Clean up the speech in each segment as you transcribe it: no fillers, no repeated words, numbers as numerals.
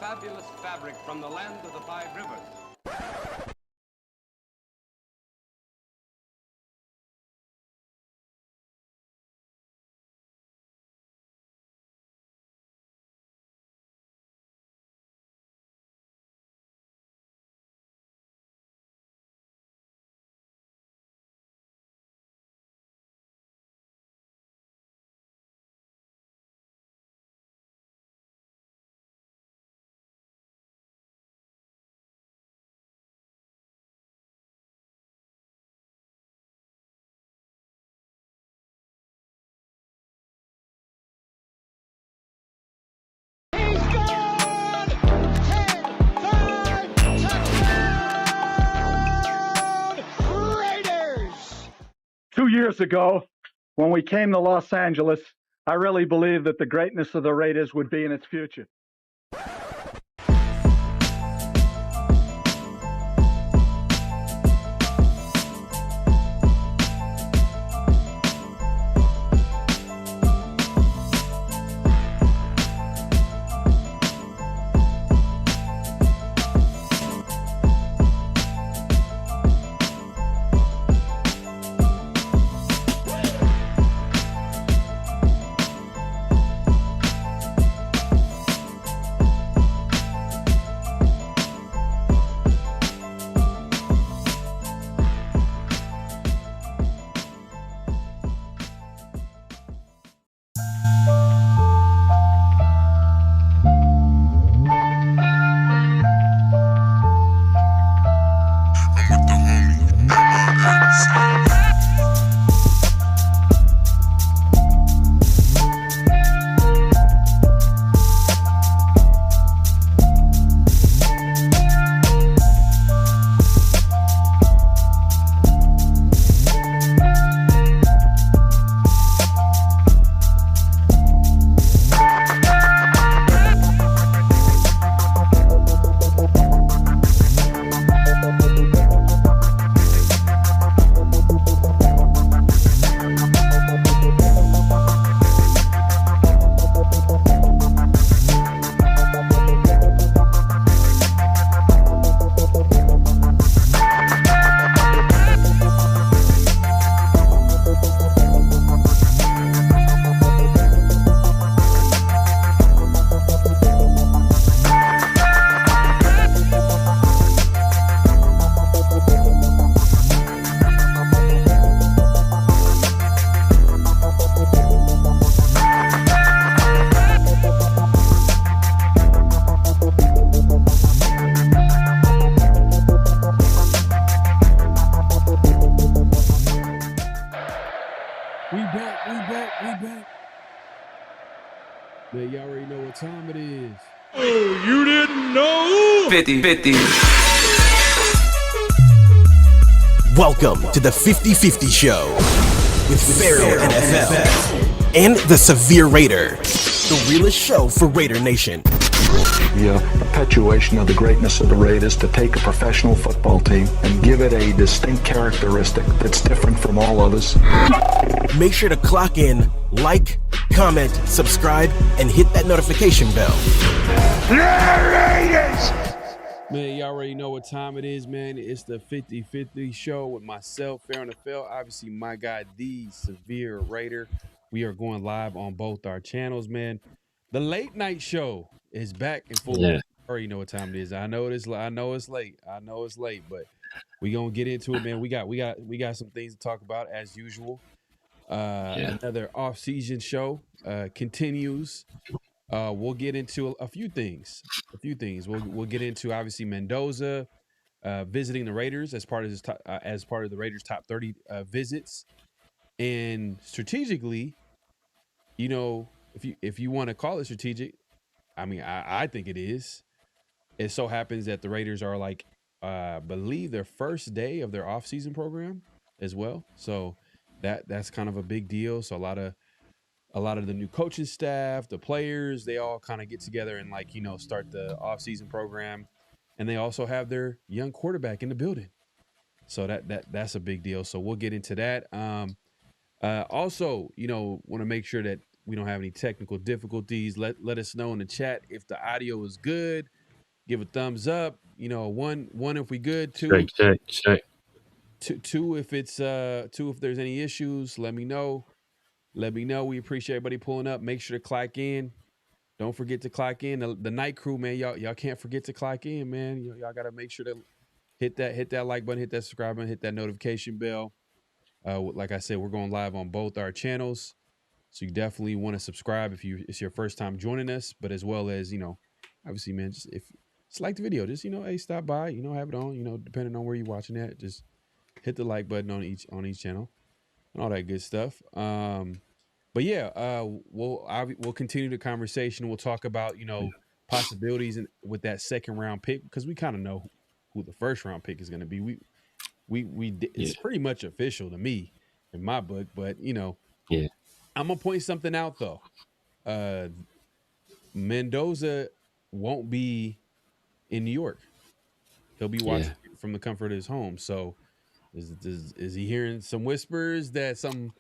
fabulous fabric from the land of the Five Rivers. Two years ago, when we came to Los Angeles, I really believed that the greatness of the Raiders would be in its future. Man, y'all already know what time it is. Oh, you didn't know? 50-50. Welcome to the 50-50 Show with PharoahNFL and the Severe Raider, the realest show for Raider Nation. The perpetuation of the greatness of the Raiders to take a professional football team and give it a distinct characteristic that's different from all others. Make sure to clock in, like, comment, subscribe, and hit that notification bell. Man, y'all already know what time it is, man. It's the 50-50 Show with myself, PharoahNFL, obviously my guy, the Severe Raider. We are going live on both our channels, man. The late night show is back in full. Yeah. Already know what time it is. I know it's late, but we gonna get into it, man. We got some things to talk about as usual. Another off-season show continues. We'll get into a few things. We'll get into obviously Mendoza visiting the Raiders as part of the Raiders' top 30 visits, and strategically, you know, if you want to call it strategic, I mean, I think it is. It so happens that the Raiders are like, believe their first day of their off-season program as well. So that's kind of a big deal. So a lot of the new coaching staff, the players, they all kind of get together and start the off-season program. And they also have their young quarterback in the building. So that's a big deal. So we'll get into that. Also, want to make sure that we don't have any technical difficulties. Let us know in the chat if the audio is good. Give a thumbs up. You know, one if we good. Two if it's two if there's any issues. Let me know. We appreciate everybody pulling up. Make sure to clock in. Don't forget to clock in. The night crew, man. Y'all can't forget to clock in, man. Y'all gotta make sure to hit that like button, hit that subscribe button, hit that notification bell. Like I said, we're going live on both our channels, so you definitely want to subscribe if it's your first time joining us. But as well as, obviously, man, just if like the video, just hey, stop by, have it on, depending on where you're watching at, just hit the like button on each channel and all that good stuff. But yeah, we'll continue the conversation. We'll talk about possibilities with that second round pick, because we kind of know who the first round pick is going to be. It's pretty much official to me in my book, but I'm gonna point something out though. Mendoza won't be in New York. He'll be watching from the comfort of his home. So is he hearing some whispers that some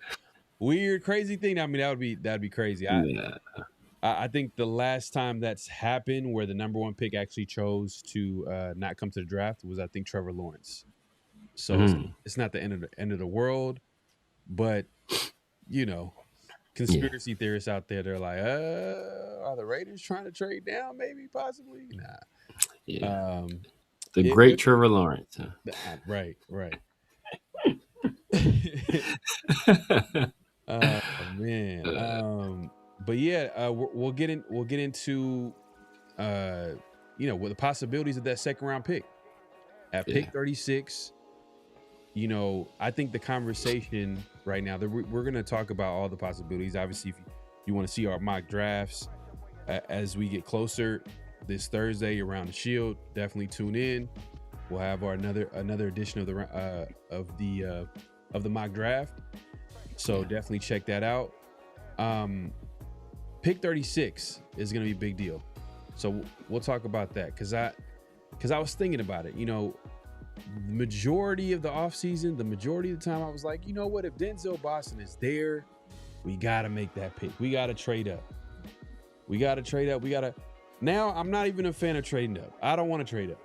weird, crazy thing? I mean, that'd be crazy. I think the last time that's happened where the number one pick actually chose to not come to the draft was, I think, Trevor Lawrence. So it's not the end of the world, but conspiracy theorists out there, they're like, are the Raiders trying to trade down? Maybe, possibly. Nah. Yeah. The great Trevor Lawrence. Huh? Right. Man. But yeah, we'll get into with the possibilities of that second round pick at pick 36. I think the conversation right now, we're going to talk about all the possibilities. Obviously, if you want to see our mock drafts as we get closer this Thursday around the Shield, definitely tune in. We'll have our another edition of the mock draft. So definitely check that out. Pick 36 is going to be a big deal. So we'll talk about that because I was thinking about it. The majority of the offseason, the majority of the time, I was like, you know what? If Denzel Boston is there, we got to make that pick. We got to trade up. Now, I'm not even a fan of trading up. I don't want to trade up.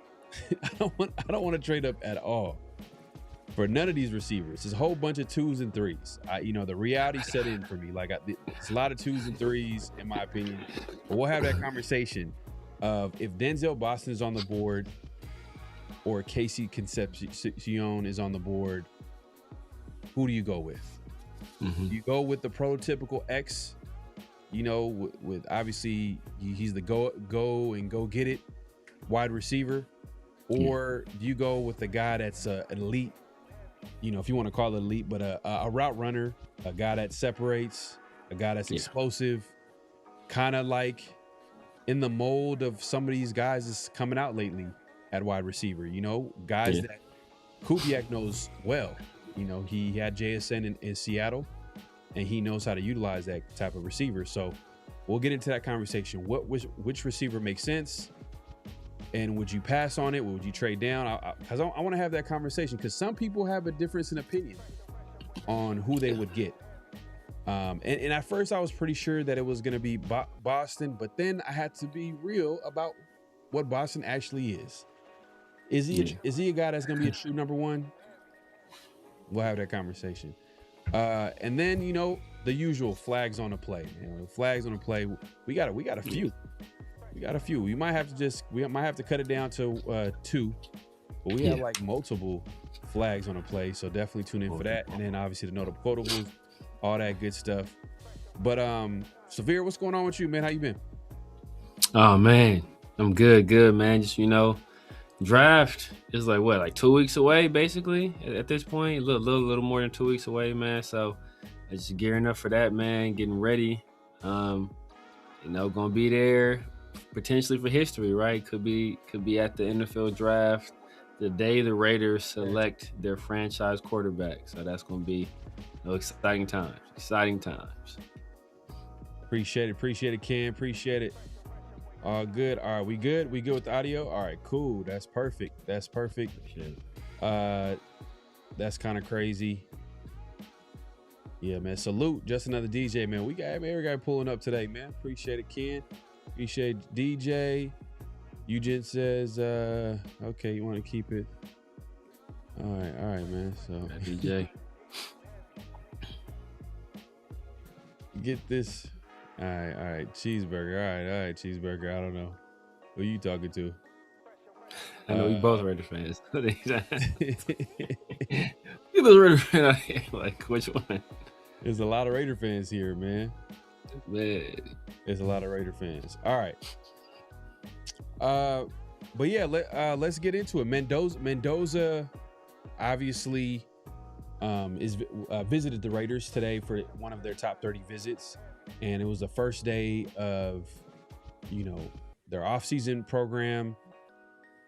I don't want to trade up at all for none of these receivers. There's a whole bunch of 2s and 3s. The reality set in for me. Like, it's a lot of 2s and 3s, in my opinion. But we'll have that conversation of if Denzel Boston is on the board, or Casey Concepcion is on the board, who do you go with? Do you go with the prototypical X, with obviously he's the go and go get it wide receiver, or do you go with the guy that's an elite, if you want to call it elite, but a route runner, a guy that separates, a guy that's explosive, kind of like in the mold of some of these guys that's coming out lately at wide receiver, guys that Kubiak knows well. He had JSN in Seattle, and he knows how to utilize that type of receiver. So we'll get into that conversation. Which receiver makes sense? And would you pass on it? Would you trade down? Because I want to have that conversation, because some people have a difference in opinion on who they would get. And at first I was pretty sure that it was going to be Boston, but then I had to be real about what Boston actually is. Is he a guy that's going to be a true number one? We'll have that conversation. And then, the usual flags on the play. Flags on the play. We got a few. We might have to cut it down to 2, but we have like multiple flags on the play. So definitely tune in for that. And then obviously the notable quotables, all that good stuff. But Severe, what's going on with you, man? How you been? Oh man, I'm good, man. Just draft is like 2 weeks away, basically. At this point, a little more than 2 weeks away, man. So I'm just gearing up for that, man. Getting ready. Gonna be there potentially for history, right? Could be at the NFL draft the day the Raiders select their franchise quarterback. So that's gonna be exciting times. Appreciate it, Ken. Appreciate it. All good. All right, we good? We good with the audio? All right, cool. That's perfect. That's kind of crazy. Yeah, man. Salute. Just another DJ, man. We got everybody pulling up today, man. Appreciate it, Ken. Appreciate DJ. Eugene says, okay, you want to keep it. All right, man. So DJ. Get this. All right. Cheeseburger. All right, cheeseburger. I don't know. Who you talking to? I know we both Raider fans. You both Raider fans. Like, which one? There's a lot of Raider fans here, man. There's a lot of Raider fans. All right. But yeah, let's get into it. Mendoza obviously visited the Raiders today for one of their top 30 visits, and it was the first day of their offseason program.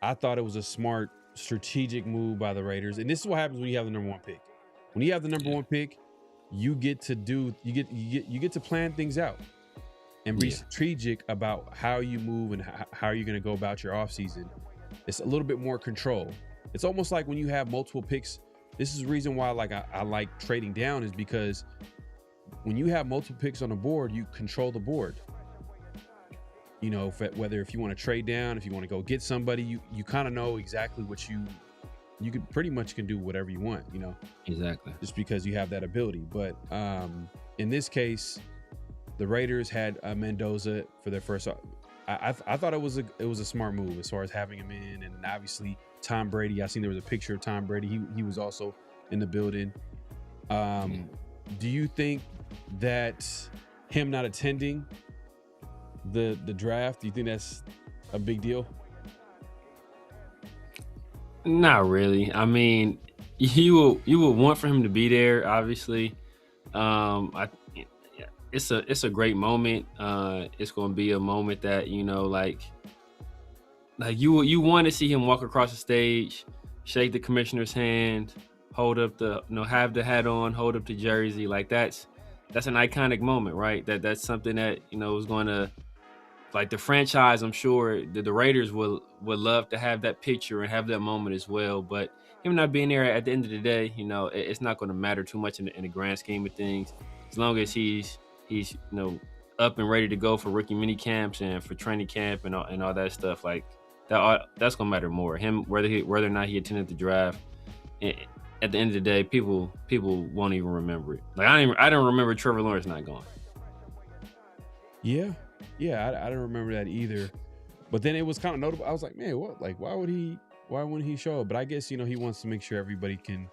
I thought it was a smart strategic move by the Raiders, and this is what happens when you have the number one pick. When you have the number one pick, you get to plan things out and be strategic about how you move and how you're going to go about your offseason. It's a little bit more control. It's almost like when you have multiple picks. This is the reason why I like trading down, is because when you have multiple picks on the board, you control the board. Whether if you want to trade down, if you want to go get somebody, you kind of know exactly what you can pretty much can do whatever you want, Exactly. Just because you have that ability. But in this case, the Raiders had Mendoza for their first. I thought it was a smart move as far as having him in, and obviously Tom Brady. I seen there was a picture of Tom Brady. He was also in the building. Do you think that him not attending the draft, do you think that's a big deal? Not really. I mean, you would want for him to be there, obviously. It's a great moment. It's going to be a moment that like you want to see him walk across the stage, shake the commissioner's hand, hold up the have the hat on, hold up the jersey. Like that's an iconic moment, right? That's something that is going to, like, the franchise. I'm sure the Raiders would love to have that picture and have that moment as well. But him not being there at the end of the day, it's not going to matter too much in the grand scheme of things. As long as he's up and ready to go for rookie mini camps and for training camp and all that stuff, like that's gonna matter more. Him whether or not he attended the draft. At the end of the day, people won't even remember it. Like I don't remember Trevor Lawrence not going. Yeah, I don't remember that either. But then it was kind of notable. I was like, man, what? Like, why wouldn't he show up? But I guess he wants to make sure everybody can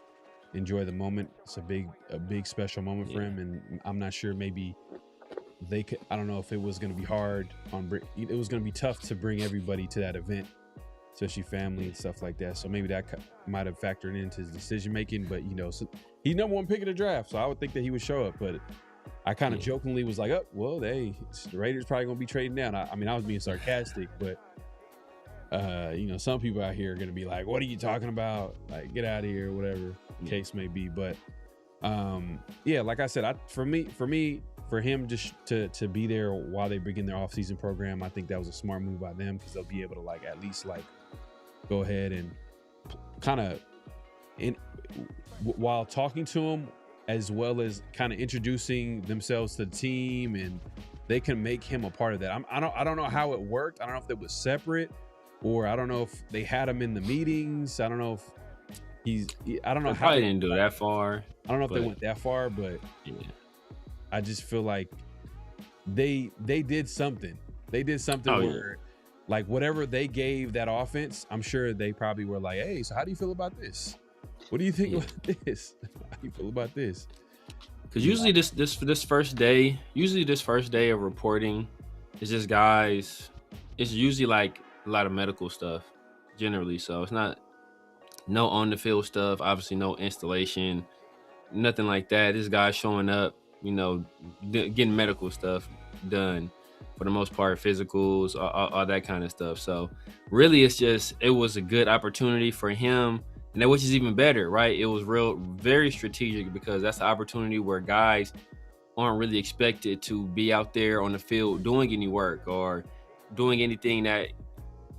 enjoy the moment. It's a big special moment for him, and I'm not sure. Maybe they could. I don't know if it was going to be hard on. It was going to be tough to bring everybody to that event, especially family and stuff like that. So maybe that might have factored into his decision making. But so he's number one pick of the draft, so I would think that he would show up. But I kind of jokingly was like, oh, well, the Raiders probably going to be trading down. I mean, I was being sarcastic, but some people out here are going to be like, what are you talking about? Like, get out of here, whatever the case may be. But like I said, for him just to be there while they begin their offseason program, I think that was a smart move by them, because they'll be able to at least go ahead and kind of while talking to him, as well as kind of introducing themselves to the team, and they can make him a part of that. I don't know how it worked. I don't know if it was separate, or I don't know if they had him in the meetings. I don't know if I don't know how they didn't do that far. I don't know if they went that far, but I just feel like they did something. They did something where, like, whatever they gave that offense, I'm sure they probably were like, hey, so how do you feel about this? What do you think about this? How do you feel about this? Because usually this first day of reporting is just guys. It's usually like a lot of medical stuff, generally. So it's not no on the field stuff. Obviously, no installation, nothing like that. This guy showing up, getting medical stuff done for the most part, physicals, all that kind of stuff. So really, it was a good opportunity for him. And which is even better, right? It was very strategic, because that's the opportunity where guys aren't really expected to be out there on the field doing any work or doing anything that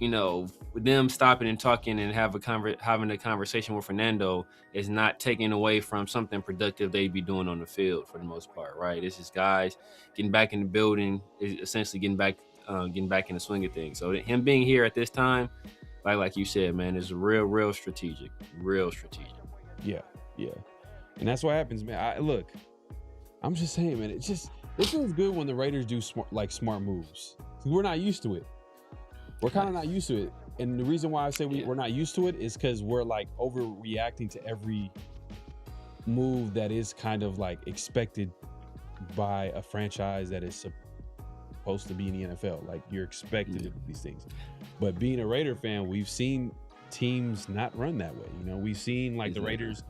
them stopping and talking and having a conversation with Fernando is not taking away from something productive they'd be doing on the field for the most part, right? It's just guys getting back in the building, essentially getting back in the swing of things. So him being here at this time, like you said, man, is real strategic. Yeah. And that's what happens, man. Look, I'm just saying, man, it feels good when the Raiders do smart moves. We're not used to it. We're kind of not used to it. And the reason why I say we're not used to it is because we're like overreacting to every move that is kind of like expected by a franchise that is supposed to be in the NFL. Like you're expected to do these things. But being a Raider fan, we've seen teams not run that way. We've seen like the Raiders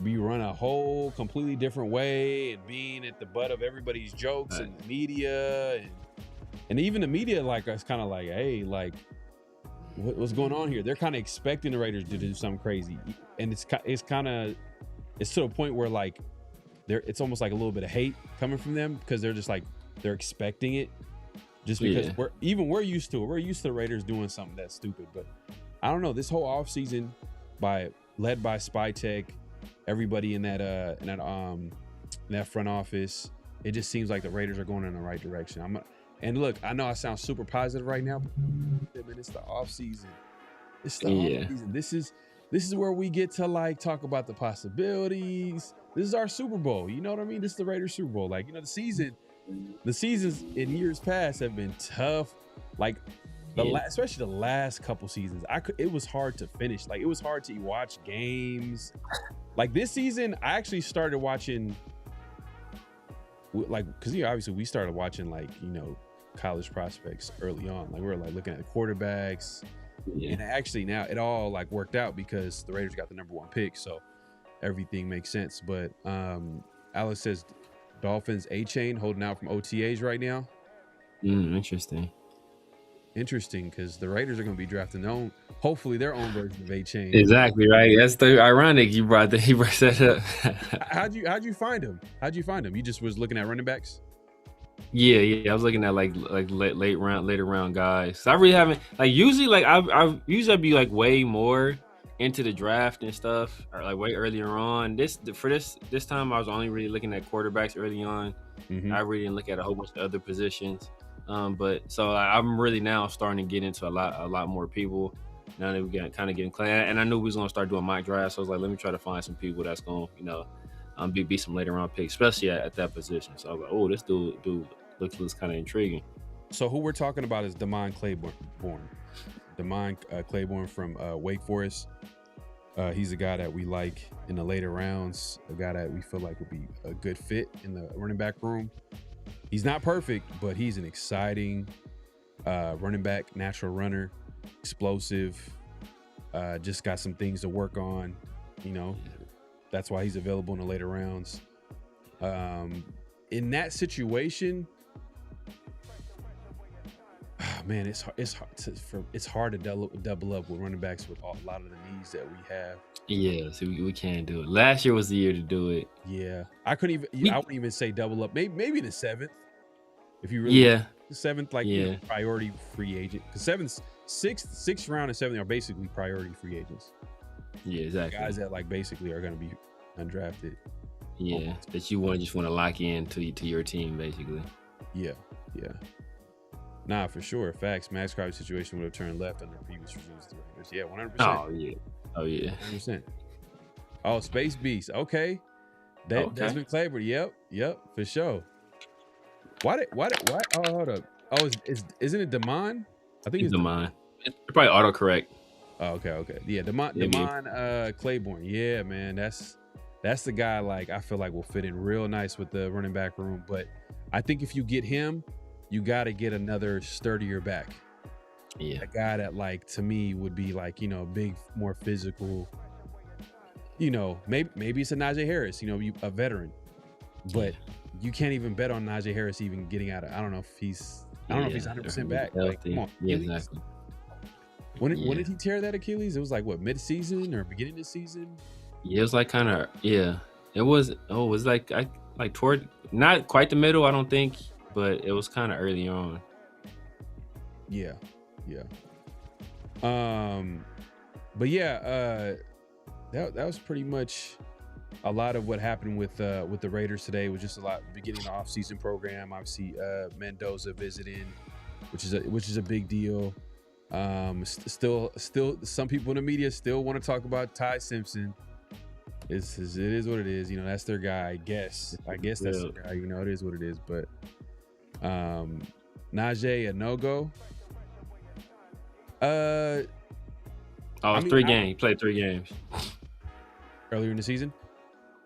be run a whole completely different way and being at the butt of everybody's jokes and the media and even the media, like, it's kind of like, hey, like, what's going on here? They're kind of expecting the Raiders to do something crazy, and it's to the point where like it's almost like a little bit of hate coming from them because they're just like they're expecting it, just because we're used to it. We're used to the Raiders doing something that's stupid. But I don't know, this whole offseason led by Spy Tech, everybody in that front office, it just seems like the Raiders are going in the right direction. And look, I know I sound super positive right now, but man, it's the off season. It's the off season. This is where we get to like talk about the possibilities. This is our Super Bowl. You know what I mean? This is the Raiders Super Bowl. Like, the seasons in years past have been tough. Like especially the last couple seasons, it was hard to finish. Like, it was hard to watch games. Like this season, I actually started watching, like, because obviously we started watching like college prospects early on. Like we were like looking at the quarterbacks, and actually now it all like worked out because the Raiders got the number 1 pick, so everything makes sense. But Alex says Dolphins A-Chain holding out from OTAs right now. Interesting, because the Raiders are going to be drafting hopefully their own version of A-Chain. Exactly right. That's the ironic you brought that up. How'd you find him? You just was looking at running backs? Yeah. I was looking at like later round guys. So I really haven't usually I'd be like way more into the draft and stuff, or like way earlier on. This time I was only really looking at quarterbacks early on. I really didn't look at a whole bunch of other positions. But so I'm really now starting to get into a lot more people now that we kind of getting clear. And I knew we was gonna start doing mock drafts. So I was like, let me try to find some people that's gonna be some later round picks, especially at that position. So I was like, oh, this dude looks kind of intriguing. So who we're talking about is Damon Claiborne. Damon Claiborne from Wake Forest. He's a guy that we like in the later rounds, a guy that we feel like would be a good fit in the running back room. He's not perfect, but he's an exciting running back, natural runner, explosive, just got some things to work on, That's why he's available in the later rounds. In that situation, man, it's hard to double up with running backs with a lot of the needs that we have. Yeah, so we can't do it. Last year was the year to do it. Yeah, I wouldn't even say double up. Maybe the 7th, if you really. Yeah, the 7th, priority free agent. Because 6th round and 7th are basically priority free agents. Yeah, exactly. Guys that basically are going to be undrafted. Yeah, that you just want to lock in to your team, basically. Yeah. Nah, for sure. Facts. Max Crosby's situation would have turned left under previous regimes. Yeah, 100%. Oh yeah. 100%. Oh, Space Beast. Okay. Desmond Claiborne. Yep. For sure. Why? Oh, hold up. Oh, isn't it Damon? I think it's Damon. It's probably autocorrect. Oh, okay. Yeah, Damon Claiborne. Yeah, man. That's the guy I feel like will fit in real nice with the running back room. But I think if you get him, you got to get another sturdier back. Yeah. A guy that to me would be big, more physical. Maybe it's a Najee Harris, a veteran. But you can't even bet on Najee Harris even getting out of. I don't know if he's 100% back. Come on. Yeah, exactly. When did he tear that Achilles? It was mid-season or beginning of the season? Yeah, it was It was toward not quite the middle, I don't think, but it was kind of early on. Yeah. But yeah, that was pretty much a lot of what happened with the Raiders today. It was just a lot beginning the off-season program. Obviously, Mendoza visiting, which is a big deal. Still, some people in the media still want to talk about Ty Simpson. It is what it is. You know, that's their guy. I guess that's their guy. You know, it is what it is. But Najee, a no-go. Three games. He played 3 games Earlier in the season.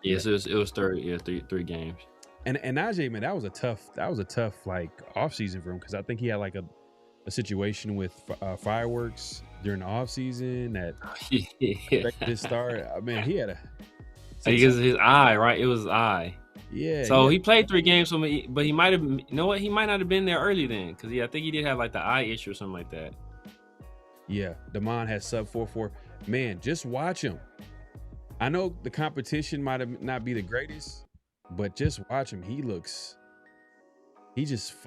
Yes, it was three games. And Najee, man, that was a tough like off season for him, because I think he had like a situation with fireworks during the off season that affected his start. I mean, he had his eye, right? It was his eye. Yeah. So he played 3 games for me, but he might have. You know what? He might not have been there early then, because I think he did have like the eye issue or something like that. Yeah, Damon has sub 4.4. Man, just watch him. I know the competition might have not be the greatest, but just watch him. He just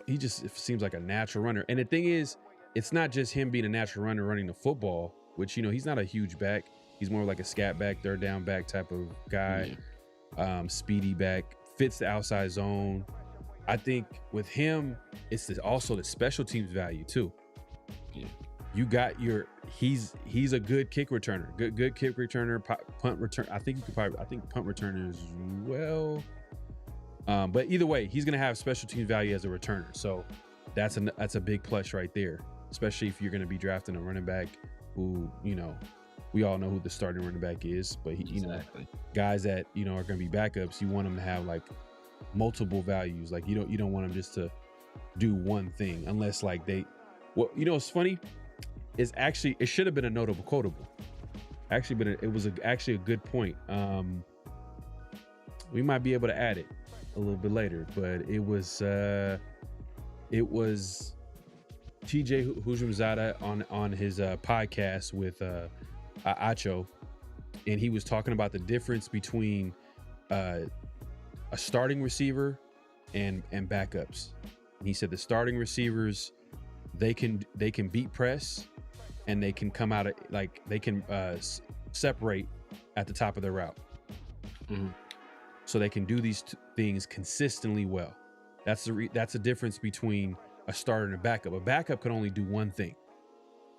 seems like a natural runner. And the thing is, it's not just him being a natural runner running the football, which, you know, he's not a huge back. He's more like a scat back, third down back type of guy. Yeah. Speedy back, fits the outside zone. I think with him, it's also the special teams value too. Yeah. You got he's a good kick returner, good kick returner, punt return. I think punt returner as well. But either way, he's gonna have special teams value as a returner. So that's a big plus right there, especially if you're gonna be drafting a running back who, you know, we all know who the starting running back is, but you know, guys that, you know, are gonna be backups, you want them to have like multiple values. Like you don't want them just to do one thing, unless like you know, it's funny. It should have been a notable quotable. It was actually a good point. We might be able to add it a little bit later, but it was TJ Hujumzada on his podcast with Acho, and he was talking about the difference between a starting receiver and backups. And he said the starting receivers, they can beat press, and they can come out of they can separate at the top of their route. Mm-hmm. So they can do these things consistently well. That's the difference between a starter and a backup. A backup can only do one thing.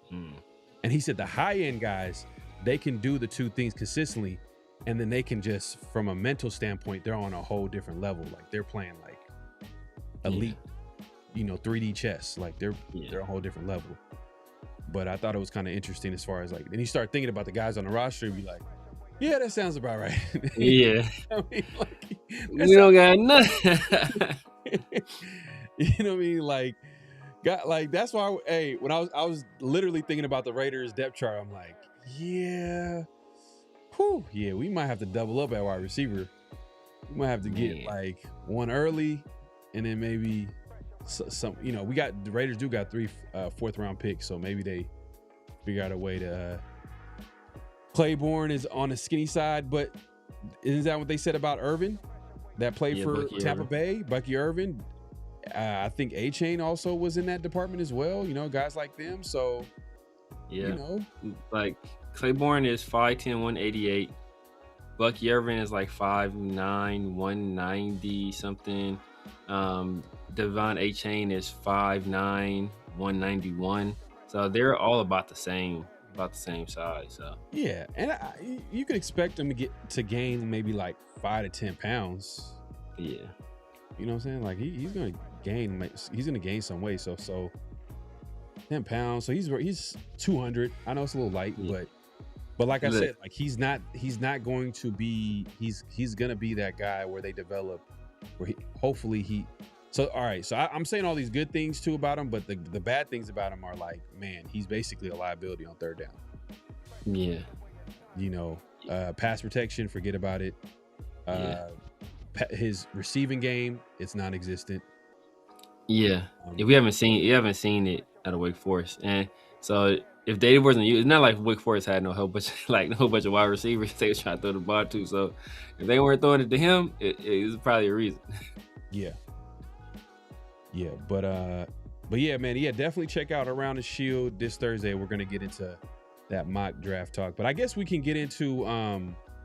And he said the high end guys, they can do the 2 things consistently, and then they can just, from a mental standpoint, they're on a whole different level. Like they're playing like elite, you know, 3D chess. Like they're a whole different level. But I thought it was kind of interesting as far as like, then you start thinking about the guys on the roster and be like, yeah, that sounds about right. Yeah. I mean, like, we don't got nothing. You know what I mean? Like, that's why. Hey, when I was literally thinking about the Raiders depth chart, I'm like, yeah, we might have to double up at wide receiver. We might have to get like one early, and then maybe some. You know, the Raiders do got 3 4th round picks, so maybe they figure out a way to. Claiborne is on the skinny side, but isn't that what they said about Irvin that played for Tampa Bay? Bucky Irvin. I think A-Chain also was in that department as well. You know, guys like them. So, yeah, you know, like Claiborne is 5'10", 188. Bucky Irvin is like 5'9", 190 something. Devon A-Chain is 5'9", 191. So they're all about the same size. So yeah, and you could expect them to gain maybe like 5 to 10 pounds. Yeah, you know what I'm saying? Like he's gonna gain some weight. So 10 pounds. So he's 200. I know it's a little light, but like I said, like he's not going to be. He's gonna be that guy where they develop. Where hopefully. So all right. So I'm saying all these good things too about him, but the bad things about him are like, man, he's basically a liability on 3rd down. Yeah. You know, pass protection, forget about it. His receiving game, it's non-existent. Yeah. If you haven't seen it at a Wake Forest, and so if they wasn't used, it's not like Wake Forest had no whole bunch of wide receivers they was trying to throw the ball to. So if they weren't throwing it to him, it was probably a reason. Yeah, but But yeah, man, definitely check out Around the Shield this Thursday. We're gonna get into that mock draft talk, but I guess we can get into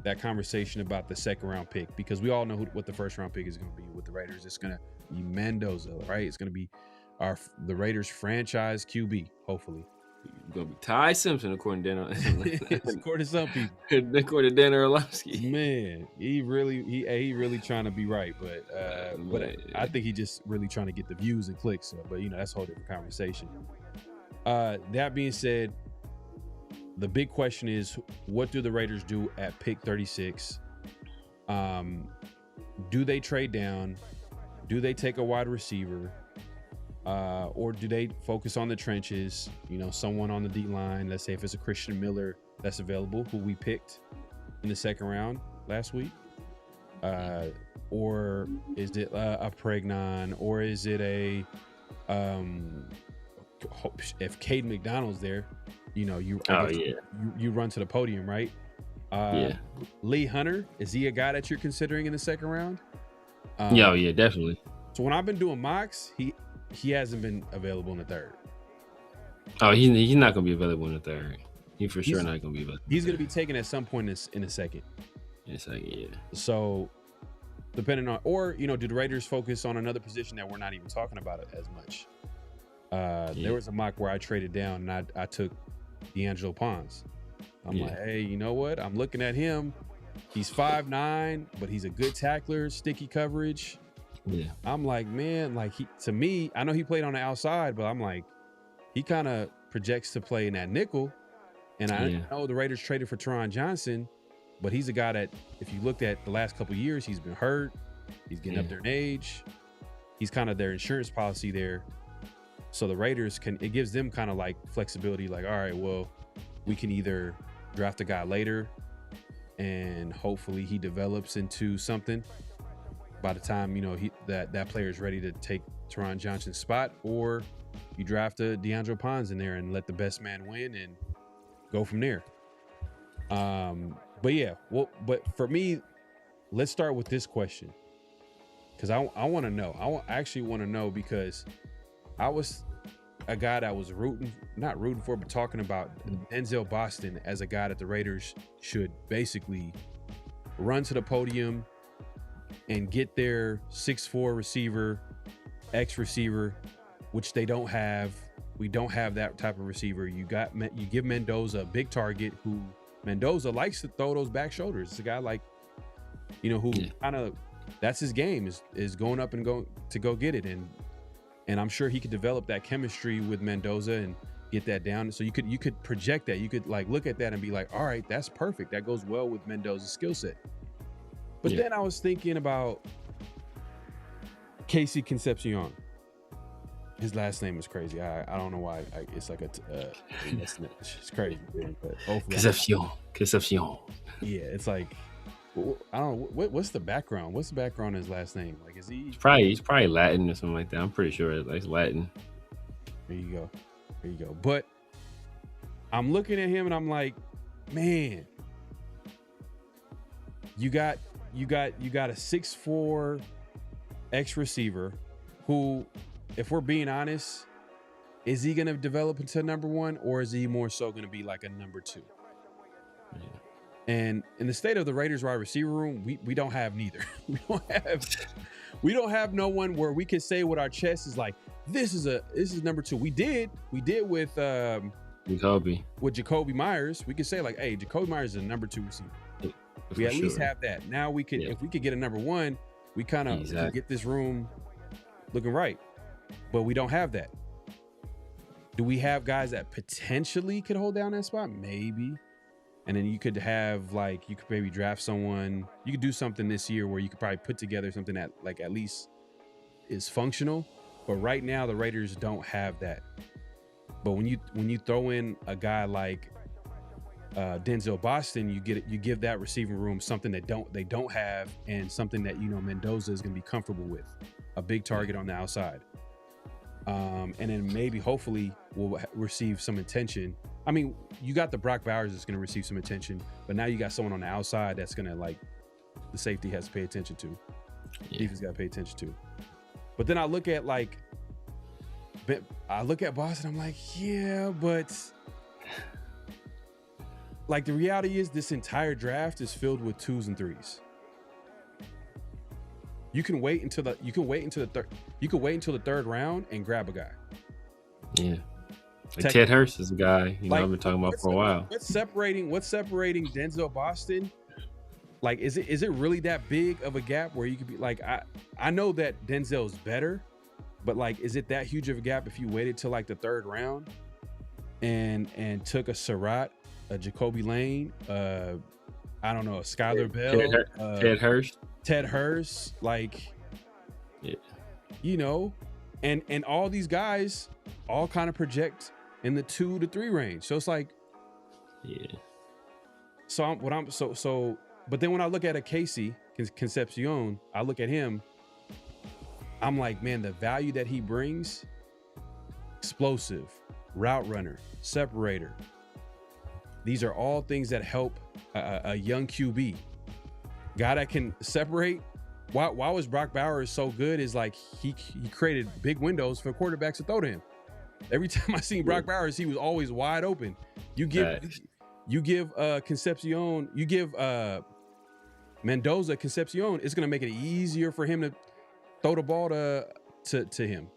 that conversation about the second round pick, because we all know what the first round pick is going to be with the Raiders. It's going to be Mendoza, right? It's going to be the Raiders franchise QB, hopefully. It's going to be Ty Simpson, according to Dan. According to some people. According to Dan Orlovsky. Man, he really trying to be right, but I think he just really trying to get the views and clicks. But that's a whole different conversation. That being said, the big question is, what do the Raiders do at pick 36? Do they trade down? Do they take a wide receiver? Or do they focus on the trenches? Someone on the D line. Let's say if it's a Christian Miller that's available, who we picked in the second round last week. Or is it a Pregnon? Or is it if Cade McDonald's there, you run to the podium, right? Lee Hunter, is he a guy that you're considering in the second round? Yeah, definitely. So when I've been doing mocks, he hasn't been available in the third. Oh, he's not going to be available in the third. He's not going to be available. He's going to be taken at some point in a second. So depending on, or do the Raiders focus on another position that we're not even talking about it as much? There was a mock where I traded down and I took D'Angelo Pons. I'm like, hey, you know what? I'm looking at him. He's 5'9", but he's a good tackler, sticky coverage. Yeah. I'm like, man, to me, I know he played on the outside, but I'm like, he kind of projects to play in that nickel. And I know the Raiders traded for Teron Johnson, but he's a guy that, if you looked at the last couple of years, he's been hurt. He's getting up there in age. He's kind of their insurance policy there. So the Raiders it gives them kind of like flexibility, like, all right, well, we can either draft a guy later and hopefully he develops into something by the time, that player is ready to take Teron Johnson's spot, or you draft a D'Angelo Pons in there and let the best man win and go from there. But for me, let's start with this question, because I want to know. I actually want to know, because I was a guy that was not rooting for, but talking about Denzel Boston as a guy that the Raiders should basically run to the podium and get their 6'4" receiver, X receiver, which they don't have. We don't have that type of receiver. You give Mendoza a big target, who Mendoza likes to throw those back shoulders. It's a guy like, who kind of, that's his game, is going up and going to go get it. And I'm sure he could develop that chemistry with Mendoza and get that down. So you could project that. You could look at that and be like, all right, that's perfect. That goes well with Mendoza's skill set. But then I was thinking about Casey Concepcion. His last name is crazy. I don't know why. It's like it's crazy, man. But Concepcion. Yeah, it's like, I don't know. What's the background? What's the background of his last name? Like, is he? He's probably Latin or something like that. I'm pretty sure it's Latin. There you go. But I'm looking at him and I'm like, man, you got a 6'4" X receiver who, if we're being honest, is he going to develop into number one, or is he more so going to be like a number two? Yeah. And in the state of the Raiders wide receiver room, we don't have neither. we don't have no one where we can say with our chest is like, this is number two. We did with Jacoby Myers. We could say like, hey, Jacoby Myers is a number two receiver. We at least have that. Now we could, if we could get a number one, we kind of get this room looking right. But we don't have that. Do we have guys that potentially could hold down that spot? Maybe. And then you could have you could maybe draft someone. You could do something this year where you could probably put together something that at least is functional. But right now the Raiders don't have that. But when you throw in a guy like Denzel Boston, you give that receiving room something that they don't have, and something that Mendoza is going to be comfortable with, a big target on the outside. And then maybe hopefully we'll receive some attention. I mean, you got the Brock Bowers that's going to receive some attention, but now you got someone on the outside that's going to the safety has to pay attention to. Defense got to pay attention to. But then I look at I look at Boston, I'm like, yeah, but like the reality is this entire draft is filled with 2s and 3s. You can wait until the third round and grab a guy. Yeah. Like Ted Hurst is a guy, I've been talking about for a while. What's separating Denzel Boston? Like, is it really that big of a gap where you could be like, I know that Denzel's better, but like, is it that huge of a gap if you waited till like the third round and took a Surratt, a Jacoby Lane, I don't know, a Skylar Bell, Ted Hurst, like, yeah. And all these guys all kind of project in the 2 to 3 range. So it's like, yeah. But then when I look at a Casey Concepcion, I look at him, I'm like, man, the value that he brings, explosive, route runner, separator. These are all things that help a young QB. Guy that can separate. Why was Brock Bowers so good is like he created big windows for quarterbacks to throw to him. Every time I seen Brock Bowers, he was always wide open. You give Concepcion, you give Mendoza Concepcion, it's gonna make it easier for him to throw the ball to him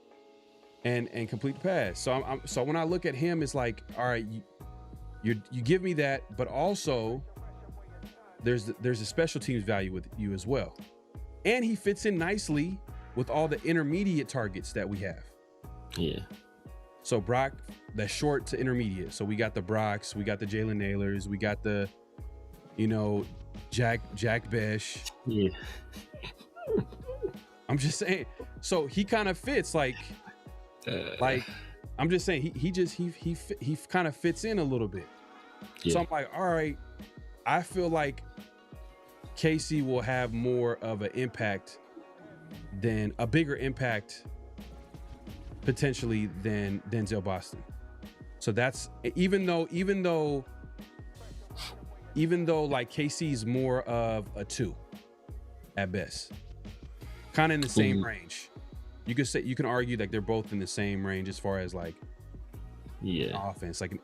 and complete the pass. So when I look at him, it's like, all right, you give me that, but also there's a special teams value with you as well. And he fits in nicely with all the intermediate targets that we have. Yeah. So Brock, that's short to intermediate. So we got the Brocks, we got the Jalen Naylors, we got the, Jack Besh. Yeah. I'm just saying. So he kind of fits like I'm just saying he kind of fits in a little bit. Yeah. So I'm like, all right, I feel like Casey will have more of an impact than a bigger impact potentially than Denzel Boston. So that's even though like KC's more of a 2 at best, kind of in the same range. You can argue like they're both in the same range as far as like offense. Like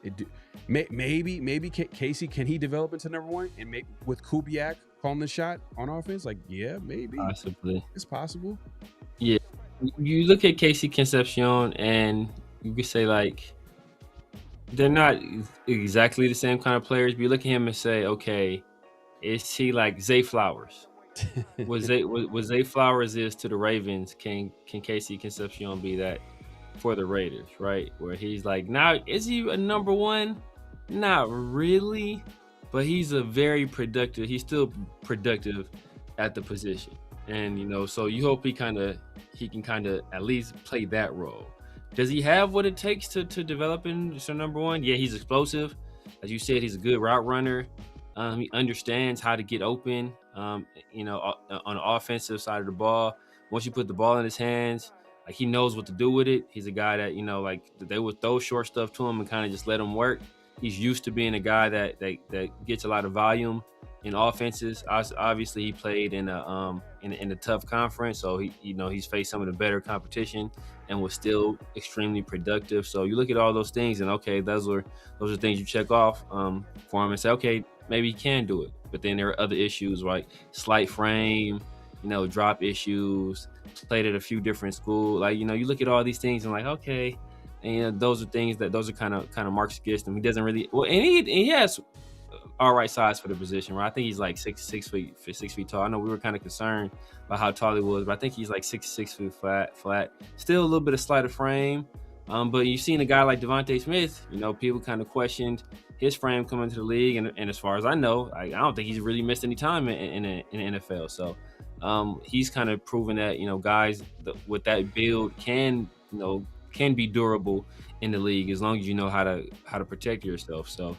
maybe Casey, can he develop into number 1 and maybe with Kubiak calling the shot on offense? Like, yeah, maybe. Possibly. It's possible. Yeah. You look at Casey Concepcion and you could say like they're not exactly the same kind of players, but you look at him and say, okay, is he like Zay Flowers? what Zay Flowers is to the Ravens, can Casey Concepcion be that for the Raiders, right? Where he's like, now, is he a number 1? Not really, but he's he's still productive at the position. And, so you hope he can at least play that role. Does he have what it takes to develop into number 1? Yeah, he's explosive. As you said, he's a good route runner. He understands how to get open, on the offensive side of the ball. Once you put the ball in his hands, like he knows what to do with it. He's a guy that, like they would throw short stuff to him and kind of just let him work. He's used to being a guy that gets a lot of volume in offenses. Obviously, he played in a tough conference, so he's faced some of the better competition and was still extremely productive. So you look at all those things, and okay, those are things you check off for him and say, okay, maybe he can do it. But then there are other issues like slight frame, drop issues. Played at a few different schools. Like you look at all these things and like, okay, and those are kind of marks against him. He doesn't really and he has all right size for the position, right? I think he's like 6 feet tall. I know we were kind of concerned about how tall he was, but I think he's like 6 feet flat. Still a little bit of slight of frame. But you've seen a guy like Devontae Smith, people kind of questioned his frame coming to the league. And as far as I know, I don't think he's really missed any time in the NFL. So he's kind of proven that, guys with that build can be durable in the league as long as you know how to protect yourself. So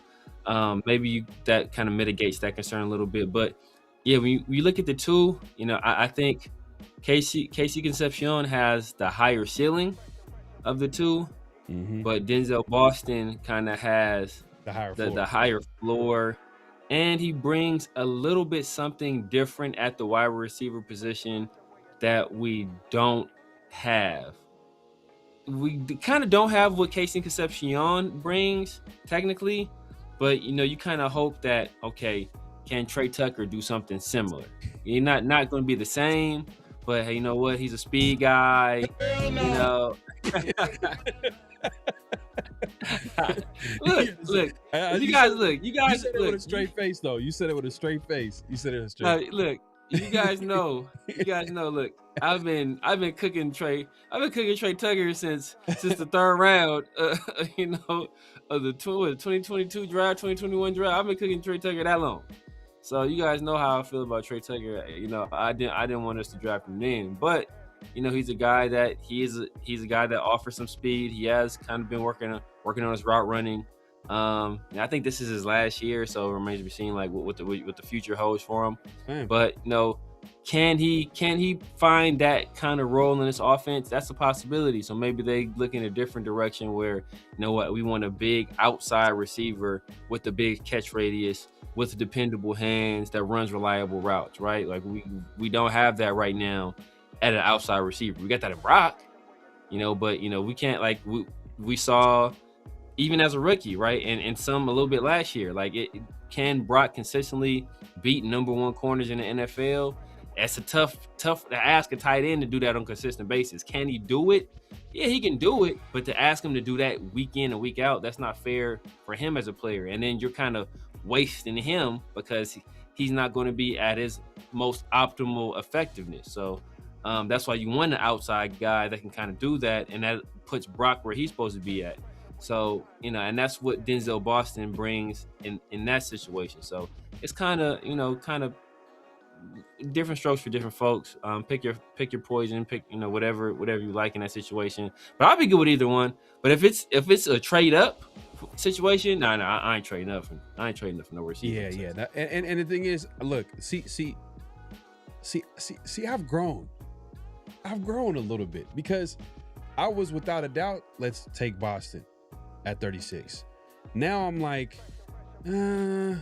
maybe that kind of mitigates that concern a little bit. But yeah, when you look at the 2, I think Casey Concepcion has the higher ceiling of the 2, but Denzel Boston kind of has the higher floor, and he brings a little bit something different at the wide receiver position that we don't have we kind of don't have what Casey Concepcion brings technically, but you kind of hope that, okay, can Trey Tucker do something similar? You're not going to be the same, but hey, you know what? He's a speed guy. Look. You guys said it with a straight face, though. You said it with a straight face. Look, you guys know. Look, I've been cooking Trey. I've been cooking Trey Tucker since the third round. Of the 2022 draft, 2021 draft. I've been cooking Trey Tucker that long. So you guys know how I feel about Trey Tucker. I didn't want us to draft him then, but he's a guy that he's a guy that offers some speed. He has kind of been working on his route running. I think this is his last year, so it remains to be seen like what the future holds for him. Man. But can he find that kind of role in this offense? That's a possibility. So maybe they look in a different direction where, we want a big outside receiver with a big catch radius, with dependable hands that runs reliable routes, right? Like we don't have that right now at an outside receiver. We got that in Brock, but we can't, like we saw even as a rookie, right? And some a little bit last year. Like can Brock consistently beat number one corners in the NFL? That's a tough to ask a tight end to do that on a consistent basis. Can he do it? Yeah, he can do it, but to ask him to do that week in and week out, that's not fair for him as a player. And then you're kind of wasting him because he's not going to be at his most optimal effectiveness. So that's why you want an outside guy that can kind of do that, and that puts Brock where he's supposed to be at. So, and that's what Denzel Boston brings in that situation. So it's kind of different strokes for different folks. Pick your poison, pick whatever you like in that situation. But I'll be good with either one. But if it's a trade up situation, no, I ain't trading up for no receiver. Yeah. And the thing is, look, see, I've grown a little bit because I was without a doubt, let's take Boston at 36. Now I'm like, the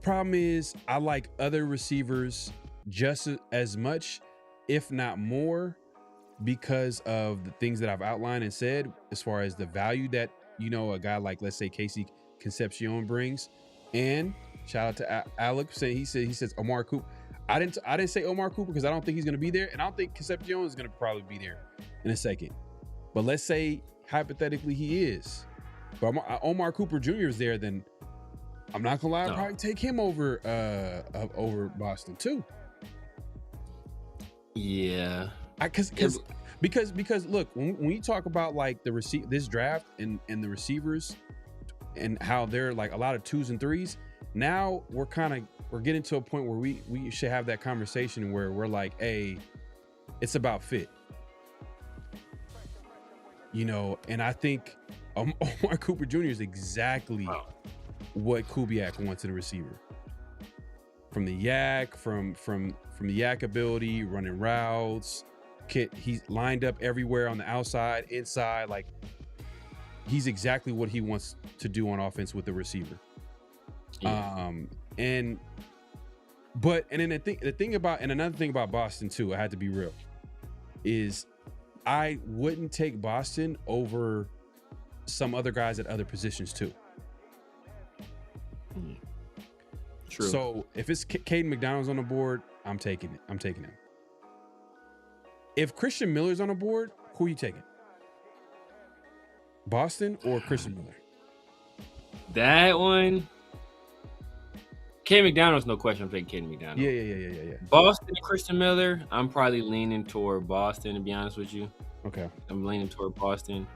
problem is I like other receivers just as much, if not more, because of the things that I've outlined and said as far as the value that, a guy like, let's say, Casey Concepcion brings. And shout out to Alec, he says Omar Cooper. I didn't say Omar Cooper because I don't think he's going to be there, and I don't think Concepcion is going to probably be there in a second. But let's say hypothetically he is. But Omar Cooper Jr. is there, then I'm not gonna lie, I'll probably take him over Boston too. Yeah, because look, when you talk about like this draft and the receivers and how they're like a lot of 2s and 3s, now we're getting to a point where we should have that conversation where we're like, hey, it's about fit. And I think Omar Cooper Jr. is exactly what Kubiak wants in a receiver. From the yak, from the yak ability, running routes, he's lined up everywhere on the outside, inside. Like, he's exactly what he wants to do on offense with the receiver. Yeah. Then another thing about Boston too, I had to be real, is I wouldn't take Boston over some other guys at other positions too. True. So if it's Caden McDonald's on the board, I'm taking him. If Christian Miller's on the board, who are you taking? Boston or Christian Miller? That one. Caden McDonald's, no question. I'm taking Caden McDonald. Yeah. Boston and Christian Miller, I'm probably leaning toward Boston, to be honest with you. Okay. I'm leaning toward Boston.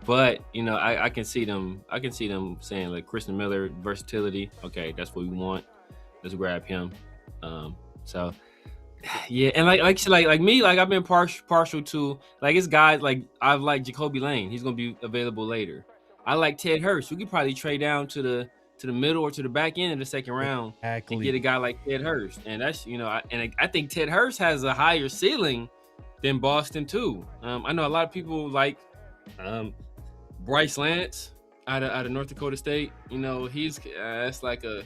But, I can see them saying, like, Christian Miller, versatility. Okay, that's what we want. Let's grab him. So, yeah. And like me, like, I've been partial to, like, it's guys, like, I like Jacoby Lane. He's going to be available later. I like Ted Hurst. We could probably trade down to the middle or to the back end of the second round and get a guy like Ted Hurst. And that's, I think Ted Hurst has a higher ceiling than Boston too. I know a lot of people like Bryce Lance out of North Dakota State. He's that's like I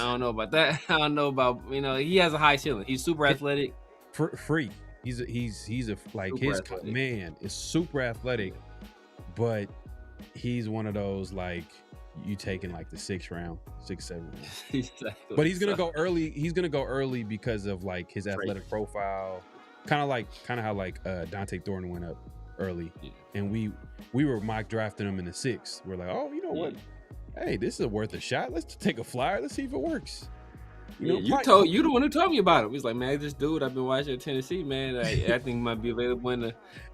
don't know about that. I don't know about, he has a high ceiling. He's super athletic. Freak. He's a like Super his athletic. man is super athletic, but he's one of those like you taking like the 6th round, 6th, 7th round. Exactly. But he's gonna go early. He's gonna go early because of like his athletic profile, kind of how like Dante Thornton went up early, and we were mock drafting him in the 6th. We're like, oh, you know what? Hey, this is worth a shot. Let's take a flyer. Let's see if it works. You the one who told me about him. He's like, man, this dude I've been watching at Tennessee, man. I think he might be available in the,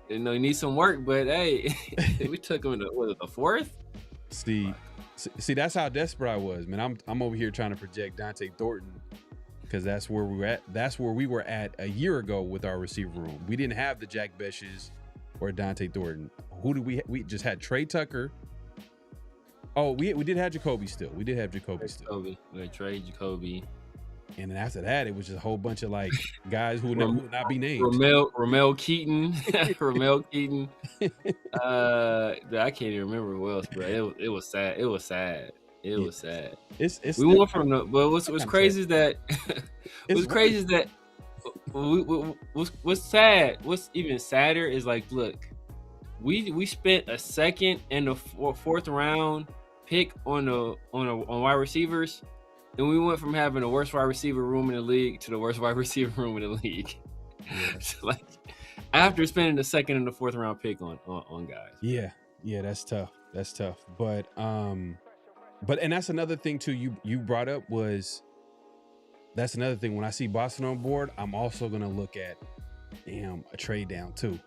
he needs some work, but hey, we took him in the 4th. See, that's how desperate I was, man. I'm over here trying to project Dante Thornton because that's where we were at. That's where we were at a year ago with our receiver room. We didn't have the Jack Beshes or Dante Thornton. Who did we just had Trey Tucker. Oh, we did have Jacoby still. We did have Jacoby still. We had Trey, Jacoby. And then after that, it was just a whole bunch of like guys who would not be named. Ramel Keaton. Ramel Keaton. I can't even remember who else, bro. It was sad. It was sad. It was sad. It's we went from the, but what's crazy is that what's sad. What's even sadder is like, look, we spent a 2nd and a 4th round pick on wide receivers. And we went from having the worst wide receiver room in the league to the worst wide receiver room in the league. Yeah. So like after spending the 2nd and the 4th round pick on guys. Yeah, that's tough. That's tough. But and that's another thing too. You brought up was that's another thing. When I see Boston on board, I'm also gonna look at a trade down too.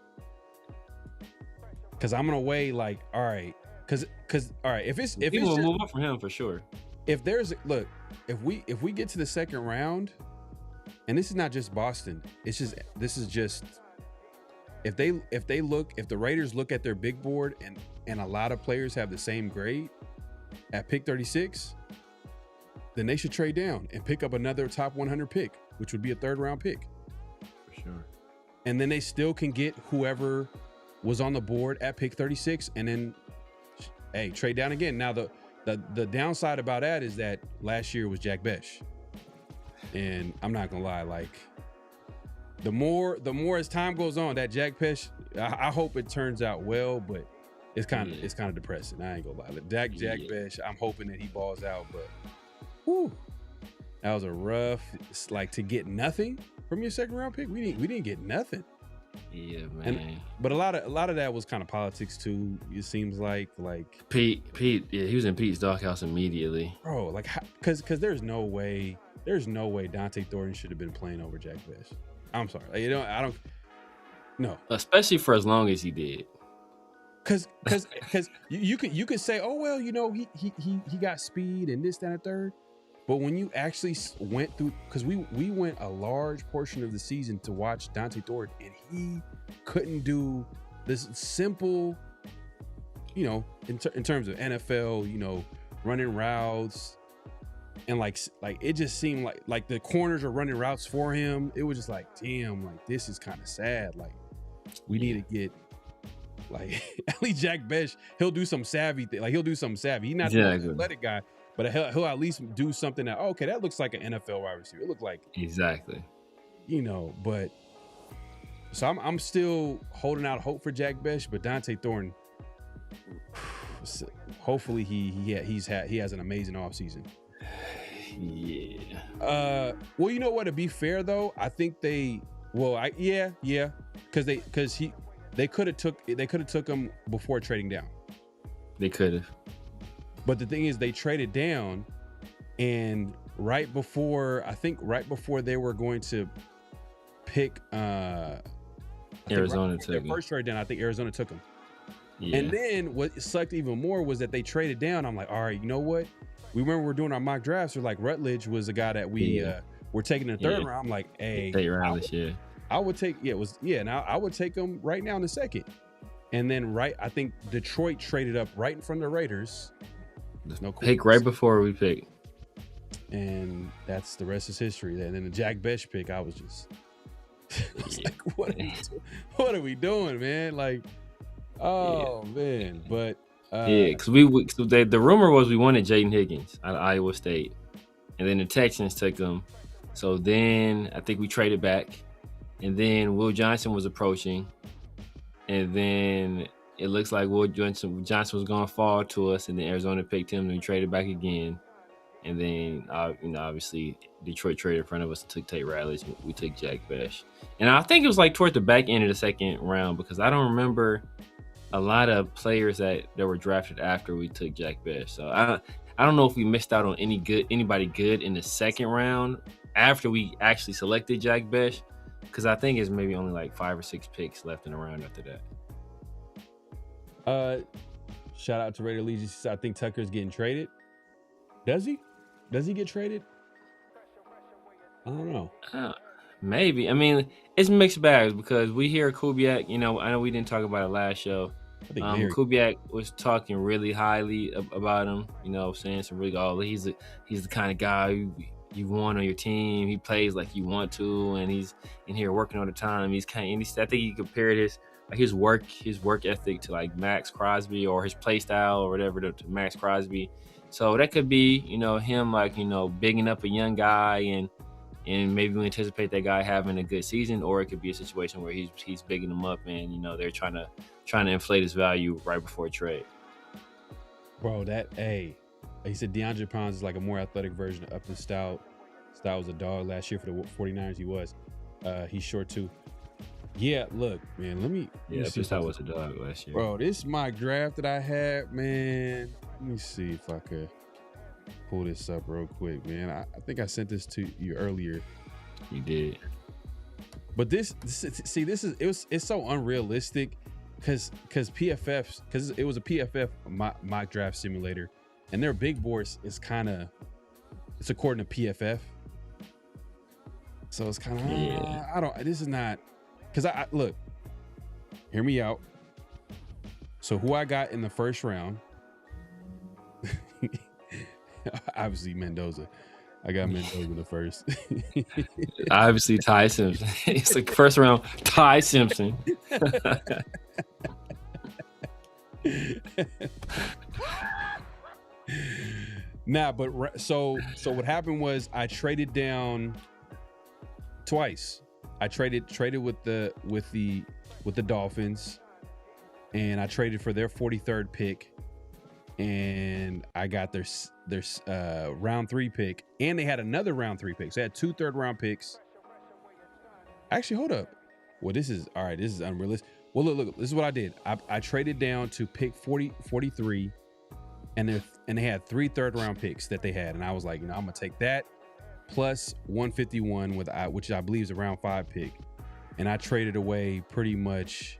Cause I'm gonna weigh like, all right, cause all right, if it's we'll move up for him for sure. If we get to the 2nd round, and this is not just Boston, this is just if the Raiders look at their big board and a lot of players have the same grade at pick 36, then they should trade down and pick up another top 100 pick, which would be a 3rd round pick. For sure. And then they still can get whoever was on the board at pick 36 and then trade down again. Now the downside about that is that last year was Jack Besh. And I'm not gonna lie, like the more as time goes on, that Jack Besh, I hope it turns out well, but it's kind of depressing. I ain't gonna lie. Jack Besh, I'm hoping that he balls out, but whew, that was a rough, like to get nothing from your 2nd round pick. We didn't get nothing. Yeah, man. But a lot of that was kind of politics too. It seems like Pete. Yeah, he was in Pete's doghouse immediately. Bro, like because there's no way Dante Thornton should have been playing over Jack Besh. I'm sorry, I don't. No, especially for as long as he did. Because you could say, oh well, he got speed and this, that, and third. But when you actually went through, because we went a large portion of the season to watch Dante Thornton, and he couldn't do this simple, in terms of NFL, running routes, and like it just seemed like the corners are running routes for him. It was just like, damn, like this is kind of sad. Like we need to get like at least Jack Besh. He'll do some savvy thing. Like he'll do something savvy. He's not the athletic guy. But he'll at least do something that, okay, that looks like an NFL wide receiver. It looked like exactly, But so I'm still holding out hope for Jack Besh, but Dante Thornton, hopefully he has an amazing offseason. Yeah. Well, you know what? To be fair though, I think they because they could have took him before trading down. They could have. But the thing is, they traded down, and right before they were going to pick Arizona took their him. First trade down, I think Arizona took him. Yeah. And then what sucked even more was that they traded down. I'm like, all right, you know what? We remember we're doing our mock drafts. Or like Rutledge was a guy that we were taking in the 3rd round. I'm like, hey, 3rd round this year. I would take now I would take him right now in the 2nd. And then I think Detroit traded up right in front of the Raiders. No pick right before we pick, and that's the rest is history. And then the Jack Besh pick, I was just like, what are we doing, man? Like, man. But because the rumor was we wanted Jaden Higgins out of Iowa State, and then the Texans took him. So then I think we traded back, and then Will Johnson was approaching, and then it looks like Will Johnson was going to fall to us, and then Arizona picked him and we traded back again. And then, obviously, Detroit traded in front of us and took Tate Ratledge. We took Jack Bech. And I think it was like toward the back end of the second round because I don't remember a lot of players that were drafted after we took Jack Bech. So I don't know if we missed out on anybody good in the second round after we actually selected Jack Bech because I think it's maybe only like 5 or 6 picks left in the round after that. Shout out to Raider Allegiance. I think Tucker's getting traded. Does he? Does he get traded? I don't know. Maybe. I mean, it's mixed bags because we hear Kubiak, I know we didn't talk about it last show. I think Kubiak was talking really highly about him, saying some really, he's the kind of guy you want on your team. He plays like you want to, and he's in here working all the time. I think he compared his work ethic to like Max Crosby or his play style or whatever to Max Crosby. So that could be, him like, bigging up a young guy and maybe we anticipate that guy having a good season, or it could be a situation where he's bigging him up and, they're trying to inflate his value right before trade. Bro, he said DeAndre Pounds is like a more athletic version of Upton Stout. Stout was a dog last year for the 49ers. He was. He's short too. Yeah, look, man, let me Upton Stout was a dog last year. Bro, this is my draft that I had, man. Let me see if I could pull this up real quick, man. I think I sent this to you earlier. You did. But it's so unrealistic because PFFs, because it was a PFF mock draft simulator, and their big boards is it's according to PFF. So it's kind of this is not, because I look, hear me out. So who I got in the first round, obviously Mendoza. I got Mendoza in the first. Obviously Ty Simpson. It's like first round Ty Simpson. Nah, but so what happened was I traded down twice. I traded with the Dolphins, and I traded for their 43rd pick, and I got their round 3 pick, and they had another round 3 picks. They had 2 third-round picks. Actually, hold up. Well, this is unrealistic. Well, look, this is what I did. I traded down to pick 43, and they had 3 third-round picks that they had, and I was like, I'm gonna take that plus 151 which I believe is a round 5 pick, and I traded away pretty much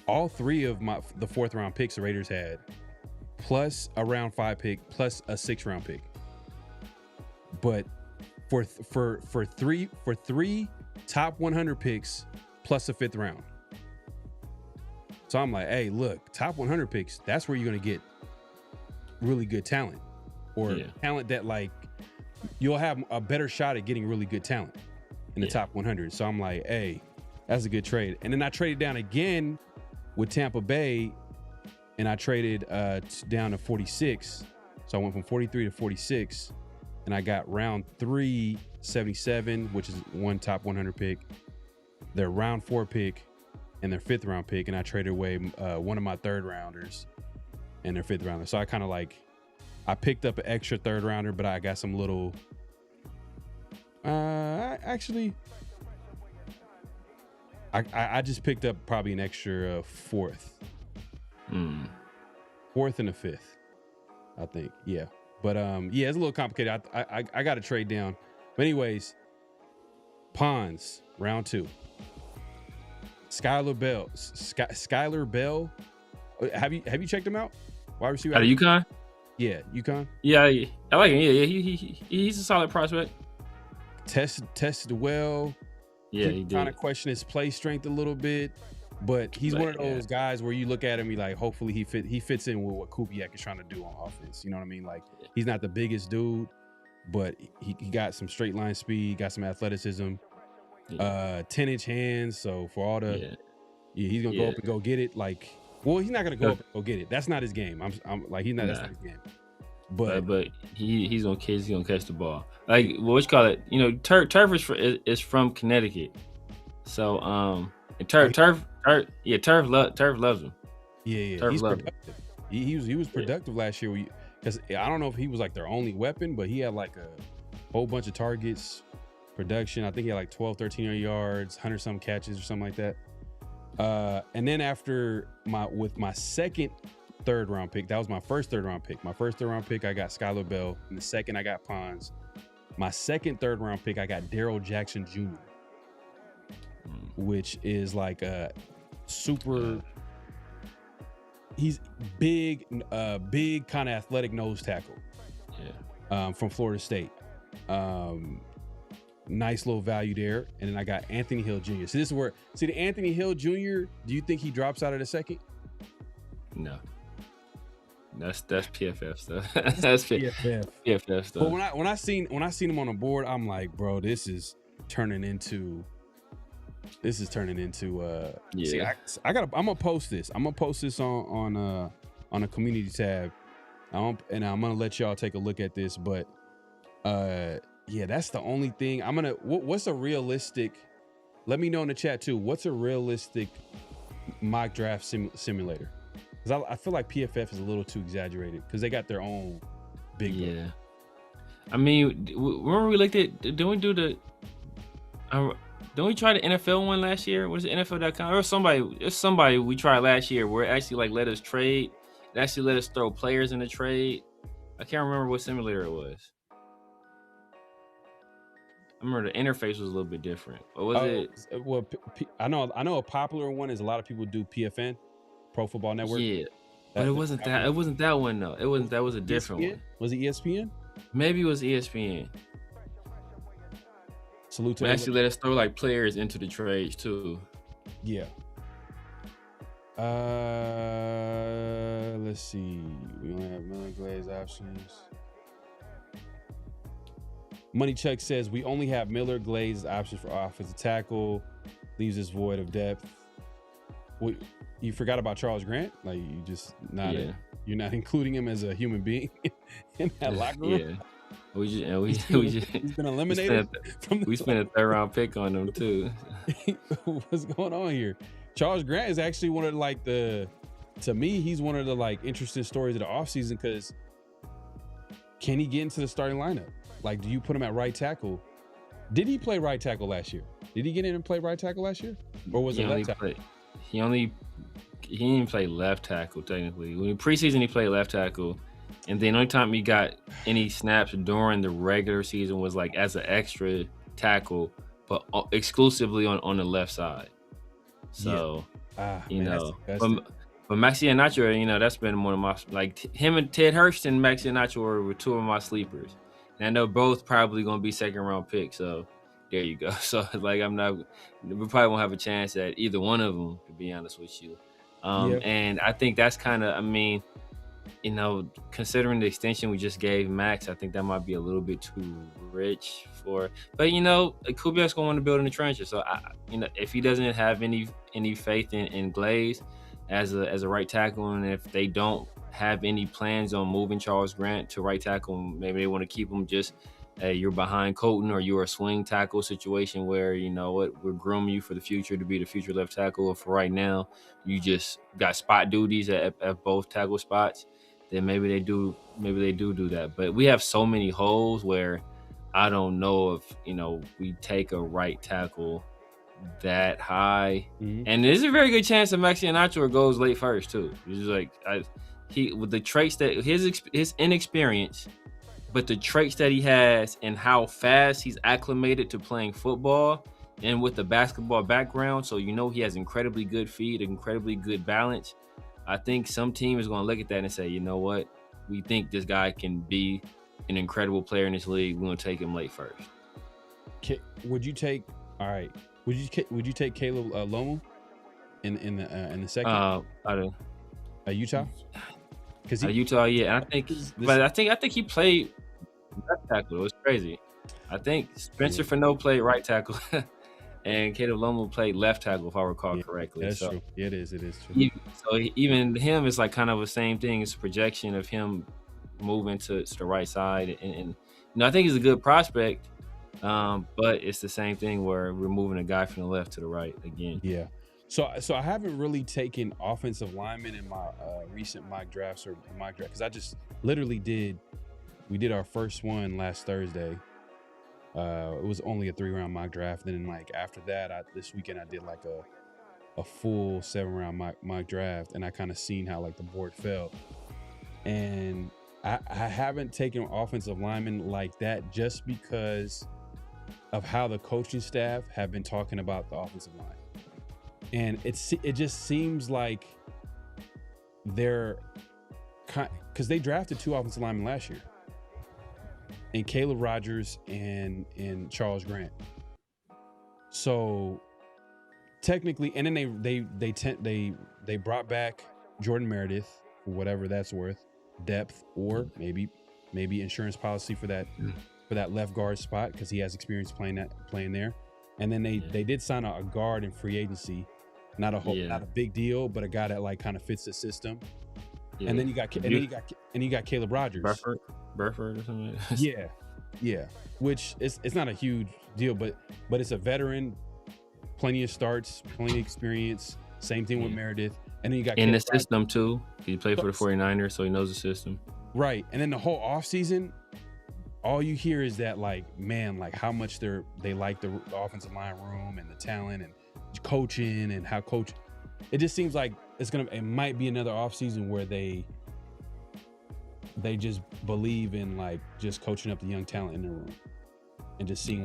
all 3 of the 4th round picks the Raiders had, plus a round 5 pick, plus a 6th round pick. But for 3 top 100 picks plus a 5th round. So I'm like, hey, look, top 100 picks, that's where you're gonna get really good talent, or talent that like you'll have a better shot at getting really good talent in the top 100. So I'm like, hey, that's a good trade. And then I traded down again with Tampa Bay, and I traded down to 46. So I went from 43 to 46, and I got round 3, 77, which is 1 top 100 pick, their round 4 pick, and their 5th round pick, and I traded away one of my 3rd rounders and their 5th rounder. So I kind of like, I picked up an extra 3rd rounder, but I got some little, I just picked up probably an extra 4th. 4th and a 5th, I think. Yeah. But it's a little complicated. I got to trade down. But anyways, Pons, round 2. Skylar Bell. Have you checked him out? Wide receiver out of UConn? Yeah, UConn. Yeah, I like him. Yeah, he's a solid prospect. Tested well. Yeah, he did. Kind of question his play strength a little bit, but he's one of those guys where you look at him, you like, hopefully he fits in with what Kubiak is trying to do on offense. You know what I mean? Like, he's not the biggest dude, but he got some straight line speed, got some athleticism, 10-inch hands. So for all the, he's gonna go up and go get it. Like, well, he's not gonna go up and go get it. That's not his game. I'm like, he's not. That's not his game. but he's gonna catch the ball. Like what you call it? You know, Turf is from Connecticut, so and Turf loves him. Yeah, Turf he's loves him. productive. He was productive last year because I don't know if he was like their only weapon, but he had like a whole bunch of targets, production. I think he had like 12, 13 yards, 100 some catches or something like that. And then after my second third round pick, that was my first third round pick. My first third round pick, I got Skylar Bell. And the second, I got Pons. My second third round pick, I got Darrell Jackson Jr., which is like a super. He's big kind of athletic nose tackle. Yeah. From Florida State. Nice little value there. And then I got Anthony Hill Jr. So this is where the Anthony Hill Jr., do you think he drops out of the second? No. That's PFF stuff. That's PFF stuff. But when I seen him on the board, I'm like, bro, this is turning into See, I'm gonna post this. I'm gonna post this on a community tab. And I'm gonna let y'all take a look at this. But yeah, that's the only thing. What's a realistic? Let me know in the chat too. What's a realistic mock draft simulator? Because I feel like PFF is a little too exaggerated because they got their own big. Yeah. book. I mean, remember we looked at? Don't we try the NFL one last year? Was it NFL.com or somebody we tried last year where it actually like let us trade? It actually let us throw players in the trade. I can't remember what simulator it was. I remember the interface was a little bit different. What was it? Well, I know a popular one is a lot of people do PFN, Pro Football Network. Yeah, but it wasn't that. It wasn't that one though. It wasn't. That was a different ESPN? one. Was it ESPN? Maybe it was ESPN. Salute to they actually let us throw like players into the trades too. Yeah. Let's see. We only have Miller Glaze options. Money Chuck says we only have Miller Glaze options for offensive tackle. Leaves us void of depth. You forgot about Charles Grant? Like you just you're not including him as a human being in that locker room? Yeah. He's been eliminated. We spent a third round pick on him too. What's going on here? Charles Grant is actually one of to me, he's one of the like interesting stories of the offseason because can he get into the starting lineup? Like, do you put him at right tackle? Did he play right tackle last year? Did he get in and play right tackle last year? Or was it left tackle? He didn't play left tackle technically. When preseason he played left tackle. And then the only time he got any snaps during the regular season was like as an extra tackle, but exclusively on the left side. So, but Maxi Iheanacho, that's been one of my, like him and Ted Hurst and Maxi Iheanacho were two of my sleepers. And I know both probably going to be second round picks. So there you go. So like we probably won't have a chance at either one of them, to be honest with you. And I think that's kind of, considering the extension we just gave Max, I think that might be a little bit too rich for. But Kubiak's gonna want to build in the trenches. So if he doesn't have any faith in Glaze as a right tackle, and if they don't have any plans on moving Charles Grant to right tackle, maybe they want to keep him just. You're behind Colton, or you're a swing tackle situation where we're grooming you for the future to be the future left tackle. Or for right now, you just got spot duties at both tackle spots. Then maybe they do that. But we have so many holes where I don't know if we take a right tackle that high. Mm-hmm. And there's a very good chance that Maxi Iheanacho goes late first too. It's just like with the traits that his inexperience. But the traits that he has and how fast he's acclimated to playing football and with the basketball background, so he has incredibly good feet, incredibly good balance. I think some team is going to look at that and say, you know what? We think this guy can be an incredible player in this league. We're going to take him late first. Would you take Caleb Lomu in the second? Out of Utah? Because Utah, yeah. And I think he played left tackle. It was crazy. I think Spencer Fano played right tackle, and Caleb Lomu played left tackle, if I recall correctly. That's true. It is true. So even him is like kind of the same thing. It's a projection of him moving to the right side, and I think he's a good prospect. But it's the same thing where we're moving a guy from the left to the right again. Yeah. So I haven't really taken offensive linemen in my recent mock drafts or mock draft because I just literally we did our first one last Thursday. It was only a 3-round mock draft. Then like after that, this weekend I did like a full 7-round mock draft, and I kind of seen how like the board fell. And I haven't taken offensive linemen like that just because of how the coaching staff have been talking about the offensive line. And it just seems like they're because they drafted 2 offensive linemen last year, and Caleb Rogers and Charles Grant. So technically, and then they brought back Jordan Meredith for whatever that's worth, depth or maybe insurance policy for that left guard spot because he has experience playing there. And then they did sign a guard in free agency. Not a big deal, but a guy that like kind of fits the system. Yeah. And then you got Caleb Rogers, Burford or something. yeah. Which it's not a huge deal, but it's a veteran, plenty of starts, plenty of experience. Same thing with Meredith. And then you got in Caleb the system Rogers. Too. He played for the 49ers, so he knows the system. Right. And then the whole offseason, all you hear is that like, man, like how much they like the offensive line room and the talent and coaching and how coach. It just seems like it might be another offseason where they just believe in like just coaching up the young talent in the room and just seeing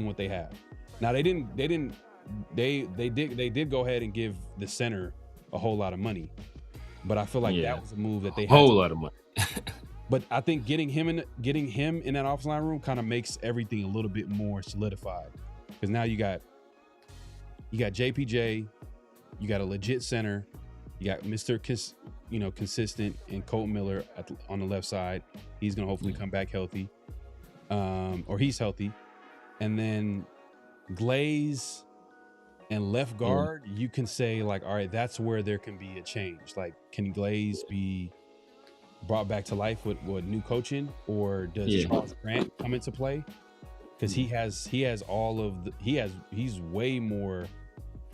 what they have. Now they did go ahead and give the center a whole lot of money, but I feel like that was a move that they had. Lot of money. But I think getting him in that offensive line room kind of makes everything a little bit more solidified because now you got JPJ, you got a legit center, you got Mr. Consistent and Colt Miller on the left side. He's gonna hopefully come back healthy, or he's healthy, and then Glaze and left guard. You can say like, all right, that's where there can be a change. Like, can Glaze be brought back to life with new coaching, or does Charles Grant come into play? Because he's way more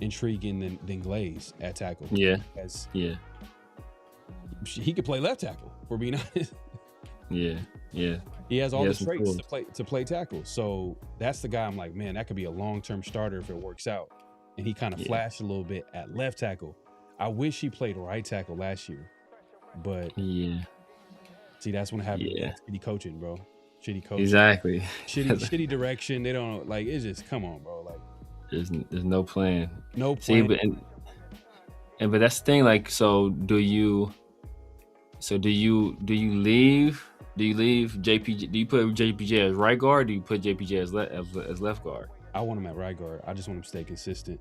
intriguing than Glaze at tackle. He could play left tackle, for being honest. He has all the traits to play tackle. So that's the guy I'm like, man, that could be a long-term starter if it works out. And he kind of flashed a little bit at left tackle. I wish he played right tackle last year, but see, that's when it happened. Shitty coaching, bro. Shitty coaching. Exactly. Shitty direction. They don't like. It's just come on, bro. Like there's no plan. No plan. See, but that's the thing. Like, so do you leave? Do you leave JPJ? Do you put JPJ as right guard? Or do you put JPJ as left guard? I want him at right guard. I just want him to stay consistent.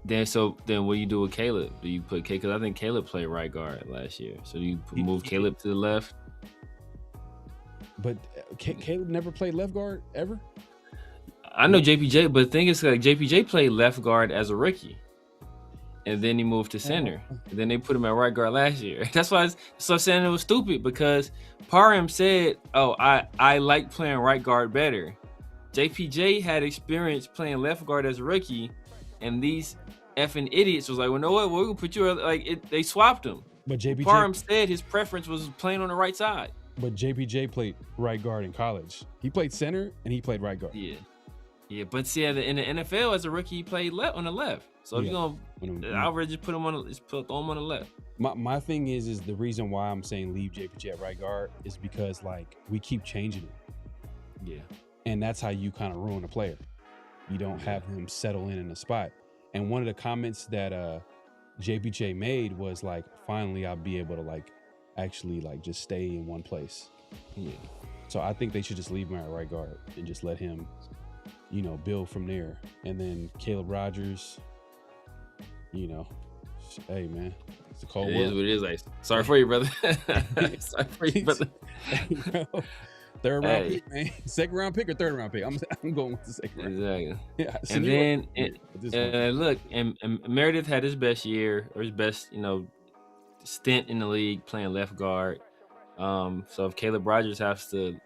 Then what do you do with Caleb? Do you put Caleb? Because I think Caleb played right guard last year. So do you move Caleb to the left? But Caleb never played left guard ever? I know JPJ, but the thing is, like, JPJ played left guard as a rookie. And then he moved to center. And then they put him at right guard last year. That's why I'm saying it was stupid, because Parham said, oh, I like playing right guard better. JPJ had experience playing left guard as a rookie, and these effing idiots was like, well, no, what? We're going to put you they swapped him. But Parham said his preference was playing on the right side. But JPJ played right guard in college. He played center and he played right guard. Yeah, but see, in the NFL as a rookie, he played left on the left. So if you're gonna, I'll really just put him on, throw him on the left. My thing is the reason why I'm saying leave JPJ at right guard is because like we keep changing it. Yeah, and that's how you kind of ruin a player. You don't have him settle in a spot. And one of the comments that JPJ made was like, finally I'll be able to like actually like just stay in one place. Yeah. So I think they should just leave him at right guard and just let him, build from there. And then Caleb Rogers, hey man, it's a cold world. It is what it is. Like, sorry for you, brother. Sorry for you, brother. Third round pick, man. Second round pick or third round pick? I'm going with the second round. Exactly. Yeah. And then look, and Meredith had his best year, or his best, stint in the league playing left guard. So if Caleb Rogers has to,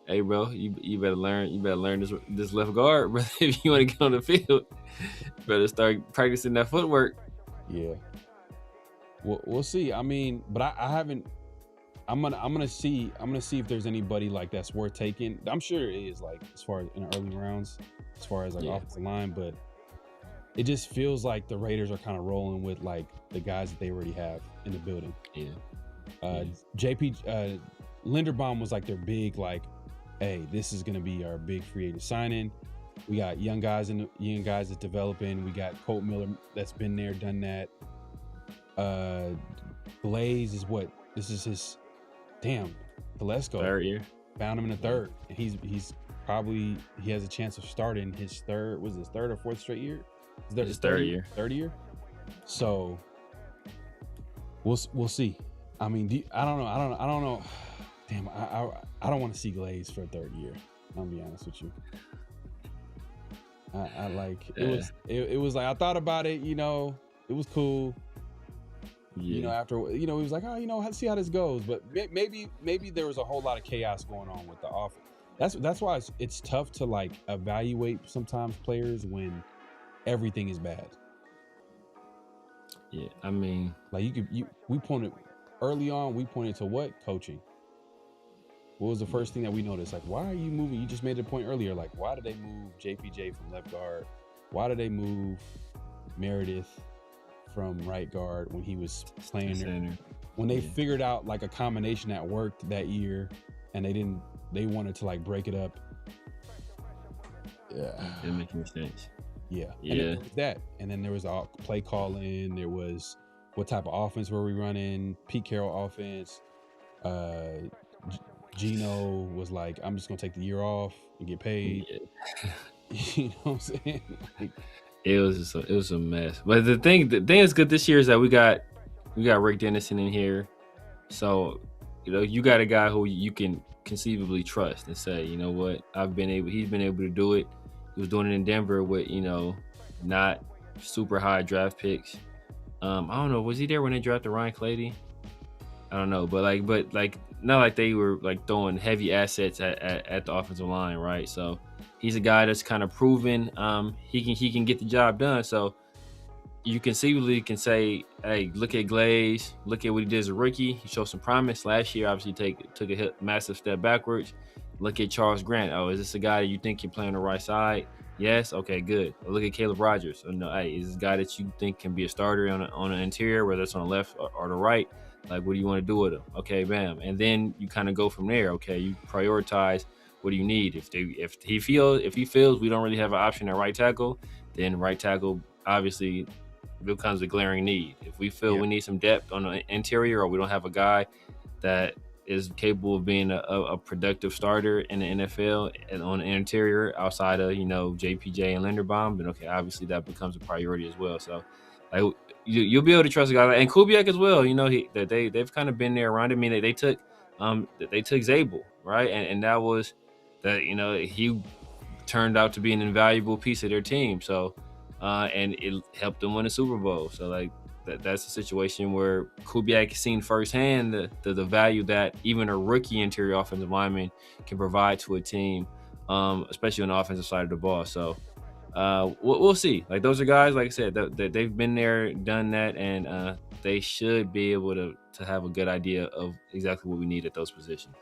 hey bro, you better learn this left guard, brother. If you want to get on the field, better start practicing that footwork. Yeah. We'll see. I mean, but I haven't. I'm gonna see if there's anybody like that's worth taking. I'm sure there is, like as far as in the early rounds, as far as like offensive line, but it just feels like the Raiders are kind of rolling with like the guys that they already have in the building. Yeah. JP Linderbaum was like their big like, hey, this is gonna be our big free agent signing. We got young guys that's developing. We got Colt Miller that's been there, done that. Blaze is what? This is his Telesco. Third year. Found him in the third. And he's probably he has a chance of starting his third or fourth straight year? His third year. Third year. So we'll see. I mean, I don't know. Damn, I don't want to see Glaze for a third year. I'll be honest with you. I like it was like I thought about it, you know, it was cool. Yeah. You know, after he was like, oh, you know, see how this goes. But maybe there was a whole lot of chaos going on with the offense. That's why it's tough to like evaluate sometimes players when everything is bad. Yeah, I mean, like we pointed early on. We pointed to what? Coaching. What was the first thing that we noticed? Like, why are you moving? You just made a point earlier. Like, why did they move JPJ from left guard? Why did they move Meredith from right guard when he was playing there? When they figured out like a combination that worked that year, and they wanted to like break it up. Yeah, it didn't make any sense. Yeah. Yeah. And there was that, and then there was a play calling. There was what type of offense were we running? Pete Carroll offense. Gino was like, I'm just gonna take the year off and get paid. Yeah. You know what I'm saying? Like, it was a mess. But the thing that's good this year is that we got Rick Dennison in here, so you know you got a guy who you can conceivably trust and say, you know what, he's been able to do it. He was doing it in Denver with, you know, not super high draft picks. I don't know, was he there when they drafted Ryan Clady? I don't know, but not like they were like throwing heavy assets at the offensive line, right? So he's a guy that's kind of proven he can get the job done. So you conceivably can say, hey, look at Glaze, look at what he did as a rookie. He showed some promise last year. Obviously, took a massive step backwards. Look at Charles Grant. Oh, is this a guy that you think can play on the right side? Yes. Okay, good. Look at Caleb Rogers. Oh, no, hey, is this a guy that you think can be a starter on an interior, whether it's on the left or the right? Like, what do you want to do with him? Okay, bam. And then you kind of go from there. Okay, you prioritize what do you need. If he feels we don't really have an option at right tackle, then right tackle obviously becomes a glaring need. If we feel we need some depth on the interior, or we don't have a guy that is capable of being a productive starter in the NFL and on the interior outside of, you know, JPJ and Linderbaum, then okay, obviously that becomes a priority as well. So like you'll be able to trust a guy and Kubiak as well. You know, they've kind of been there around him. I mean, they took Zabel, right, and that was that, you know, he turned out to be an invaluable piece of their team. So and it helped them win a Super Bowl. So like that's a situation where Kubiak has seen firsthand the value that even a rookie interior offensive lineman can provide to a team, especially on the offensive side of the ball. So we'll see. Like, those are guys, like I said, that they've been there, done that, and they should be able to have a good idea of exactly what we need at those positions.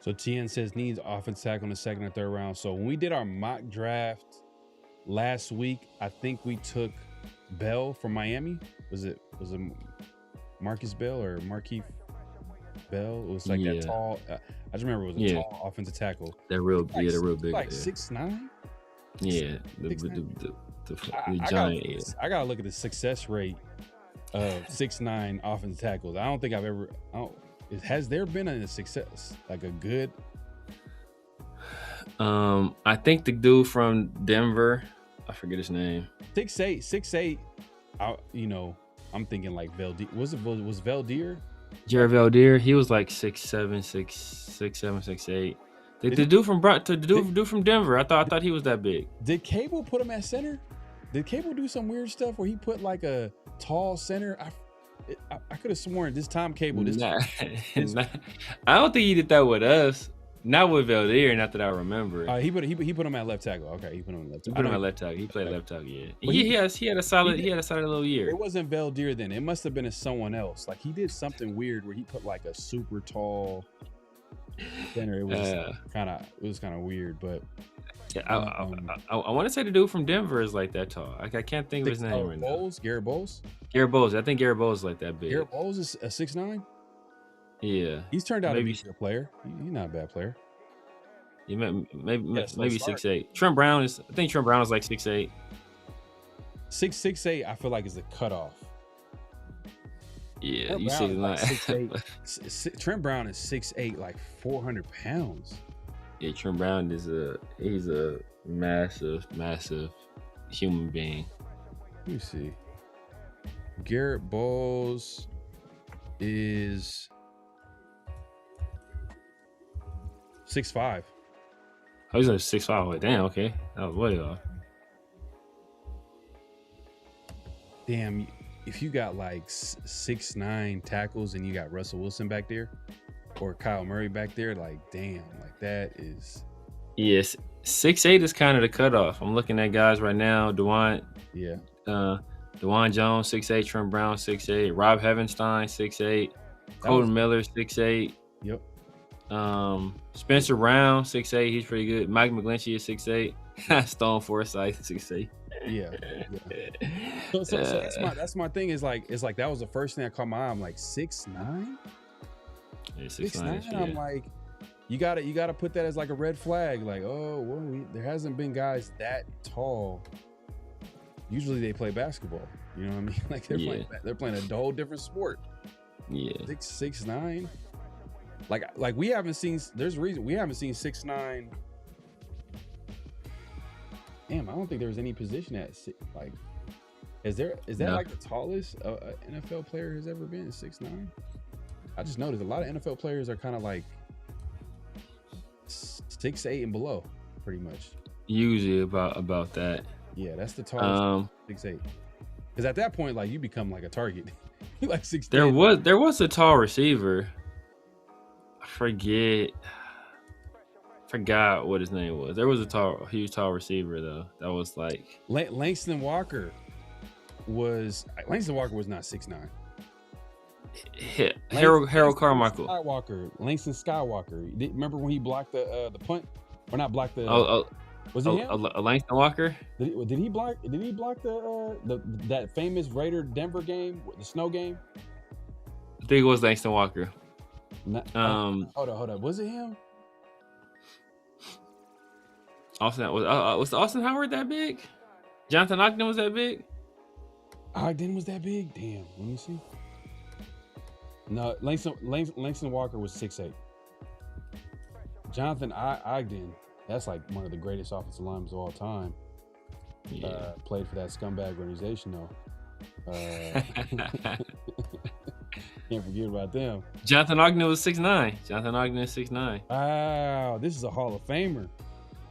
So TN says needs offense tackle in the second or third round. So when we did our mock draft last week, I think we took Bell from Miami. Was it Marcus Bell or Markeith Bell? It was like that tall. I just remember it was a tall offensive tackle. They're real big. Like 6'9". Yeah, the giant. I gotta look at the success rate of 6'9" offensive tackles. I don't think I've ever. Has there been a success, like a good? I think the dude from Denver, I forget his name. 6'8". You know, I'm thinking like Veldier. Was Veldier? Jared Veldier. He was like 6'7", 6'7", 6'8". The dude from Denver. I thought he was that big. Did Cable put him at center? Did Cable do some weird stuff where he put like a tall center? I could have sworn this Tom Cable. This Nah, I don't think he did that with us. Not with Valdir, not that I remember. He put him at left tackle. Okay, he put him at left tackle. He put him at left tackle. He played left tackle. Yeah, Well, he had a solid little year. It wasn't Valdir then. It must have been someone else. Like he did something weird where he put like a super tall center. It was kind of weird, but. Yeah, I want to say the dude from Denver is like that tall. I can't think of his name right now. Garrett Bowles? Garrett Bowles. I think Garrett Bowles is like that big. Garrett Bowles is a 6'9"? Yeah. He's turned out to be a player. He's not a bad player. Yeah, maybe 6'8". Trent Brown is. I think Trent Brown is like 6'8". 6'8", I feel like is the cutoff. Yeah, you see like 6'8". Trent Brown is 6'8", like 400 pounds. Yeah, Trent Brown he's a massive human being. Let me see. Garrett Bowles is 6'5". Oh, he's like 6'5". Like, damn, okay. That was way off. Damn, if you got like 6'9" tackles and you got Russell Wilson back there or Kyle Murray back there, like, damn, like that is. Yes, 6'8" is kind of the cutoff. I'm looking at guys right now. DeJuan Jones, 6'8". Trent Brown, 6'8". Rob Heavenstein, 6'8". Colton Miller, 6'8". Yep. Spencer Brown, 6'8". He's pretty good. Mike McGlinchey is 6'8". Stone Forsythe, 6'8". Yeah. So that's my thing. Is like that was the first thing that caught my eye. I'm like 6'9". Yeah, 6'9". I'm like, you gotta put that as like a red flag. Like, there hasn't been guys that tall. Usually they play basketball. You know what I mean? Like they're playing a whole different sport. Yeah. 6'9". Like we haven't seen. There's a reason we haven't seen 6'9". Damn, I don't think there's any position at like. Is that like the tallest NFL player has ever been? 6'9". I just noticed a lot of NFL players are kind of like 6'8" and below, pretty much. Usually about that. Yeah, that's the tallest. 6'8". Because at that point, like you become like a target. You like 6'10". There was a tall receiver. I forgot what his name was. There was a huge tall receiver though. That was like Langston Walker was not 6'9". Harold Carmichael. Langston Skywalker. Remember when he blocked the punt? Or not blocked the was it him? Langston Walker? Did he block that famous Raider Denver game, the snow game? I think it was Langston Walker. Hold on. Was it him? Austin was Austin Howard that big? Jonathan Ogden was that big? Ogden was that big? Damn, let me see. No, Langston Walker was 6'8". Jonathan Ogden, that's like one of the greatest offensive linemen of all time. Yeah. Played for that scumbag organization though. Can't forget about them. Jonathan Ogden was 6'9". Jonathan Ogden is 6'9". Wow, this is a Hall of Famer.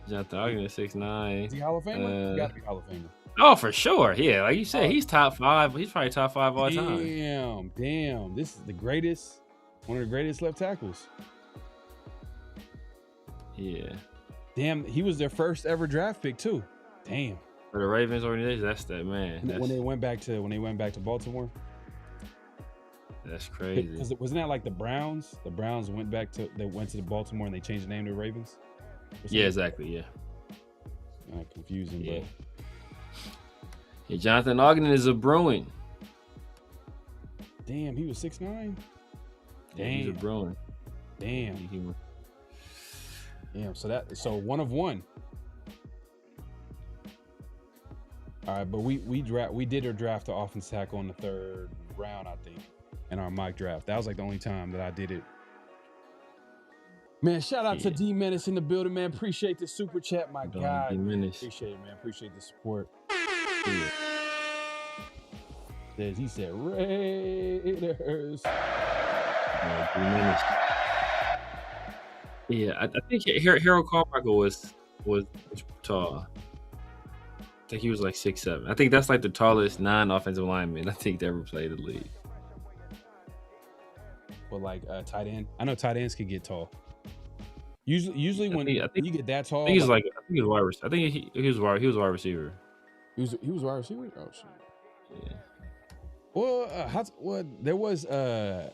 Jonathan Ogden is 6'9". Is he Hall of Famer? He got to be Hall of Famer. Oh, for sure. Yeah, like you said, he's top 5. He's probably top 5 all time. Damn. This is one of the greatest left tackles. Yeah. Damn, he was their first ever draft pick too. Damn. For the Ravens organization, that's that man. When they went back to Baltimore. That's crazy. Because wasn't that like the Browns? The Browns went to Baltimore and they changed the name to the Ravens. Yeah, exactly. Yeah. Confusing, yeah. But. Yeah, Jonathan Ogden is a Bruin. Damn, he was 6'9". Yeah, he's a Bruin. Damn. Damn. So one of one. All right, but we did our draft the offensive tackle in the 3rd round, I think, in our mock draft. That was like the only time that I did it. Man, shout out to D Menace in the building, man. Appreciate the super chat, my guy. Appreciate it, man. Appreciate the support. Yeah. He said Raiders. Yeah, I think Harold Carmichael was tall. I think he was like 6'7". I think that's like the tallest non-offensive lineman I think that ever played the league. but like tight end. I know tight ends can get tall. Usually when you get that tall, I think I think he was wide receiver. I think he was wide receiver. He was wide receiver. Oh shit. Yeah. Well, there was a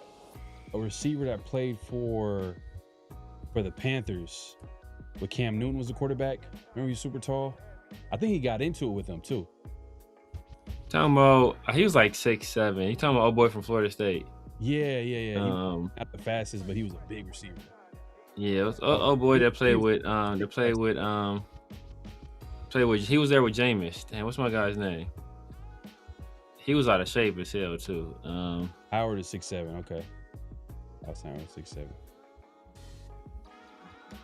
receiver that played for the Panthers, with Cam Newton was the quarterback. Remember, he's super tall. I think he got into it with them too. Talking about he was like 6'7". You talking about old boy from Florida State? Yeah. Not the fastest, but he was a big receiver. Yeah, it was old boy that played with he was there with Jameis. Damn, what's my guy's name? He was out of shape as hell too. Howard is 6'7". Okay, I was saying 6'7".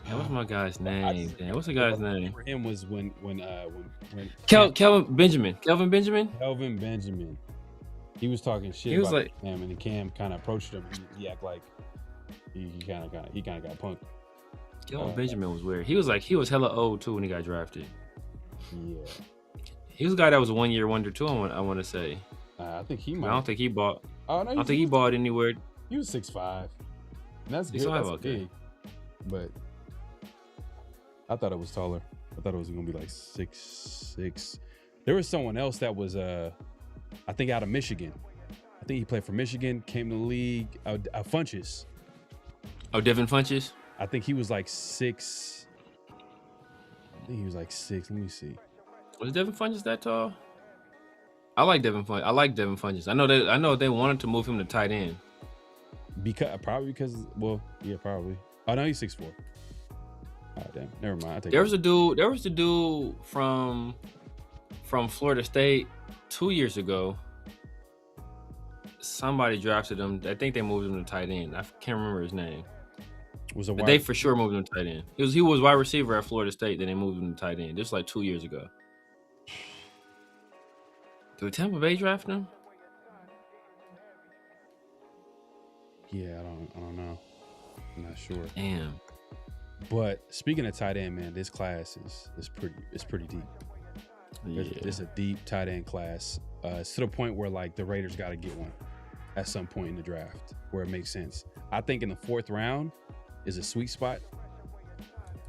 Yeah, what's my guy's name? Damn, what's the guy's name? For him was when Kelvin Benjamin. Kelvin Benjamin. He was talking shit. He was about like, Cam, and then Cam kind of approached him. He act like he kind of got punked. Kelvin Benjamin was weird. He was hella old too when he got drafted. Yeah. He was a guy that was a 1 year wonder too. I want to say. I think he might. I don't think he bought. Oh no, I don't think he bought anywhere. He was 6'5". That's good. 6'5", That's okay. big. But I thought it was taller. I thought it was gonna be like 6'6". There was someone else that was I think out of Michigan. I think he played for Michigan. Came to the league. Funches. Oh, Devin Funches. I think he was like 6. I think he was like 6. Let me see. Was Devin Funches that tall? I like Devin Funches. I know they wanted to move him to tight end. Probably because probably. Oh no, he's 6'4". Oh damn, never mind. There was a dude from Florida State 2 years ago. Somebody drafted him. I think they moved him to tight end. I can't remember his name. They for sure moved him to tight end. He was wide receiver at Florida State. Then they moved him to tight end. This was like 2 years ago. Did Tampa Bay draft him? Yeah, I don't know. I'm not sure. Damn. But speaking of tight end, man, this class is pretty deep. Yeah. It's a deep tight end class. It's to the point where like the Raiders got to get one at some point in the draft where it makes sense. I think in the 4th round is a sweet spot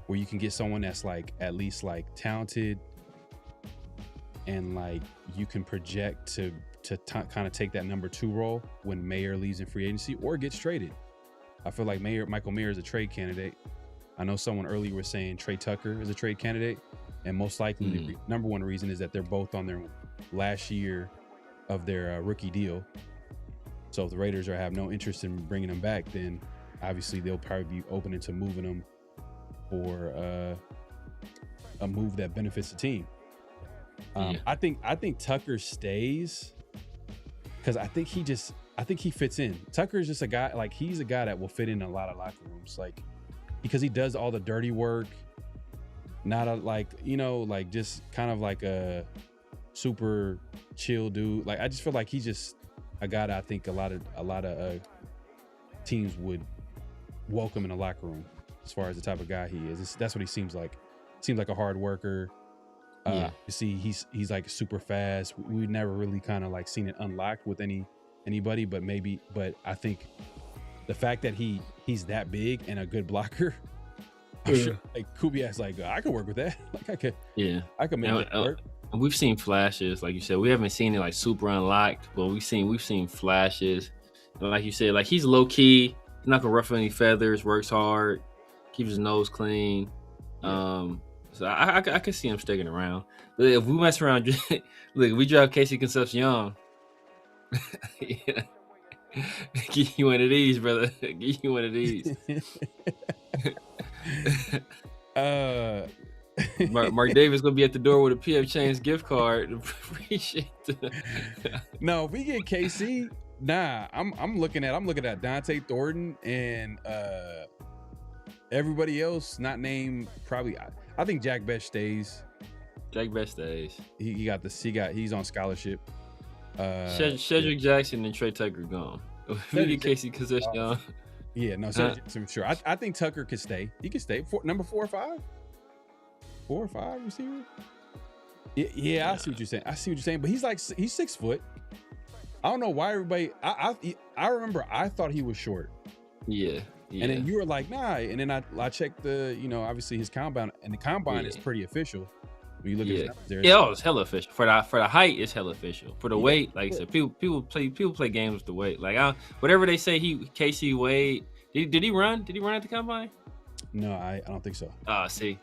where you can get someone that's like at least like talented and like you can project to kind of take that number 2 role when Mayer leaves in free agency or gets traded. I feel like Michael Mayer is a trade candidate. I know someone earlier was saying Trey Tucker is a trade candidate, and most likely the number one reason is that they're both on their last year of their rookie deal. So if the Raiders have no interest in bringing them back, then obviously they'll probably be open to moving them for a move that benefits the team. I think Tucker stays because I think he fits in. Tucker is just a guy, like he's a guy that will fit in a lot of locker rooms, like because he does all the dirty work, not just kind of like a super chill dude. Like I just feel like he's just a guy that I think a lot of teams would welcome in a locker room as far as the type of guy he is. That's what he seems like. Seems like a hard worker. You see, he's like super fast. We've never really kind of like seen it unlocked with anybody, but I think the fact that he's that big and a good blocker, I'm sure like Kubiak's like, I could work with that. Like I could make that work. We've seen flashes, like you said. We haven't seen it like super unlocked, but we've seen flashes. And like you said, like he's low key. He's not gonna ruffle any feathers. Works hard. Keeps his nose clean. So I could see him sticking around. But if we mess around, look, if we draft Casey Concepcion, give you one of these, brother. Give you one of these. Mark Davis gonna be at the door with a PF Chang's gift card. Appreciate it. No, if we get KC, I'm looking at Dante Thornton and everybody else not named. Probably, I think Jack Best stays. Jack Best stays. He's on scholarship. Cedric Jackson and Trey Tucker gone. If we get Casey Concepcion. Yeah, no, I'm sure. I think Tucker could stay. He could stay. Number 4 or 5? 4 or 5 receiver? Yeah, I see what you're saying. But he's 6 foot. I don't know why everybody. I remember I thought he was short. Yeah. And then you were like, nah. And then I checked the, obviously his combine, and the combine is pretty official. When you look at his numbers there. Yeah, it's hella official. For the height, it's hella official. For the weight, like I said, people play games with the weight. Like whatever they say, Casey weighed. Did he run? Did he run at the combine? No, I don't think so. See,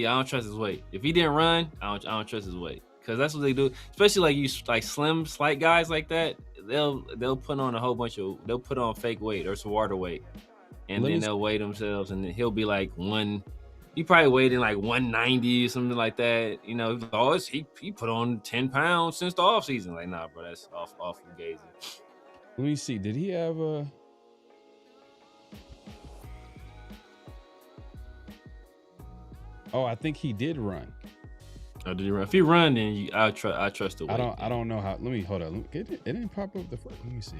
I don't trust his weight. If he didn't run, I don't trust his weight, because that's what they do. Especially like slim, slight guys like that. They'll put on they'll put on fake weight or some water weight, and then they'll weigh themselves, and then he'll be like he probably weighed in like 190 or something like that. He put on 10 pounds since the offseason. Like, nah, bro, that's off from gazing. Let me see. Did he have a? Oh, I think he did run. Oh, did he run? If he run, then I trust the weight. I don't know how. Let me hold on. It didn't pop up the first. Let me see.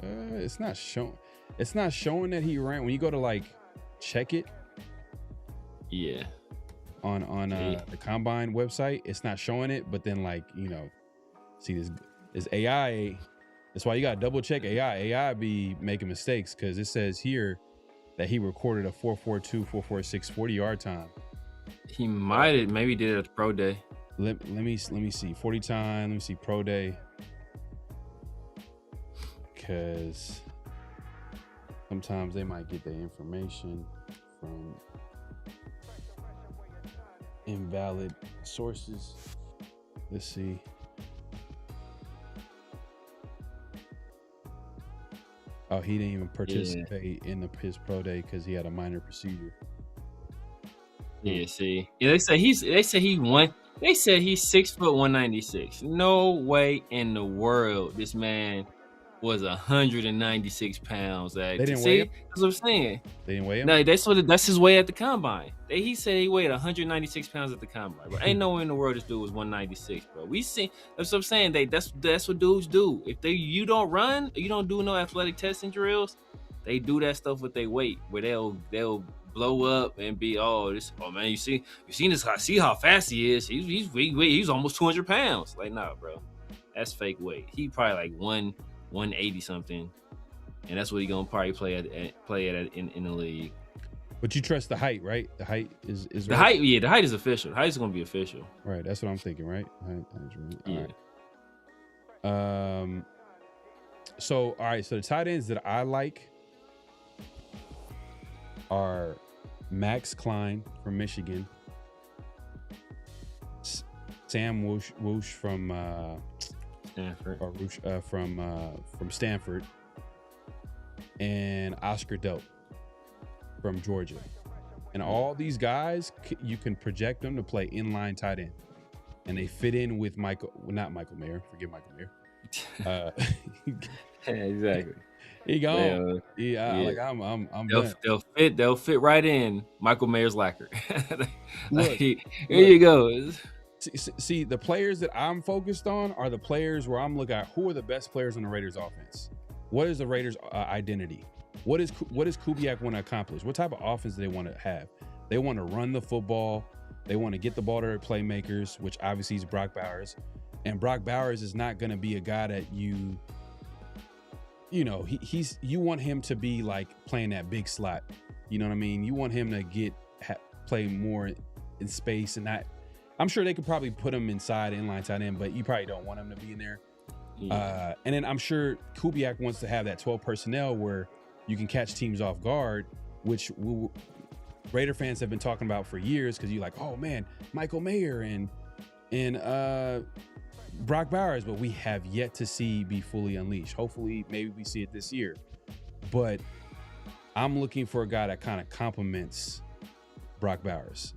It's not showing. It's not showing that he ran. When you go to like check it. Yeah. On the combine website, it's not showing it. But then see this AI. That's why you got to double check AI. AI be making mistakes, because it says here that he recorded a 4.42, 4.46 40-yard time. He maybe did it at the pro day. Let me see 40 time. Let me see pro day, because sometimes they might get their information from invalid sources. Let's see. Oh, he didn't even participate in his pro day because he had a minor procedure. Yeah, see. Yeah, they say he won. They said he's 6 foot 196. No way in the world this man was 196 pounds. They didn't weigh him? That's what I'm saying. They didn't weigh him? No, that's his weight at the combine. He said he weighed 196 pounds at the combine, bro. Ain't no way in the world this dude was 196, bro. That's what I'm saying. That's what dudes do. If you don't run, you don't do no athletic testing drills, they do that stuff with their weight, where they'll blow up and be, man, you see this, I see how fast he is. He's almost 200 pounds. Like, nah, bro. That's fake weight. He probably like 180 something, and that's what he gonna probably play at in the league. But you trust the height, right? The height is the right? height. Yeah, the height is official. The height is gonna be official. Right. That's what I'm thinking. Right. Yeah. Right. So all right. So the tight ends that I like are Max Klein from Michigan, Sam Woosh from Stanford, or Woosh, from Stanford, and Oscar Delp from Georgia. And all these guys, you can project them to play inline tight end, and they fit in with not Michael Mayer. Forget Michael Mayer. Exactly. He gone. I'm done. They'll fit right in Michael Mayer's lacquer. Here you go. See, the players that I'm focused on are the players where I'm looking at who are the best players on the Raiders offense. What is the Raiders' identity? What does Kubiak want to accomplish? What type of offense do they want to have? They want to run the football. They want to get the ball to their playmakers, which obviously is Brock Bowers. And Brock Bowers is not going to be a guy that you want him to be like playing that big slot. You know what I mean? You want him to play more in space, and not. I'm sure they could probably put him inside inline tight end, but you probably don't want him to be in there. Yeah. And then I'm sure Kubiak wants to have that 12 personnel where you can catch teams off guard, which Raider fans have been talking about for years, because you're like, oh man, Michael Mayer and Brock Bowers, but we have yet to see be fully unleashed. Hopefully, maybe we see it this year. But I'm looking for a guy that kind of complements Brock Bowers.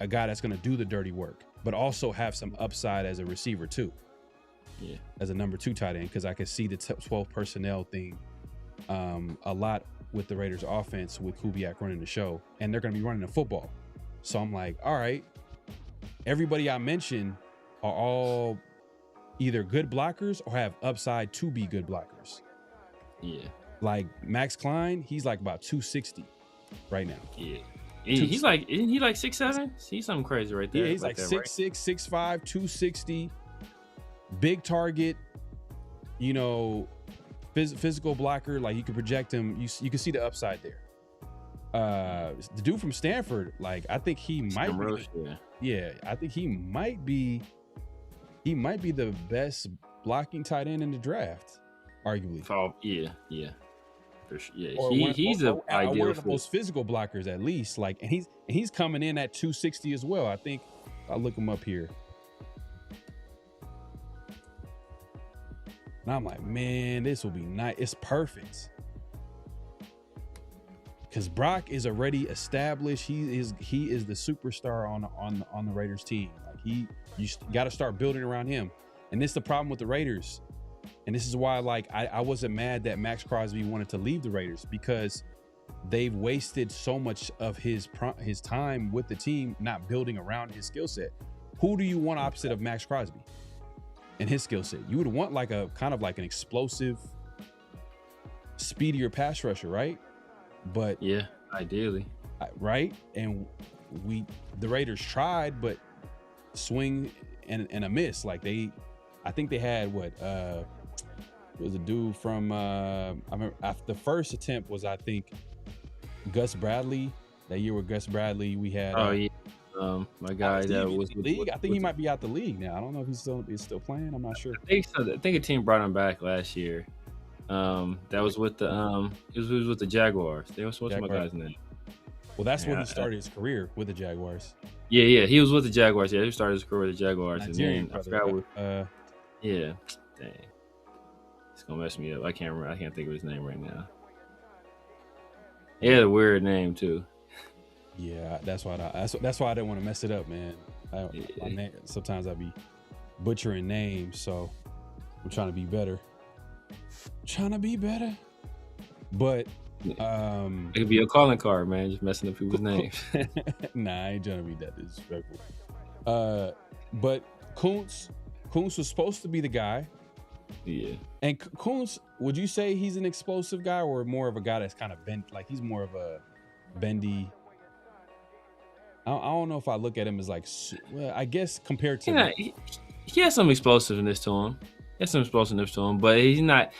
A guy that's going to do the dirty work, but also have some upside as a receiver too. Yeah, as a number 2 tight end, because I can see the 12 personnel thing a lot with the Raiders offense with Kubiak running the show, and they're going to be running the football. So I'm like, all right, everybody I mentioned are all either good blockers or have upside to be good blockers. Yeah. Like Max Klein, he's like about 260 right now. Yeah. Isn't he like 6'7"? He's something crazy right there. Yeah, he's like 6'6", 6'5", 260. big target, physical blocker. Like, you can project him. You can see the upside there. The dude from Stanford, like, I think he might be, I think he might be the best blocking tight end in the draft, arguably. Yeah. For sure. Yeah, Or he's one of the most physical blockers, at least. Like, and he's coming in at 260 as well. I think I'll look him up here. And I'm like, man, this will be nice. It's perfect. Because Brock is already established. He is the superstar on the Raiders team. Like, you got to start building around him. And this is the problem with the Raiders. And this is why, like, I wasn't mad that Max Crosby wanted to leave the Raiders, because they've wasted so much of his time with the team not building around his skill set. Who do you want opposite of Max Crosby and his skill set? You would want like a kind of like an explosive, speedier pass rusher, right? But yeah, ideally, right? And the Raiders tried, but swing and a miss. Like, I think they had it was a dude from I remember after the first attempt was, I think, Gus Bradley. That year with Gus Bradley, we had my guy that was in the league. I think he might be out the league now. I don't know if he's still playing. I'm not sure. I think so. I think a team brought him back last year. That was with the he was with the Jaguars. What's my guy's name? Well, that's when he started his career, with the Jaguars. Yeah, he was with the Jaguars. Yeah, he started his career with the Jaguars. Nigerian and then brother, I forgot yeah, dang, it's gonna mess me up. I can't remember. I can't think of his name right now. He had a weird name too. Yeah, that's why I didn't want to mess it up, man. Sometimes I be butchering names, so I'm trying to be better. But it could be a calling card, man. Just messing up people's names. Nah, I ain't trying to be that disrespectful. But Kuntz was supposed to be the guy. Yeah. And Kuntz, would you say he's an explosive guy, or more of a guy that's kind of bent? Like, he's more of a bendy. I don't know if I look at him as like, well, I guess compared to he has some explosiveness to him. But he's not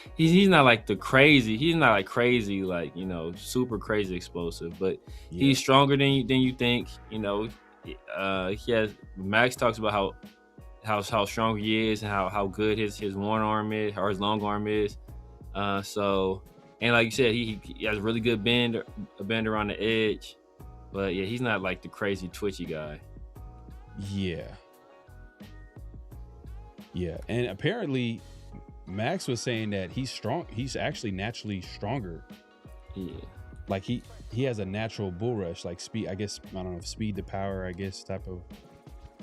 like the crazy. He's not like crazy, like, super crazy explosive. But he's stronger than you think. Max talks about how strong he is and how good his one arm is, or his long arm is. So, and like you said, he has a really good bend around the edge. But yeah, he's not like the crazy twitchy guy. Yeah. And apparently Max was saying that he's strong. He's actually naturally stronger. Yeah. Like, he has a natural bull rush, like speed, I guess, I don't know, speed to power, I guess, type of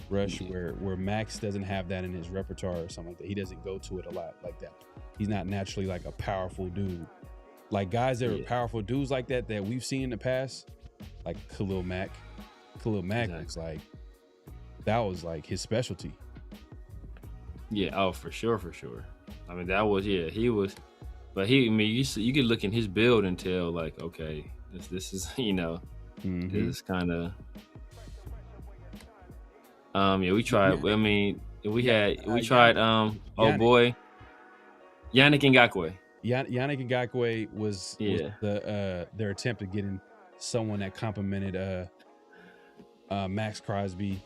rush, where Max doesn't have that in his repertoire or something like that. He doesn't go to it a lot like that. He's not naturally like a powerful dude. Like, guys that are powerful dudes like that we've seen in the past, like Khalil Mack. Was like, that was like his specialty. Yeah, oh, for sure. I mean, that was, he was, but you could look in his build and tell, like, okay, this is, this is kind of, we tried, I mean, we tried, Yannick Ngakoue. Yannick Ngakoue was their attempt at getting someone that complimented Max Crosby.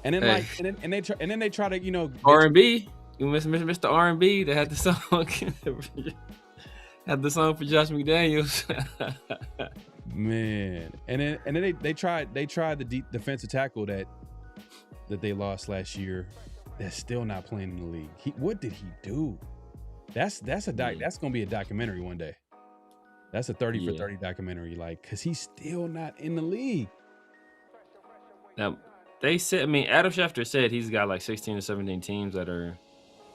And then and then they try to R&B. You Mr. R&B that had the song for Josh McDaniels. Man, and then they tried the defensive tackle that they lost last year. That's still not playing in the league. What did he do? That's gonna be a documentary one day. That's a 30 for 30 documentary, like, because he's still not in the league. Now, they said, Adam Schefter said he's got like 16 or 17 teams that are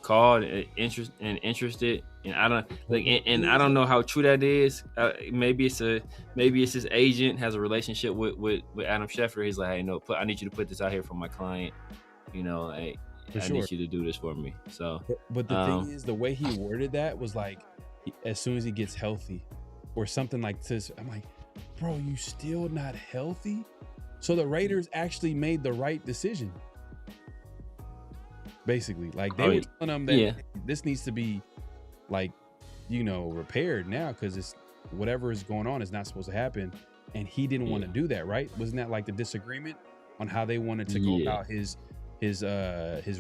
called and interested, and I don't know how true that is. Maybe it's his agent has a relationship with Adam Schefter. He's like, hey, no, I need you to put this out here for my client. Hey, I need you to do this for me. So, but the thing is, the way he worded that was like, as soon as he gets healthy, or something like this. I'm like, bro, you still not healthy? So the Raiders actually made the right decision. basically. Like they were telling him that this needs to be like, repaired now because it's whatever is going on is not supposed to happen. And he didn't want to do that, right? Wasn't that like the disagreement on how they wanted to go about his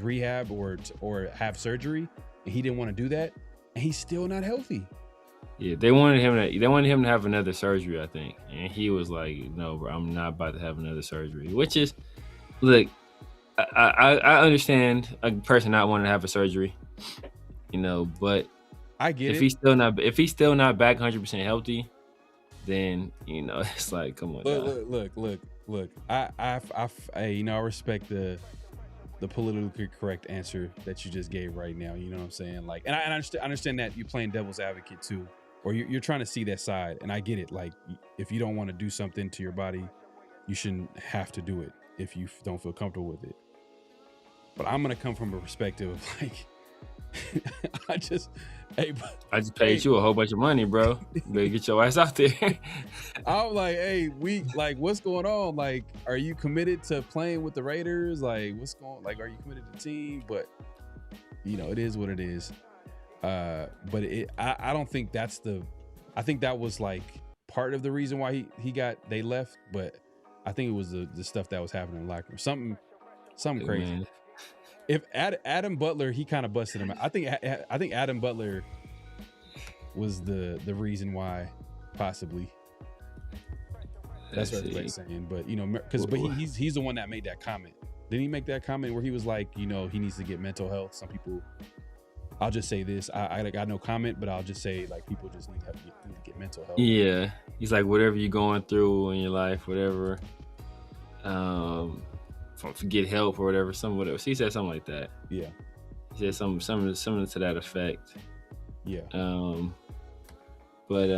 rehab or have surgery? And he didn't want to do that, and he's still not healthy. Yeah, they wanted him to have another surgery, I think, and he was like, "No, bro, I'm not about to have another surgery." Which is, look, I understand a person not wanting to have a surgery, but I get if he's still not back 100% healthy, then it's like, come on. Look. I respect the politically correct answer that you just gave right now. You know what I'm saying? Like, and I understand that you're playing devil's advocate too, or you're trying to see that side, and I get it. Like, if you don't want to do something to your body, you shouldn't have to do it if you don't feel comfortable with it. But I'm gonna come from a perspective of like, I just paid you a whole bunch of money, bro. You better get your ass out there. I'm like, hey, what's going on? Like, are you committed to playing with the Raiders? Like, are you committed to the team? But it is what it is. But I don't think I think that was like part of the reason why they left. But I think it was the stuff that was happening in the locker room. Something crazy. Man. If Adam Butler, he kind of busted him out. I think Adam Butler was the reason why, possibly. That's what everybody's saying. But he's the one that made that comment. Didn't he make that comment where he was like, he needs to get mental health? Some people, I'll just say this. I got no comment, but I'll just say like people just need to get mental health. Yeah, he's like, whatever you're going through in your life, whatever. Get help or whatever. He said something like that. Yeah. He said something to that effect. Yeah. But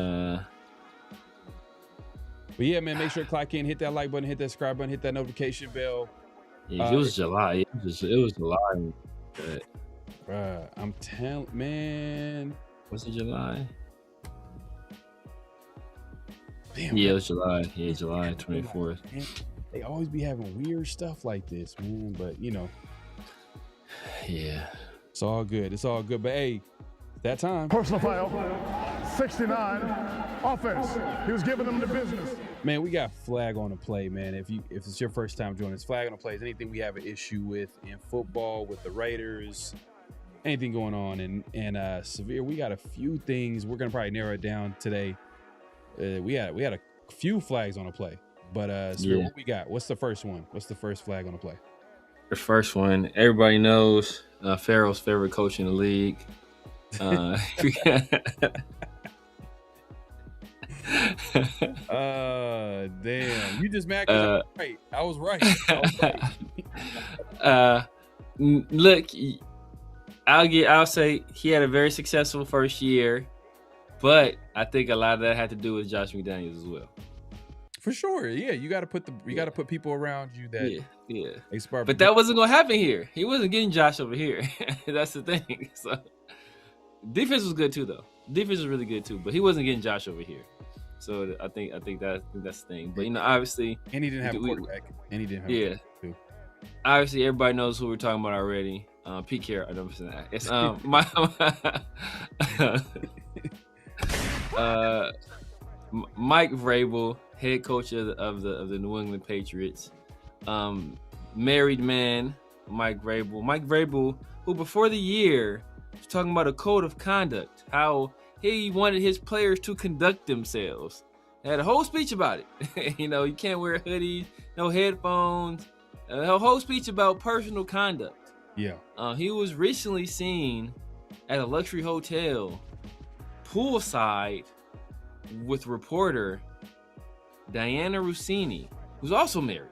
yeah, man, make sure to clock in, hit that like button, hit that subscribe button, hit that notification bell. Yeah, it was July. It was July. I'm telling, man. Was it July? Damn. Yeah, it was July. Yeah, July 24th. They always be having weird stuff like this, man. But yeah, it's all good. It's all good. But hey, that time. Personal foul, 69, offense. He was giving them the business. Man, we got flag on the play, man. If it's your first time joining us, flag on the play is anything we have an issue with in football, with the Raiders, anything going on. And Severe, we got a few things. We're gonna probably narrow it down today. We had a few flags on the play. But Severe, what we got? What's the first one? What's the first flag on the play? The first one, everybody knows Pharaoh's favorite coach in the league. Damn. You just mad because I was right. Look, I'll say he had a very successful first year, but I think a lot of that had to do with Josh McDaniels as well. For sure, yeah. You got to put people around you that inspire. But that wasn't gonna happen here. He wasn't getting Josh over here. That's the thing. So defense was good too, though. Defense was really good too, but he wasn't getting Josh over here. So I think that's the thing. But obviously, and he didn't have a quarterback. And he didn't have a quarterback too. Obviously, everybody knows who we're talking about already. Pete Carroll. I don't understand that. It's Mike Vrabel, head coach of the New England Patriots. Married man, Mike Vrabel. Mike Vrabel, who before the year was talking about a code of conduct, how he wanted his players to conduct themselves. He had a whole speech about it. You can't wear hoodies, no headphones. A whole speech about personal conduct. Yeah. He was recently seen at a luxury hotel, poolside, with reporter Diana Rossini, who's also married,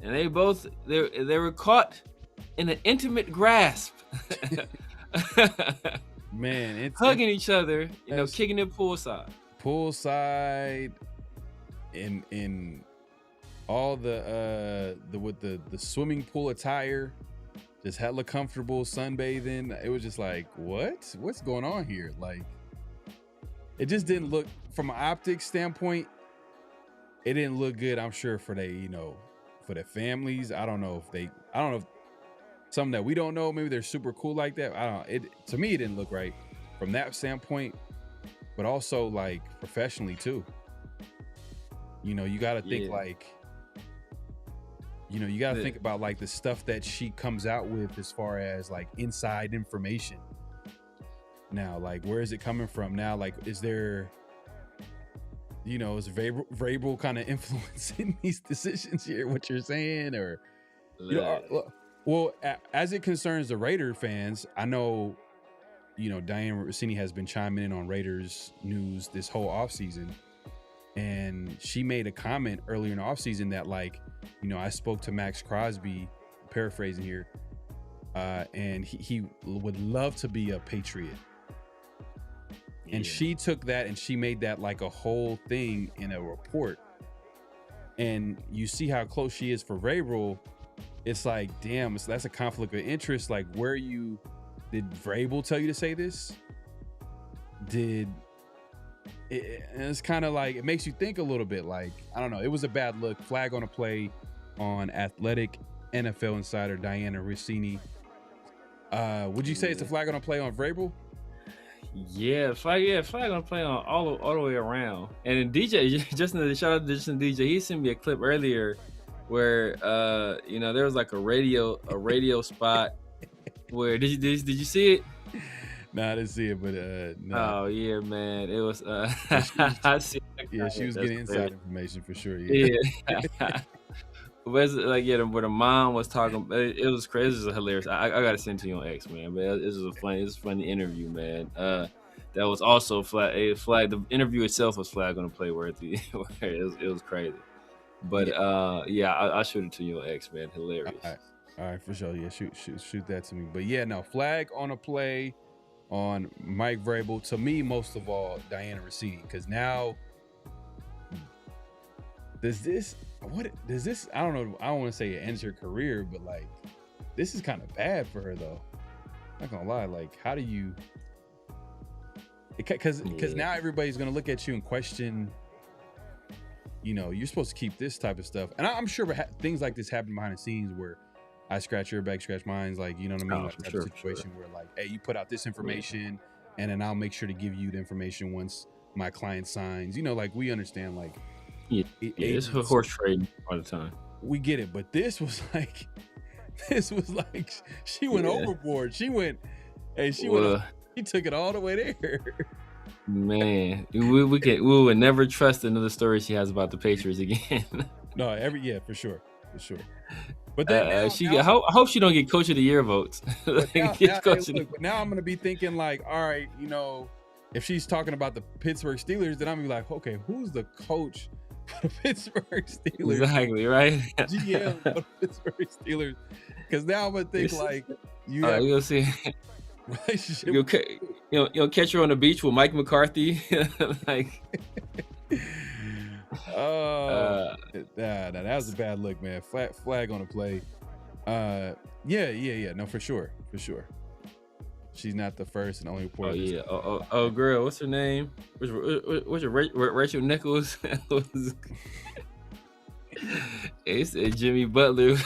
and they were caught in an intimate grasp, man, hugging each other, kicking it poolside, in all the with the swimming pool attire, just hella comfortable sunbathing. It was just like, what's going on here? Like, it just didn't look, from an optics standpoint, it didn't look good. I'm sure for their families. I don't know if something that we don't know. Maybe they're super cool like that. I don't know. To me, it didn't look right from that standpoint, but also like professionally too. You know, you got to think like, you know, you got to think about like the stuff that she comes out with as far as like inside information. Now, like, where is it coming from now? Like, is there, you know, is Vrabel kind of influencing these decisions here, what you're saying? Or, you know, well, as it concerns the Raider fans, I know, you know, Diane Rossini has been chiming in on Raiders news this whole offseason. And she made a comment earlier in the offseason that, like, you know, I spoke to Max Crosby, paraphrasing here, and he would love to be a Patriot. And she took that and she made that like a whole thing in a report. And you see how close she is for Vrabel. It's like, damn, that's a conflict of interest. Like, did Vrabel tell you to say this? And it's kind of like, it makes you think a little bit. Like, I don't know. It was a bad look. Flag on a play on Athletic NFL insider Diana Rossini. Would you say it's a flag on a play on Vrabel? Yeah, flag on a play on all the way around. And then DJ, shout out to Justin DJ. He sent me a clip earlier where you know, there was like a radio spot where did you see it? No, I didn't see it, but no. Oh yeah, man, it was. I see. Yeah, she was getting inside information for sure. Yeah. But it's like, yeah, where the mom was talking, it was crazy. It was hilarious. I gotta send it to you on X, man. But it was a funny interview, man. That was also flag. The interview itself was flag on the play worthy. It was crazy. But I'll shoot it to you on X, man. Hilarious. All right, for sure. Yeah, shoot that to me. But yeah, no, flag on a play on Mike Vrabel. To me, most of all, Diana Rossini, because now does this I don't know, I don't want to say it ends her career, but like, this is kind of bad for her though. Not gonna lie, like, how do you, because now everybody's gonna look at you and question, you know, you're supposed to keep this type of stuff. And I'm sure things like this happen behind the scenes where I scratch your back, scratch mine, like, you know what I mean? Like type of situation where like, hey, you put out this information and then I'll make sure to give you the information once my client signs, you know, like, we understand, like, it's horse trading all the time. We get it, but this was like she went overboard. She took it all the way there. Man, we would never trust another story she has about the Patriots again. No, for sure. But then I hope she don't get Coach of the Year votes. Now I'm gonna be thinking like, all right, you know, if she's talking about the Pittsburgh Steelers, then I'm gonna be like, okay, who's the coach for the Pittsburgh Steelers? Exactly, right? GM for the Pittsburgh Steelers. Because now I'm gonna think like you'll see relationship. You'll catch her on the beach with Mike McCarthy, like. That was a bad look, man. Flag on the play. No, for sure. She's not the first and only reporter. Oh, girl, what's her name? What's Rachel Nichols? It's Jimmy Butler.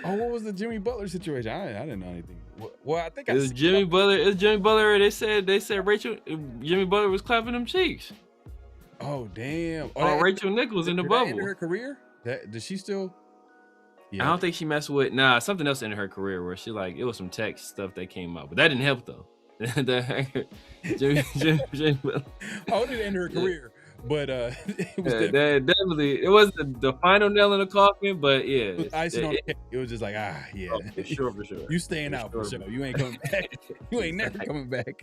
Oh, what was the Jimmy Butler situation? I didn't know anything. Well, I think it was Jimmy Butler. It's Jimmy Butler. They said Jimmy Butler was clapping them cheeks. Oh, damn. Rachel Nichols in the bubble. End her career? Does she still? Yeah. I don't think she messed with something else in her career where she like, it was some text stuff that came out, but that didn't help though. Jimmy Butler. Oh, it didn't end her career. But it was definitely it wasn't the final nail in the coffin, but yeah, it was icing on the cake. It was just like, for sure. You staying out for sure. You ain't coming back. You ain't never coming back.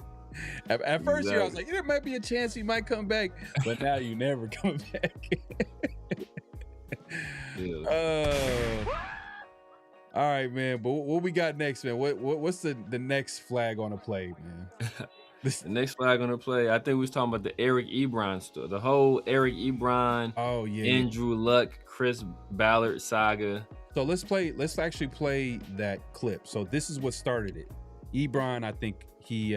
At first year, I was like, there might be a chance he might come back, but now you never coming back. All right, man. But what we got next, man? What's the next flag on the play, man? The next flag on the play, I think we was talking about the Eric Ebron story, the whole Eric Ebron, Andrew Luck, Chris Ballard saga. So let's actually play that clip. So this is what started it. Ebron, I think he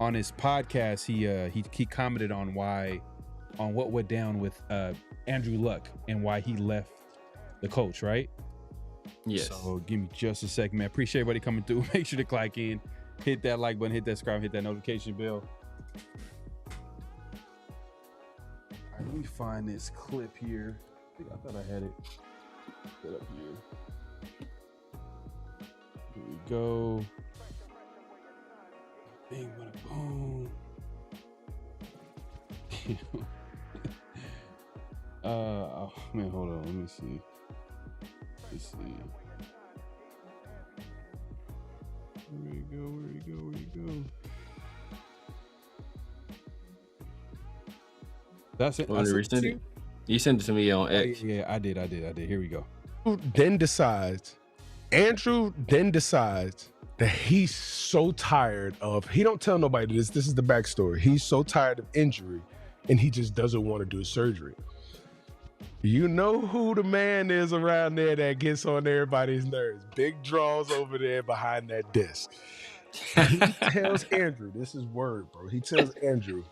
on his podcast he commented on what went down with Andrew Luck and why he left the coach, right? Yes. So give me just a second, man. Appreciate everybody coming through. Make sure to click in, hit that like button, hit that subscribe, hit that notification bell. All right, let me find this clip here. I thought I had it set up here. Here we go. Bing, bada, boom. Oh man, hold on. Let me see. Let's see. Where you go? That's it. You sent it to me on X. Yeah, I did. Here we go. Andrew then decides that he's so tired of, he don't tell nobody this is the backstory. He's so tired of injury and he just doesn't want to do surgery. You know who the man is around there that gets on everybody's nerves? Big Draws over there behind that desk. He tells Andrew, this is word, bro. He tells Andrew,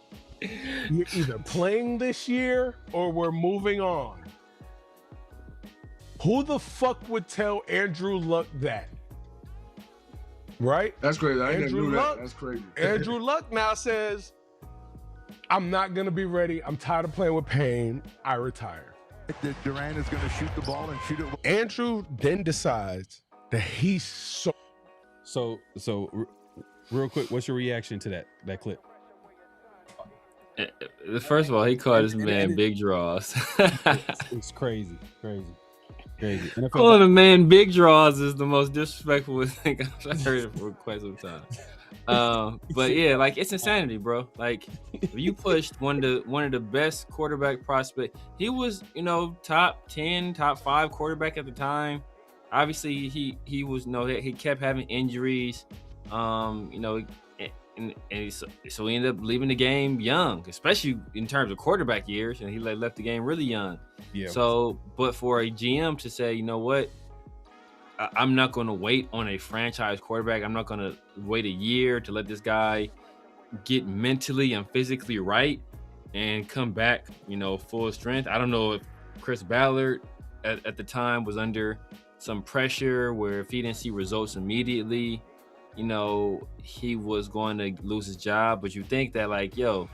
you're either playing this year or we're moving on. Who the fuck would tell Andrew Luck that? Right? That's crazy. I didn't know Luck, that. That's crazy. Andrew Luck now says, I'm not going to be ready. I'm tired of playing with pain. I retire. Durant is going to shoot the ball and shoot it. Andrew then decides that he's So real quick, what's your reaction to that clip? First of all, he called this man Big Draws. It's crazy. NFL Calling a man Big Draws is the most disrespectful thing I've heard for quite some time. But yeah, like, it's insanity, bro. Like, if you pushed one of the best quarterback prospect, he was, top 10, top 5 quarterback at the time. Obviously, he was, he kept having injuries. So he ended up leaving the game young, especially in terms of quarterback years, and he left the game really young. Yeah. So, but for a GM to say, you know what, I'm not going to wait on a franchise quarterback. I'm not going to wait a year to let this guy get mentally and physically right and come back, full strength. I don't know if Chris Ballard at the time was under some pressure where if he didn't see results immediately, he was going to lose his job. But you think that, like, you're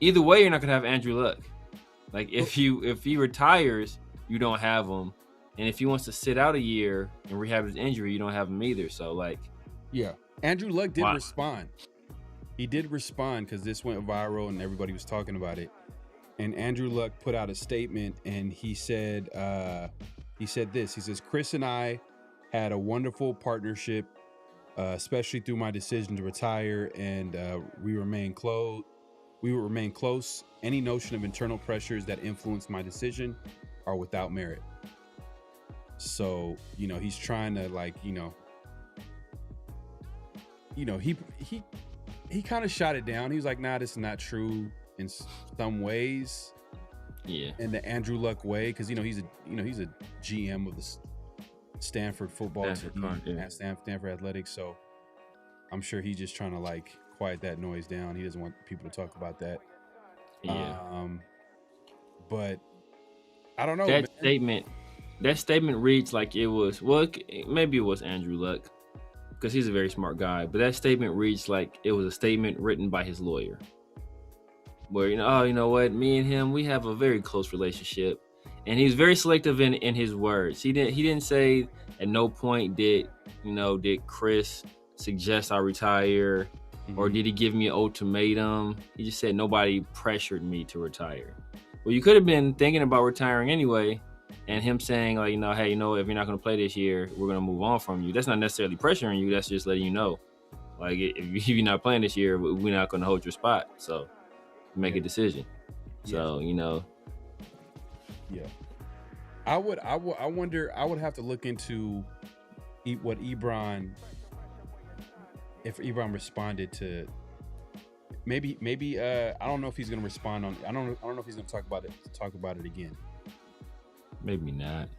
either way, you're not gonna have Andrew Luck. Like, if he retires, you don't have him, and if he wants to sit out a year and rehab his injury, you don't have him either. So, like, yeah, Andrew Luck did respond. He did respond because this went viral and everybody was talking about it. And Andrew Luck put out a statement and he said this. He says, Chris and I had a wonderful partnership, especially through my decision to retire, and we remain close. We will remain close. Any notion of internal pressures that influence my decision are without merit. So, he's trying to, like, he kind of shot it down. He was like, nah, this is not true in some ways. Yeah. In the Andrew Luck way, because he's a GM of the Stanford football team at Stanford Athletics. So I'm sure he's just trying to, like, quiet that noise down. He doesn't want people to talk about that. Yeah. But I don't know. That statement reads like it was, maybe it was Andrew Luck, because he's a very smart guy, but that statement reads like it was a statement written by his lawyer. Where, you know what, me and him, we have a very close relationship. And he's very selective in his words. He didn't say at no point did Chris suggest I retire, or did he give me an ultimatum? He just said nobody pressured me to retire. Well, you could have been thinking about retiring anyway, and him saying, like, hey, if you're not going to play this year, we're going to move on from you. That's not necessarily pressuring you. That's just letting you know, like, if you're not playing this year, we're not going to hold your spot. So make a decision. So, Yeah, I wonder. I would have to look into what Ebron, if Ebron responded to. Maybe. I don't know if he's going to respond on. I don't know if he's going to talk about it again. Maybe not.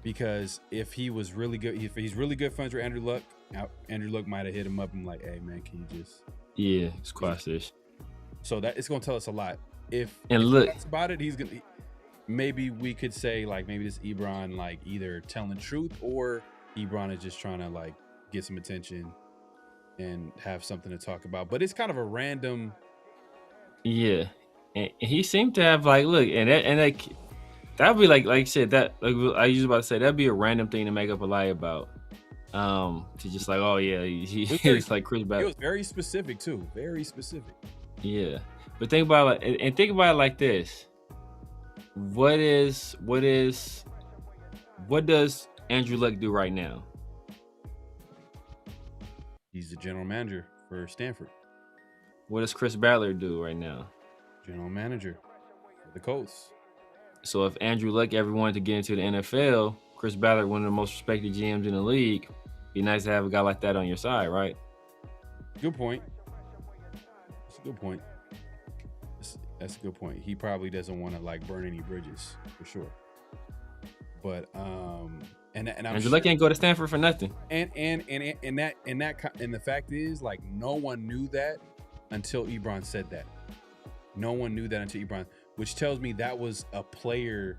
Because if he was really good, if he's really good friends with Andrew Luck, Andrew Luck might have hit him up and like, hey man, can you just squash this? So that it's going to tell us a lot. If look, he talks about it, he's going to. maybe we could say like maybe this Ebron like either telling the truth or Ebron is just trying to like get some attention and have something to talk about. But it's kind of a random. Yeah, and he seemed to have like look, that'd be like you said that like I was about to say that'd be a random thing to make up a lie about. To just like, oh yeah, he's like Chris Ballard. It was very specific too, very specific. Yeah, but think about it, and think about it like this: what does Andrew Luck do right now? He's the general manager for Stanford. What does Chris Ballard do right now? General manager for the Colts. So if Andrew Luck ever wanted to get into the NFL, Chris Ballard, one of the most respected GMs in the league, be nice to have a guy like that on your side, right? Good point. That's a good point. That's a good point. He probably doesn't want to like burn any bridges for sure. But and Andrew Luck ain't go to Stanford for nothing. And the fact is like no one knew that until Ebron said that. No one knew that until Ebron, which tells me that was a player.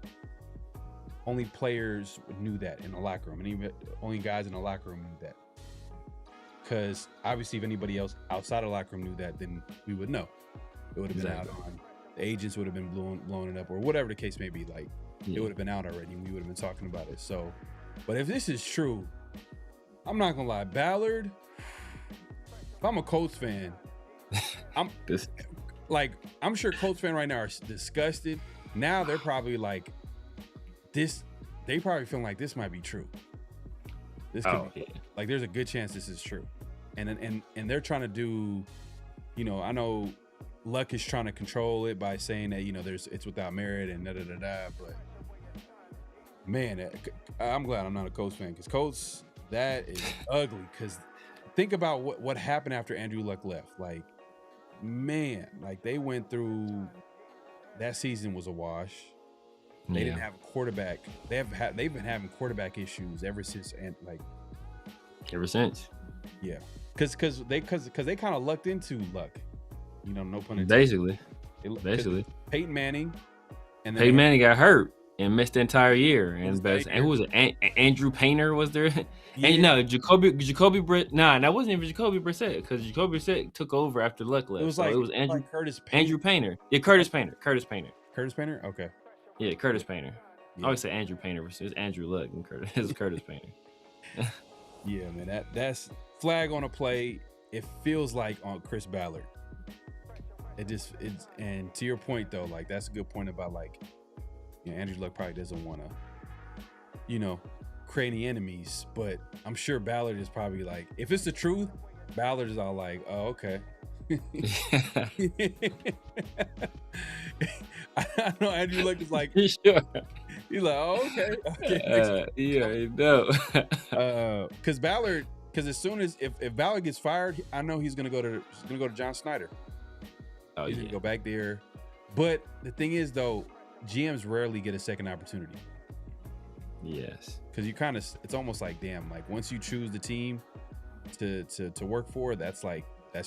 Only players knew that in the locker room, and even only guys in the locker room knew that. Because obviously, if anybody else outside of the locker room knew that, then we would know. It would have been out on. The agents would have been blowing it up, or whatever the case may be. Like it would have been out already, and we would have been talking about it. So, but if this is true, I'm not gonna lie, Ballard. If I'm a Colts fan, I'm sure Colts fans right now are disgusted. Now they're probably like. They probably feel like this might be true. This could be, like there's a good chance this is true, and they're trying to do, I know Luck is trying to control it by saying that it's without merit and but man, I'm glad I'm not a Colts fan because Colts that is ugly. Because think about what happened after Andrew Luck left. Like man, like they went through that season was a wash. They didn't have a quarterback. They've been having quarterback issues ever since, Ever since. Yeah, because they kind of lucked into Luck. No pun intended. Basically. Peyton Manning, and then Peyton Manning got hurt and missed the entire year. And who was it? Andrew Painter was there. Yeah. And no, Jacoby Brissett. Nah, that wasn't even Jacoby Brissett because Jacoby Brissett took over after Luck left. It was Andrew Painter. Yeah, Curtis Painter. Curtis Painter. Okay. Yeah, Curtis Painter. Yeah. I always say Andrew Painter. It's Andrew Luck and Curtis. It's Curtis Painter. Yeah, man. That's flag on a play. It feels like on Chris Ballard. And to your point though, like that's a good point about like, Andrew Luck probably doesn't want to, create any enemies, but I'm sure Ballard is probably like, if it's the truth, Ballard is all like, oh, okay. I know Andrew Luck is like, sure. He's like, oh, okay. Because Ballard, as soon as if Ballard gets fired, I know he's gonna go to John Snyder. He's gonna go back there. But the thing is, though, GMs rarely get a second opportunity. Yes, because it's almost like, damn, like once you choose the team to work for, that's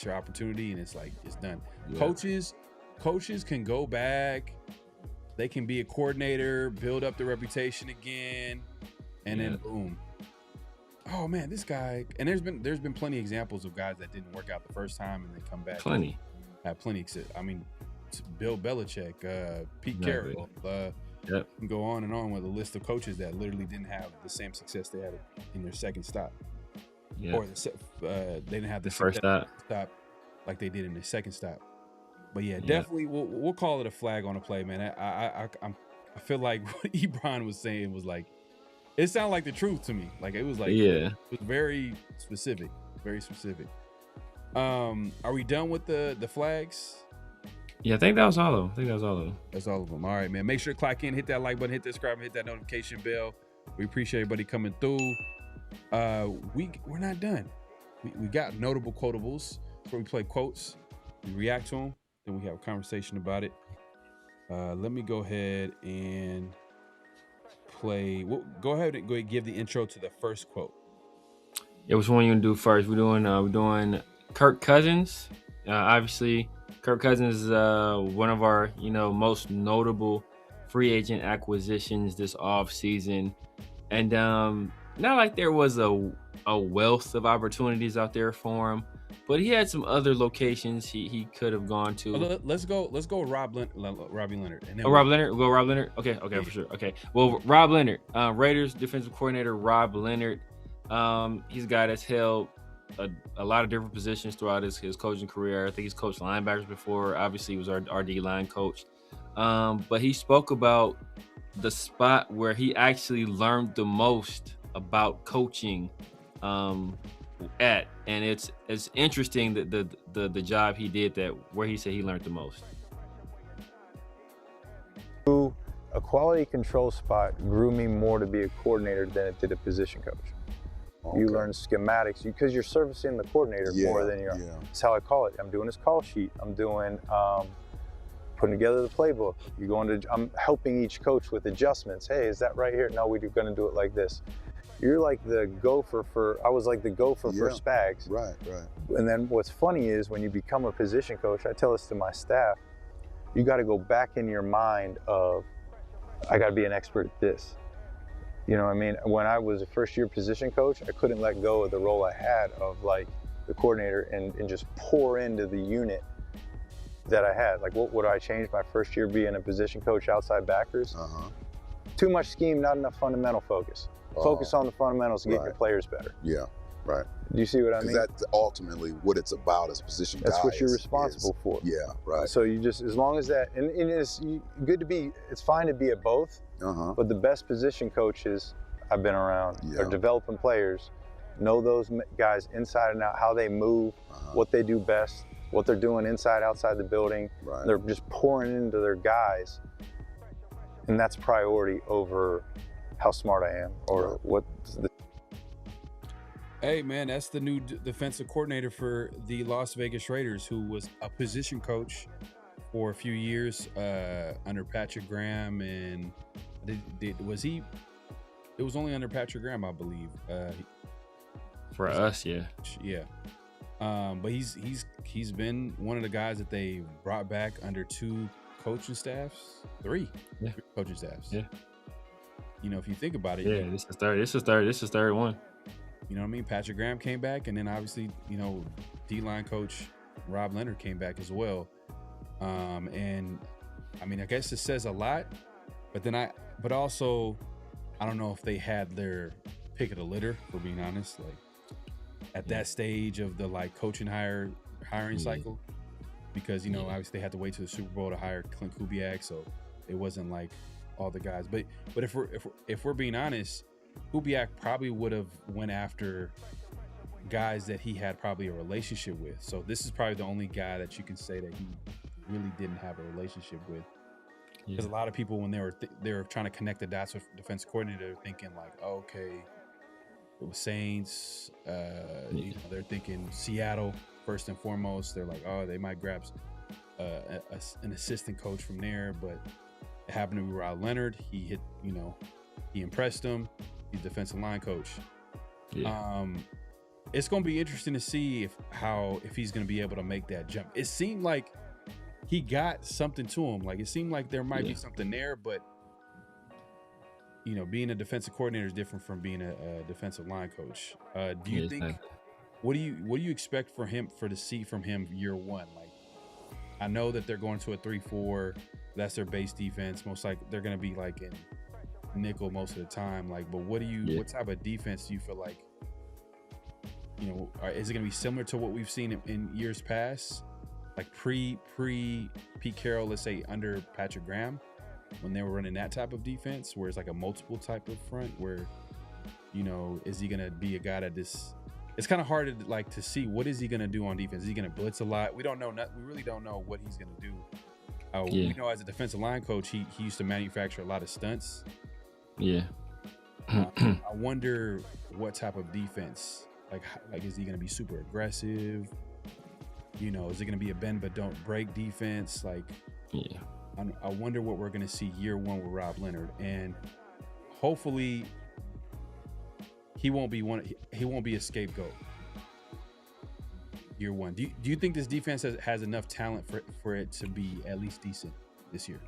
your opportunity, and it's like it's done. Yeah. Coaches can go back. They can be a coordinator, build up their reputation again, and then boom. Oh man, this guy. And there's been plenty of examples of guys that didn't work out the first time and they come back. Plenty. Have plenty. I mean, Bill Belichick, Pete Carroll. Can go on and on with a list of coaches that literally didn't have the same success they had in their second stop. Yeah. Or they didn't have the first stop like they did in their second stop. But yeah, definitely we'll call it a flag on a play, man. I feel like what Ebron was saying was like, it sounded like the truth to me. Like it was like, it was very specific, very specific. Are we done with the flags? Yeah, I think that was all of them. That's all of them. All right, man. Make sure to clock in, hit that like button, hit that subscribe, and hit that notification bell. We appreciate everybody coming through. We're not done. We got notable quotables. That's where we play quotes, we react to them, then we have a conversation about it. Let me go ahead and play. Go ahead and give the intro to the first quote. Yeah, which one you gonna do first? We're doing Kirk Cousins. Obviously, Kirk Cousins is one of our most notable free agent acquisitions this offseason. And not like there was a wealth of opportunities out there for him, but he had some other locations he could have gone to. Let's go with Robbie Leonard. And then Rob Leonard? We'll go Rob Leonard? Okay, for sure. Okay. Well, Rob Leonard, Raiders defensive coordinator Rob Leonard. He's a guy that's held a lot of different positions throughout his coaching career. I think he's coached linebackers before. Obviously, he was our D-line coach. But he spoke about the spot where he actually learned the most about coaching at, and it's interesting that the job he did that where he said he learned the most. A quality control spot grew me more to be a coordinator than it did a position coach. Okay. You learn schematics because you're servicing the coordinator more than you're. Yeah. That's how I call it. I'm doing his call sheet. I'm doing putting together the playbook. I'm helping each coach with adjustments. Hey, is that right here? No, we're going to do it like this. You're like the gopher I was like the gopher for Spags. Right. And then what's funny is when you become a position coach, I tell this to my staff, you got to go back in your mind of, I got to be an expert at this. You know what I mean? When I was a first-year position coach, I couldn't let go of the role I had of like the coordinator and just pour into the unit that I had. Like, what would I change my first year being a position coach outside backers? Too much scheme, not enough fundamental focus. Focus on the fundamentals to get your players better. Yeah, right. Do you see what I mean? That's ultimately what it's about as a position guy. That's what you're responsible for. Yeah, right. So you just, as long as that, and it's good to be, it's fine to be at both, but the best position coaches I've been around are developing players, know those guys inside and out, how they move, what they do best, what they're doing inside, outside the building. Right. They're just pouring into their guys, and that's priority over how smart I am or what. Hey man, that's the new defensive coordinator for the Las Vegas Raiders, who was a position coach for a few years under Patrick Graham, and was he? It was only under Patrick Graham, I believe. For us, yeah. But he's been one of the guys that they brought back under three coaching staffs. Yeah. You know, if you think about it. Yeah, this is third one. You know what I mean? Patrick Graham came back, and then obviously, you know, D-line coach Rob Leonard came back as well. And I mean, I guess it says a lot, but also, I don't know if they had their pick of the litter, for being honest. Like at that stage of the coaching hiring cycle, because you know obviously they had to wait to the Super Bowl to hire Clint Kubiak, so it wasn't like all the guys. But if we're being honest, Kubiak probably would have went after guys that he had probably a relationship with. So this is probably the only guy that you can say that he really didn't have a relationship with. Because a lot of people, when they were trying to connect the dots with defense coordinator, they're thinking like, oh, okay, it was Saints. You know, they're thinking Seattle first and foremost. They're like, oh, they might grab an assistant coach from there, but it happened to be Rob Leonard. He hit, you know, he impressed him. He's defensive line coach. Yeah. It's going to be interesting to see if he's going to be able to make that jump. It seemed like he got something to him. Like it seemed like there might be something there, but you know, being a defensive coordinator is different from being a defensive line coach. Do you think? What do you expect to see from him year one? Like, I know that they're going to a 3-4. That's their base defense. Most likely they're going to be like in nickel most of the time. Like, but what type of defense do you feel like? You know, is it going to be similar to what we've seen in years past? Like pre Pete Carroll, let's say under Patrick Graham, when they were running that type of defense, where it's like a multiple type of front, where, you know, is he going to be a guy that it's kind of hard to see what is he going to do on defense. Is he going to blitz a lot? We don't know. We really don't know what he's going to do. We know as a defensive line coach, he used to manufacture a lot of stunts. Yeah. I wonder what type of defense, like is he going to be super aggressive? You know, is it going to be a bend but don't break defense? Like, yeah. I wonder what we're going to see year one with Rob Leonard, and hopefully he won't be a scapegoat year one. Do you think this defense has enough talent for it to be at least decent this year?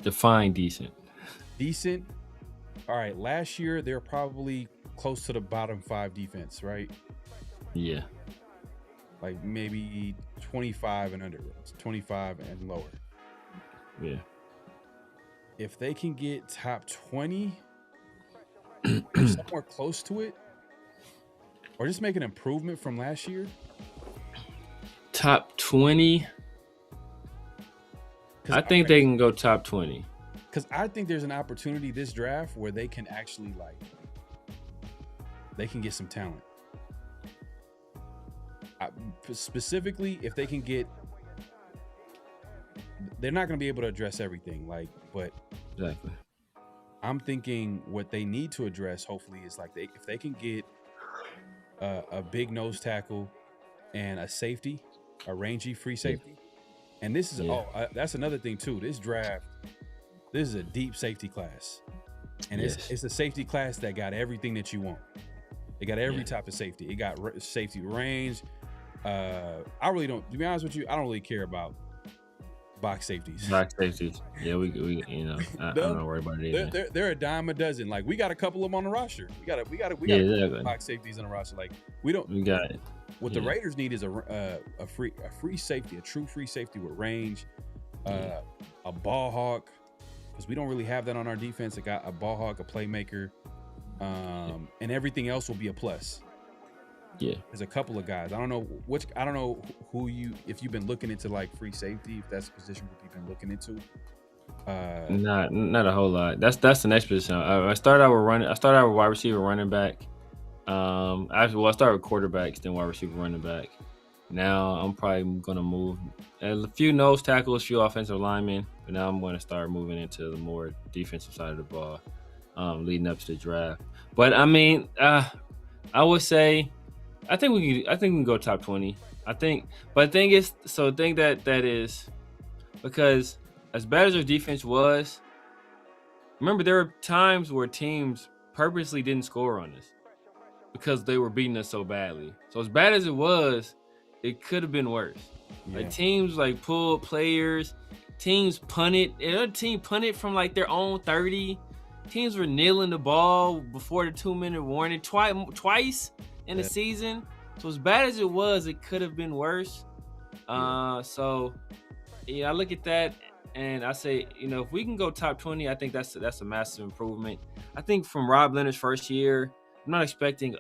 Define decent. Decent. All right. Last year they're probably close to the bottom 5 defense, right? Yeah. Like maybe 25 and under, 25 and lower. Yeah. If they can get top 20 or somewhere close to it, or just make an improvement from last year. Top 20. I think they can go top 20. Because I think there's an opportunity this draft where they can actually they can get some talent. Specifically, if they can get, they're not going to be able to address everything. But exactly. I'm thinking what they need to address, hopefully, is if they can get a big nose tackle and a safety, a rangy free safety. And this is that's another thing too. This draft, this is a deep safety class, and it's a safety class that got everything that you want. It got every type of safety. It got safety range. I really don't. To be honest with you, I don't really care about box safeties. Box safeties. Yeah, we I'm not worried about it either. They're a dime a dozen. Like we got a couple of them on the roster. We got box safeties on the roster. Like we got it. What the Raiders need is a free safety, a true free safety with range, a ball hawk, because we don't really have that on our defense. It got a ball hawk, a playmaker, and everything else will be a plus. Yeah, there's a couple of guys. I don't know who if you've been looking into free safety, if that's a position group you've been looking into. Not a whole lot. That's the next position. I started out with wide receiver, running back. I started with quarterbacks, then wide receiver, running back. Now I'm probably gonna move a few nose tackles, a few offensive linemen, but now I'm going to start moving into the more defensive side of the ball, leading up to the draft. But I mean, I would say, I think we can go top 20. But the thing is, that is because as bad as our defense was, remember there were times where teams purposely didn't score on us because they were beating us so badly. So as bad as it was, it could have been worse. Yeah. Like teams pulled players, teams punted. Another team punted from their own 30. Teams were kneeling the ball before the 2-minute warning twice in the season. So as bad as it was, it could have been worse. So I look at that and I say, if we can go top 20, I think that's a massive improvement. I think from Rob Leonard's first year, I'm not expecting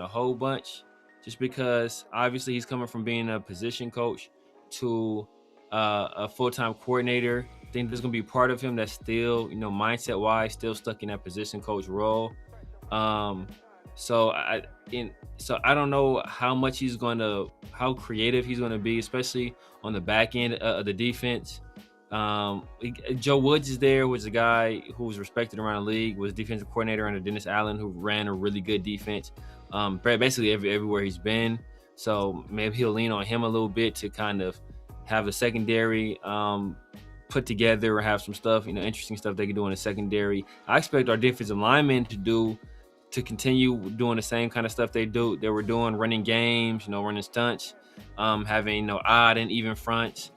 a whole bunch, just because obviously he's coming from being a position coach to a full-time coordinator. I think there's gonna be part of him that's still, mindset-wise, still stuck in that position coach role. So I don't know how creative he's gonna be, especially on the back end of the defense. Joe Woods is there, was a guy who was respected around the league, was defensive coordinator under Dennis Allen, who ran a really good defense, basically everywhere he's been. So maybe he'll lean on him a little bit to kind of have a secondary put together or have some stuff, interesting stuff they can do in the secondary. I expect our defensive linemen to continue doing the same kind of stuff they were doing, running games, running stunts, having odd and even fronts.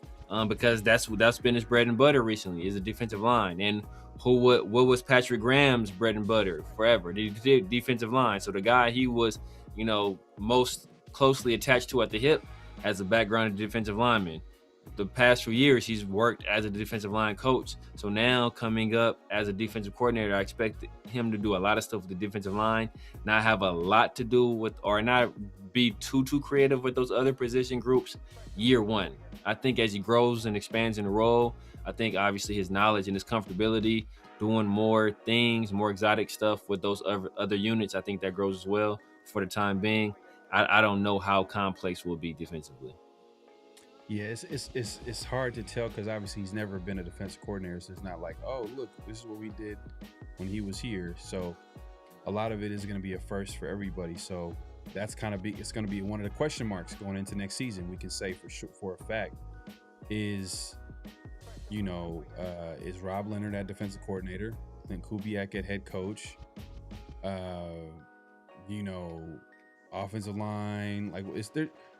Because that's been his bread and butter recently, is the defensive line. And what was Patrick Graham's bread and butter forever? The defensive line. So the guy he was, most closely attached to at the hip has a background of defensive lineman. The past few years, he's worked as a defensive line coach. So now coming up as a defensive coordinator, I expect him to do a lot of stuff with the defensive line, not have a lot to do with, or not be too creative with those other position groups year one. I think as he grows and expands in the role, I think obviously his knowledge and his comfortability doing more things, more exotic stuff with those other units, I think that grows as well for the time being. I don't know how complex we'll be defensively. Yeah, it's hard to tell because obviously he's never been a defensive coordinator, so it's not like, oh, look, this is what we did when he was here. So a lot of it is going to be a first for everybody. So that's it's going to be one of the question marks going into next season. We can say for a fact is Rob Leonard at defensive coordinator, then Kubiak at head coach, offensive line,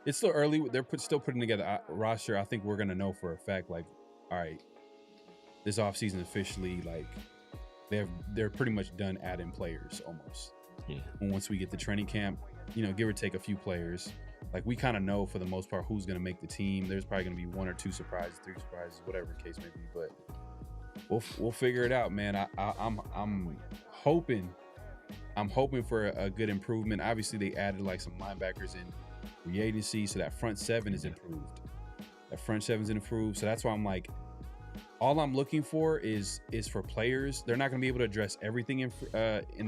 it's still early. They're still putting together a roster. I think we're going to know for a fact, all right, this offseason officially, like they're pretty much done adding players almost. Yeah. And once we get the training camp, give or take a few players, like we kind of know for the most part who's going to make the team. There's probably going to be 1 or 2 surprises, 3 surprises, whatever the case may be. But we'll figure it out, man. I'm hoping for a good improvement. Obviously, they added like some linebackers in free agency, so that front seven is improved. So that's why I'm like, all I'm looking for is for players. They're not going to be able to address everything in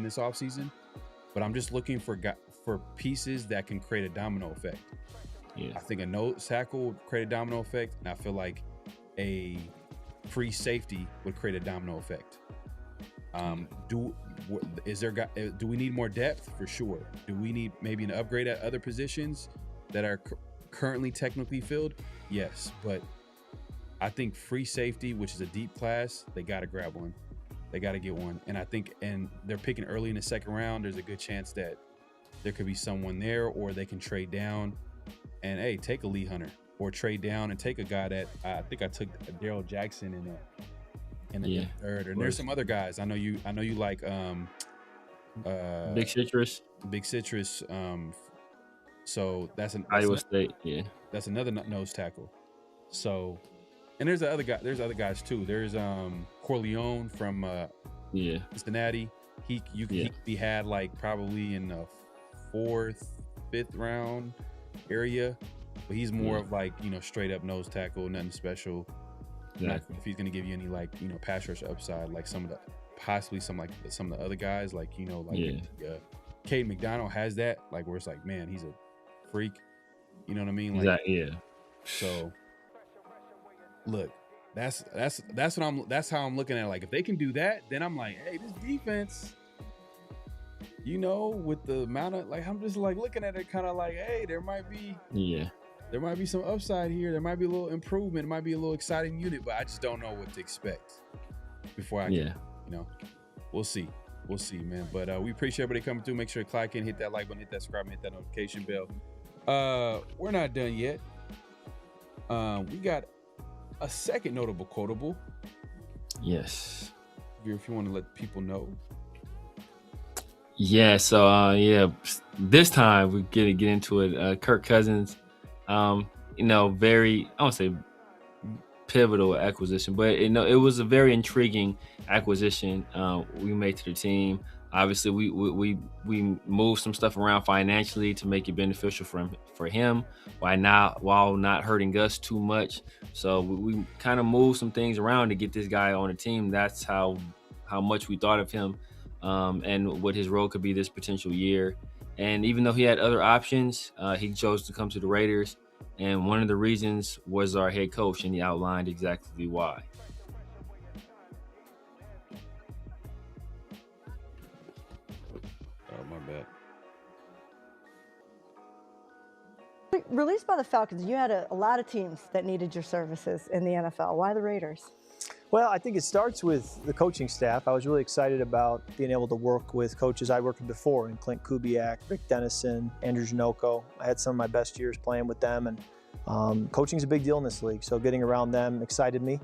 this offseason, but I'm just looking for pieces that can create a domino effect. Yeah. I think a nose tackle would create a domino effect, and I feel like a free safety would create a domino effect. Do we need more depth? For sure. Do we need maybe an upgrade at other positions that are currently technically filled? Yes, but I think free safety, which is a deep class, they got to grab one. They got to get one. And I think, and they're picking early in the second round, there's a good chance that there could be someone there, or they can trade down and, hey, take a Lee Hunter, or trade down and take a guy that I think I took Darrell Jackson in the third. And there's some other guys. I know you like Big Citrus. So that's Iowa State. Yeah, that's another nose tackle. So, and there's other guys too. There's Corleone from Cincinnati. He could be had like probably in the 4th, 5th round area, but he's more of like straight up nose tackle, nothing special. Not if he's gonna give you any like pass rush upside like some of the other guys, like Cade McDonald has that, like where it's like, man, he's a freak. You know what I mean? Like, exactly. Yeah. So look, that's how I'm looking at it. Like if they can do that, then I'm like, hey, this defense, with the amount of like, I'm just like looking at it kind of like, hey, there might be some upside here. There might be a little improvement. It might be a little exciting unit, but I just don't know what to expect before I can, we'll see, man. But we appreciate everybody coming through. Make sure to click in, hit that like button, hit that subscribe, and hit that notification bell. We're not done yet. We got a second notable quotable. Yes. If you want to let people know. Yeah. So this time we're gonna get into it. Kirk Cousins. Very, I won't say pivotal acquisition, but it was a very intriguing acquisition we made to the team. Obviously, we moved some stuff around financially to make it beneficial for him while not hurting us too much. So we kind of moved some things around to get this guy on the team. That's how much we thought of him and what his role could be this potential year. And even though he had other options, he chose to come to the Raiders. And one of the reasons was our head coach, and he outlined exactly why. Oh, my bad. Released by the Falcons, you had a lot of teams that needed your services in the NFL. Why the Raiders? Well, I think it starts with the coaching staff. I was really excited about being able to work with coaches I worked with before, and Clint Kubiak, Rick Dennison, Andrew Janocko. I had some of my best years playing with them, and coaching is a big deal in this league. So getting around them excited me.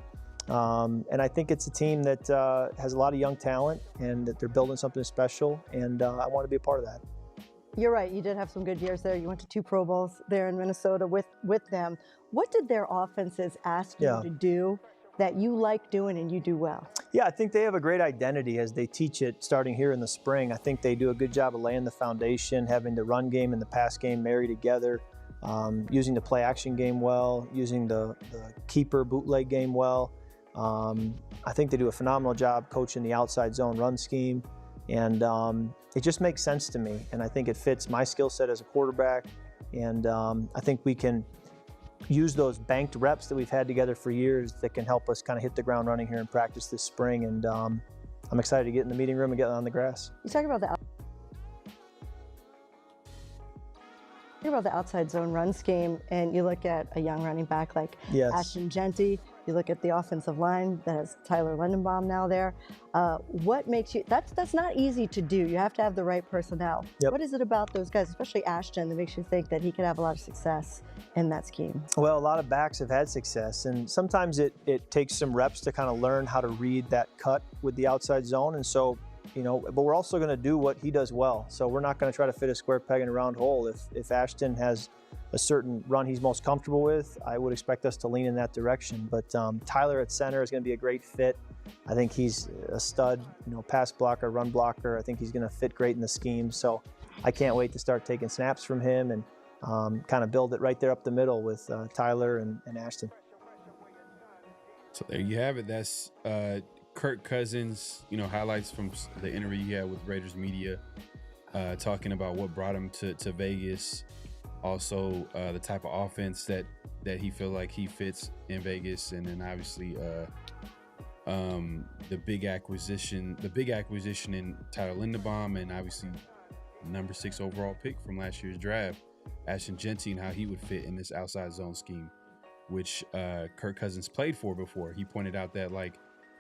And I think it's a team that has a lot of young talent, and that they're building something special, and I want to be a part of that. You're right. You did have some good years there. You went to 2 Pro Bowls there in Minnesota with them. What did their offenses ask you to do that you like doing and you do well? Yeah, I think they have a great identity as they teach it starting here in the spring. I think they do a good job of laying the foundation, having the run game and the pass game marry together, using the play action game well, using the keeper bootleg game well. I think they do a phenomenal job coaching the outside zone run scheme, and it just makes sense to me. And I think it fits my skill set as a quarterback, and I think we can use those banked reps that we've had together for years that can help us kind of hit the ground running here in practice this spring. And I'm excited to get in the meeting room and get on the grass. You talk about the outside zone run scheme, and you look at a young running back like Ashton Genty. You look at the offensive line that has Tyler Lindenbaum now there. What makes you, that's not easy to do. You have to have the right personnel. Yep. What is it about those guys, especially Ashton, that makes you think that he could have a lot of success in that scheme? Well, a lot of backs have had success, and sometimes it takes some reps to kind of learn how to read that cut with the outside zone. And so, but we're also going to do what he does well. So we're not going to try to fit a square peg in a round hole. If Ashton has a certain run he's most comfortable with, I would expect us to lean in that direction. But Tyler at center is going to be a great fit. I think he's a stud, pass blocker, run blocker. I think he's going to fit great in the scheme. So I can't wait to start taking snaps from him and kind of build it right there up the middle with Tyler and Ashton. So there you have it. That's Kirk Cousins, highlights from the interview he had with Raiders media, talking about what brought him to Vegas. Also, the type of offense that he feel like he fits in Vegas, and then obviously the big acquisition in Tyler Lindenbaum, and obviously number 6 overall pick from last year's draft, Ashton Jeanty, and how he would fit in this outside zone scheme, which Kirk Cousins played for before. He pointed out that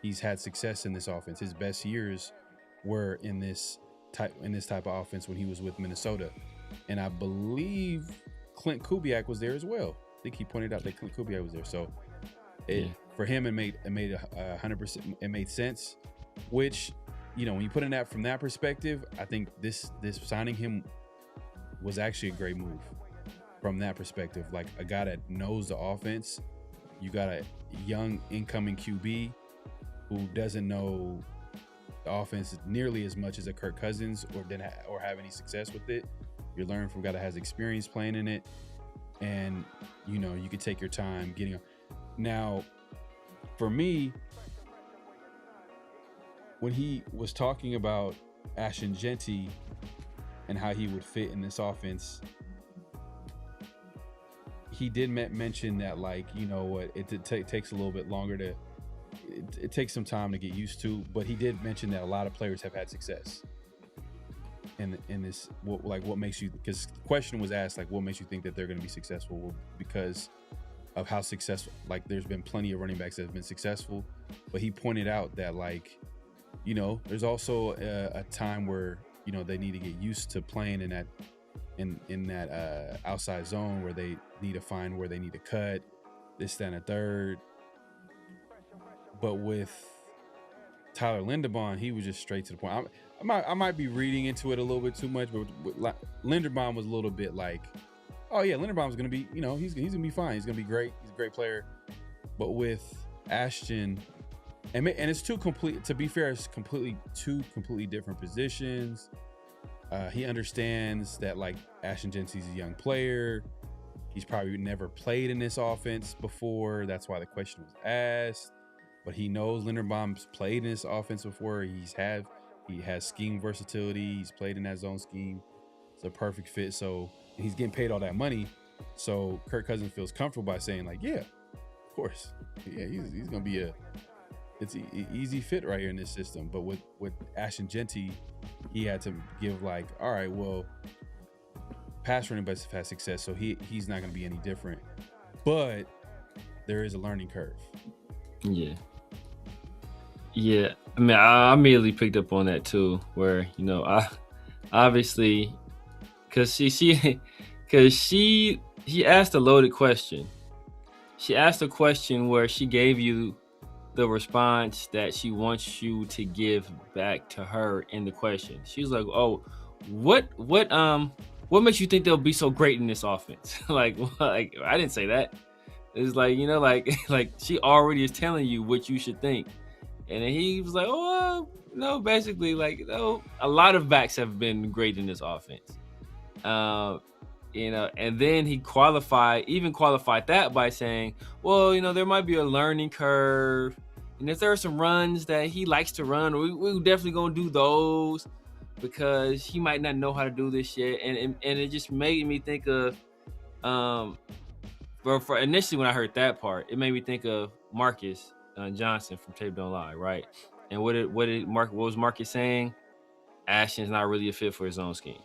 he's had success in this offense. His best years were in this type of offense when he was with Minnesota. And I believe Clint Kubiak was there as well. I think he pointed out that Clint Kubiak was there. So for him, it made 100%. It made sense. Which, when you put in that from that perspective, I think this signing him was actually a great move from that perspective. Like a guy that knows the offense. You got a young incoming QB who doesn't know the offense nearly as much as a Kirk Cousins or have any success with it. You're learning from a guy that has experience playing in it, and you can take your time getting. Now, for me, when he was talking about Ashton Jeanty and how he would fit in this offense, he did mention that it takes a little bit longer to. It takes some time to get used to, but he did mention that a lot of players have had success. In this, what makes you? Because the question was asked, what makes you think that they're going to be successful? Well, because of how successful. There's been plenty of running backs that have been successful, but he pointed out that there's also a time where they need to get used to playing in that outside zone where they need to find where they need to cut this, that, and a third. But with Tyler Lindenbaum, he was just straight to the point. I might be reading into it a little bit too much, but Lindenbaum was a little bit oh yeah, Lindenbaum's gonna be, he's gonna be fine. He's gonna be great. He's a great player. But with Ashton, and it's two completely different positions. He understands that Ashton Jeanty's a young player. He's probably never played in this offense before. That's why the question was asked. But he knows Lindenbaum's played in this offense before. He has scheme versatility. He's played in that zone scheme. It's a perfect fit. So he's getting paid all that money. So Kirk Cousins feels comfortable by saying yeah, of course. Yeah, he's going to be it's an easy fit right here in this system. But with Ashton Jeanty, he had to give all right, well, pass running backs have had success. So he's not going to be any different. But there is a learning curve. Yeah. I mean, I immediately picked up on that too, where I obviously, because she asked a loaded question. She asked a question where she gave you the response that she wants you to give back to her in the question. She was like, "Oh, what makes you think they'll be so great in this offense?" I didn't say that. It's like she already is telling you what you should think. And then he was like, "Oh, no, basically, a lot of backs have been great in this offense." And then he qualified that by saying, "Well, there might be a learning curve. And if there are some runs that he likes to run, we're definitely going to do those because he might not know how to do this yet." And it just made me think of, for initially when I heard that part, it made me think of Marcus Johnson from Tape Don't Lie, right? And what was Marcus saying? Ashton's not really a fit for his own scheme.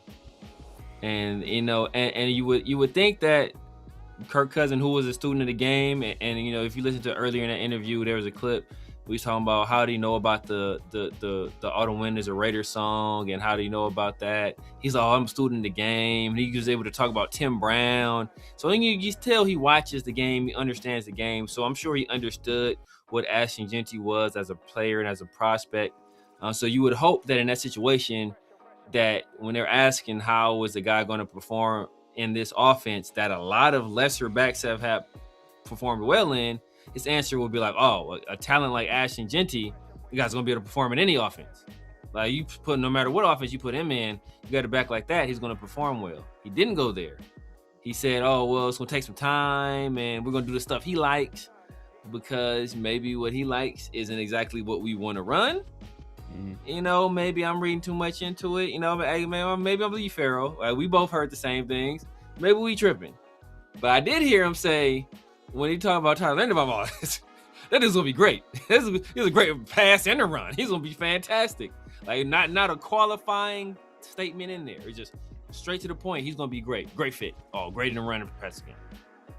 And and you would think that Kirk Cousins, who was a student of the game, and you know, if you listen to earlier in that interview, there was a clip we was talking about how do you know about the Autumn Wind is a Raiders song, and how do you know about that? He's like, oh, I'm a student of the game. And he was able to talk about Tim Brown. So I think you just tell he watches the game, he understands the game. So I'm sure he understood what Ashton Jeanty was as a player and as a prospect. So you would hope that in that situation, that when they're asking how is the guy going to perform in this offense that a lot of lesser backs have performed well in, his answer will be like, oh, a talent like Ashton Jeanty, the guy's going to be able to perform in any offense. Like you put, no matter what offense you put him in, you got a back like that, he's going to perform well. He didn't go there. He said, oh, well, it's going to take some time and we're going to do the stuff he likes because maybe what he likes isn't exactly what we want to run. You know, maybe I'm reading too much into it. You know, hey, man, maybe I believe Pharaoh. Like, we both heard the same things. Maybe we tripping. But I did hear him say, when he talked about Tyler Linderbaum, that is going to be great. He's a great pass and a run. He's going to be fantastic. Like, not a qualifying statement in there. It's just straight to the point. He's going to be great. Great fit. Oh, great in the run and pass game.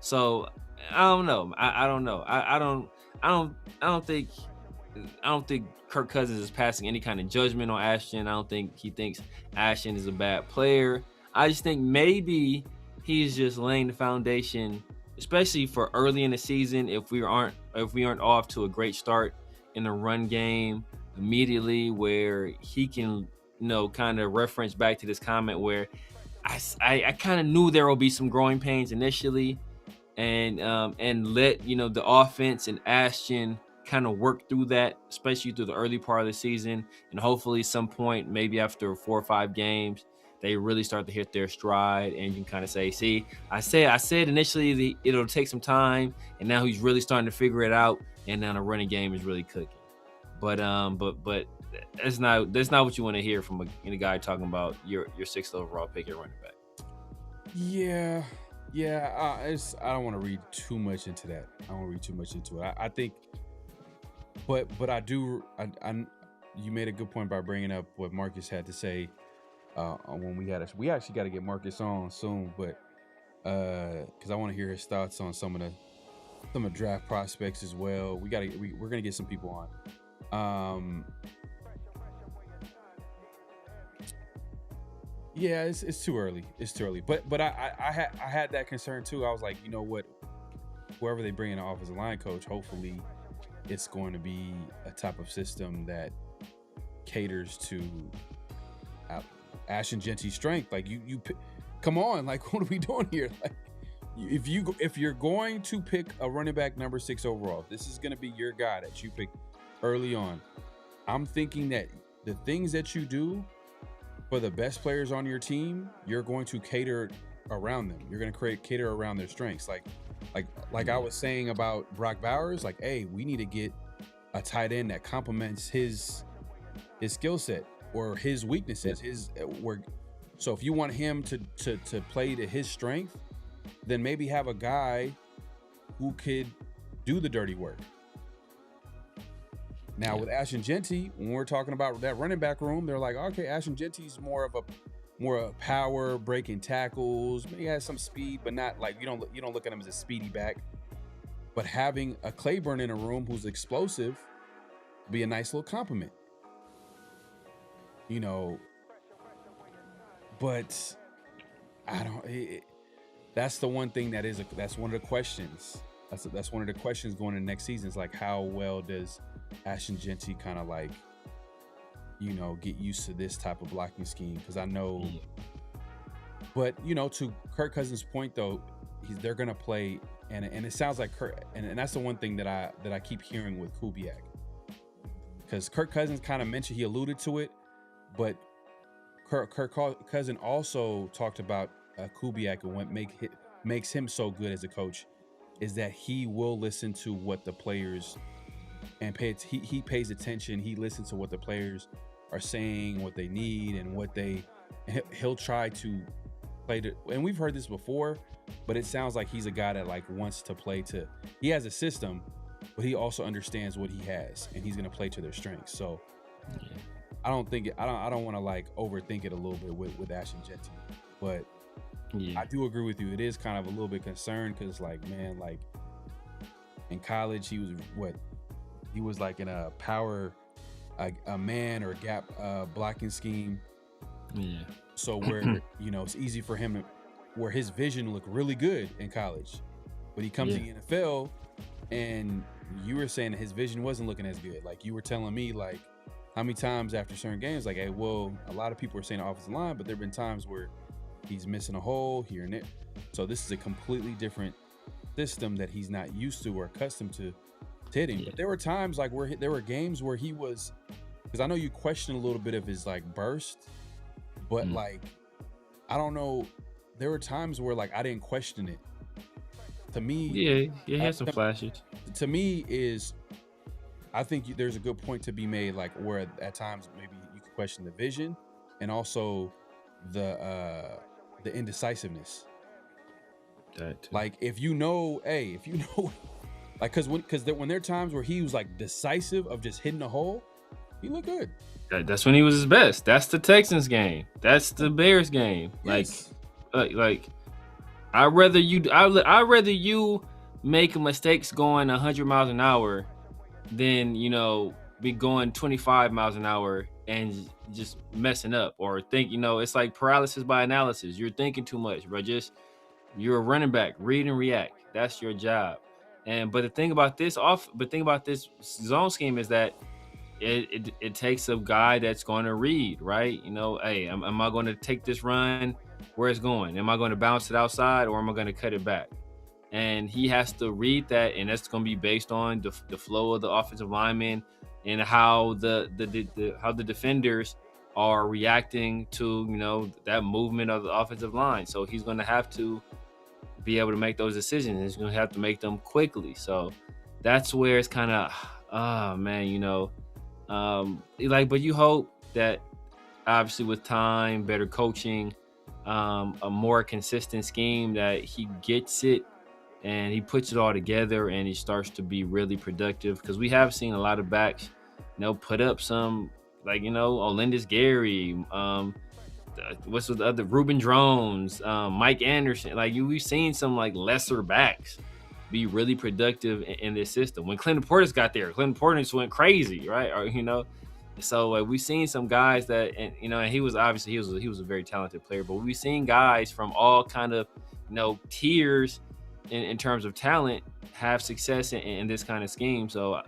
So, I don't know. I don't know. I don't think Kirk Cousins is passing any kind of judgment on Ashton. I don't think he thinks Ashton is a bad player. I just think maybe he's just laying the foundation, especially for early in the season, if we aren't off to a great start in the run game immediately, where he can, you know, kind of reference back to this comment where I kind of knew there will be some growing pains initially, and let, you know, the offense and Ashton kind of work through that, especially through the early part of the season, and hopefully some point, maybe after 4 or 5 games, they really start to hit their stride, and you can kind of say, see, I said initially it'll take some time, and now he's really starting to figure it out, and now the running game is really cooking. But that's not what you want to hear from a guy talking about your 6th overall pick at running back. Yeah. I don't want to read too much into that. I think, but I do. You made a good point by bringing up what Marcus had to say. When we actually got to get Marcus on soon, but because I want to hear his thoughts on some of the draft prospects as well. We're gonna get some people on. Yeah, it's too early. But I had that concern too. I was like, you know what? Whoever they bring in the offensive line coach, hopefully it's going to be a type of system that caters to Ashton Jeanty's strength. Like you come on, like what are we doing here? Like if you're going to pick a running back number 6 overall, this is going to be your guy that you pick early on. I'm thinking that the things that you do for the best players on your team, you're going to cater around them. You're going to cater around their strengths. Like I was saying about Brock Bowers, like, hey, we need to get a tight end that complements his skill set or his weaknesses. So if you want him to play to his strength, then maybe have a guy who could do the dirty work. Now with Ashton Jeanty, when we're talking about that running back room, they're like, okay, Ashton Jeanty's more of power, breaking tackles. He has some speed, but not like you don't look at him as a speedy back. But having a Claiborne in a room who's explosive would be a nice little compliment. You know, but that's the one thing that's one of the questions. That's one of the questions going into next season is like, how well does Ashton Jeanty kind of like, you know, get used to this type of blocking scheme? Because I know, but you know, to Kirk Cousins' point though, they're gonna play, and it sounds like Kirk, and that's the one thing that I keep hearing with Kubiak, because Kirk Cousins kind of mentioned, he alluded to it, but Kirk Cousins also talked about Kubiak, and what makes him so good as a coach is that he will listen to what the players and he pays attention. He listens to what the players are saying, what they need, and he'll try to play to. And we've heard this before, but it sounds like he's a guy that like wants to play to. He has a system, but he also understands what he has, and he's going to play to their strengths. So I don't want to like overthink it a little bit with Ashton Jeanty, but I do agree with you. It is kind of a little bit concerned because, like, man, like in college, he was like in a power, a man or gap blocking scheme. Yeah. So where it's easy for him, where his vision looked really good in college, but he comes to the NFL, and you were saying that his vision wasn't looking as good. Like you were telling me, like how many times after certain games, like, hey, well, a lot of people are saying the offensive line, but there've been times where he's missing a hole here and there. So this is a completely different system that he's not used to or accustomed to hitting. Yeah. But there were times like where there were games where he was, because I know you question a little bit of his like burst, but like, I don't know. There were times where like I didn't question it. To me, he had some flashes. To me, I think there's a good point to be made, like where at times maybe you could question the vision and also the indecisiveness. Like if you know, like because when there are times where he was like decisive of just hitting a hole, he looked good. That's when he was his best. That's the Texans game. That's the Bears game. Yes. Like I'd rather you make mistakes going 100 miles an hour than be going 25 miles an hour and just messing up or think it's like paralysis by analysis. You're thinking too much, bro. You're a running back. Read and react. That's your job. But the thing about this zone scheme is that it takes a guy that's going to read, right? Hey, am I going to take this run where it's going? Am I going to bounce it outside or am I going to cut it back? And he has to read that, and that's going to be based on the flow of the offensive linemen and how the defenders are reacting to that movement of the offensive line. So he's going to have to be able to make those decisions. He's going to have to make them quickly. So that's where it's kind of, but you hope that obviously with time, better coaching, a more consistent scheme, that he gets it and he puts it all together and he starts to be really productive. Because we have seen a lot of backs, put up some, Olindis Gary, what's with the other, Reuben Drones, Mike Anderson. We've seen some lesser backs be really productive in this system. When Clinton Portis got there, Clinton Portis went crazy, right? So we've seen some guys that, and he was a very talented player, but we've seen guys from all kind of, tiers in terms of talent have success in this kind of scheme. So,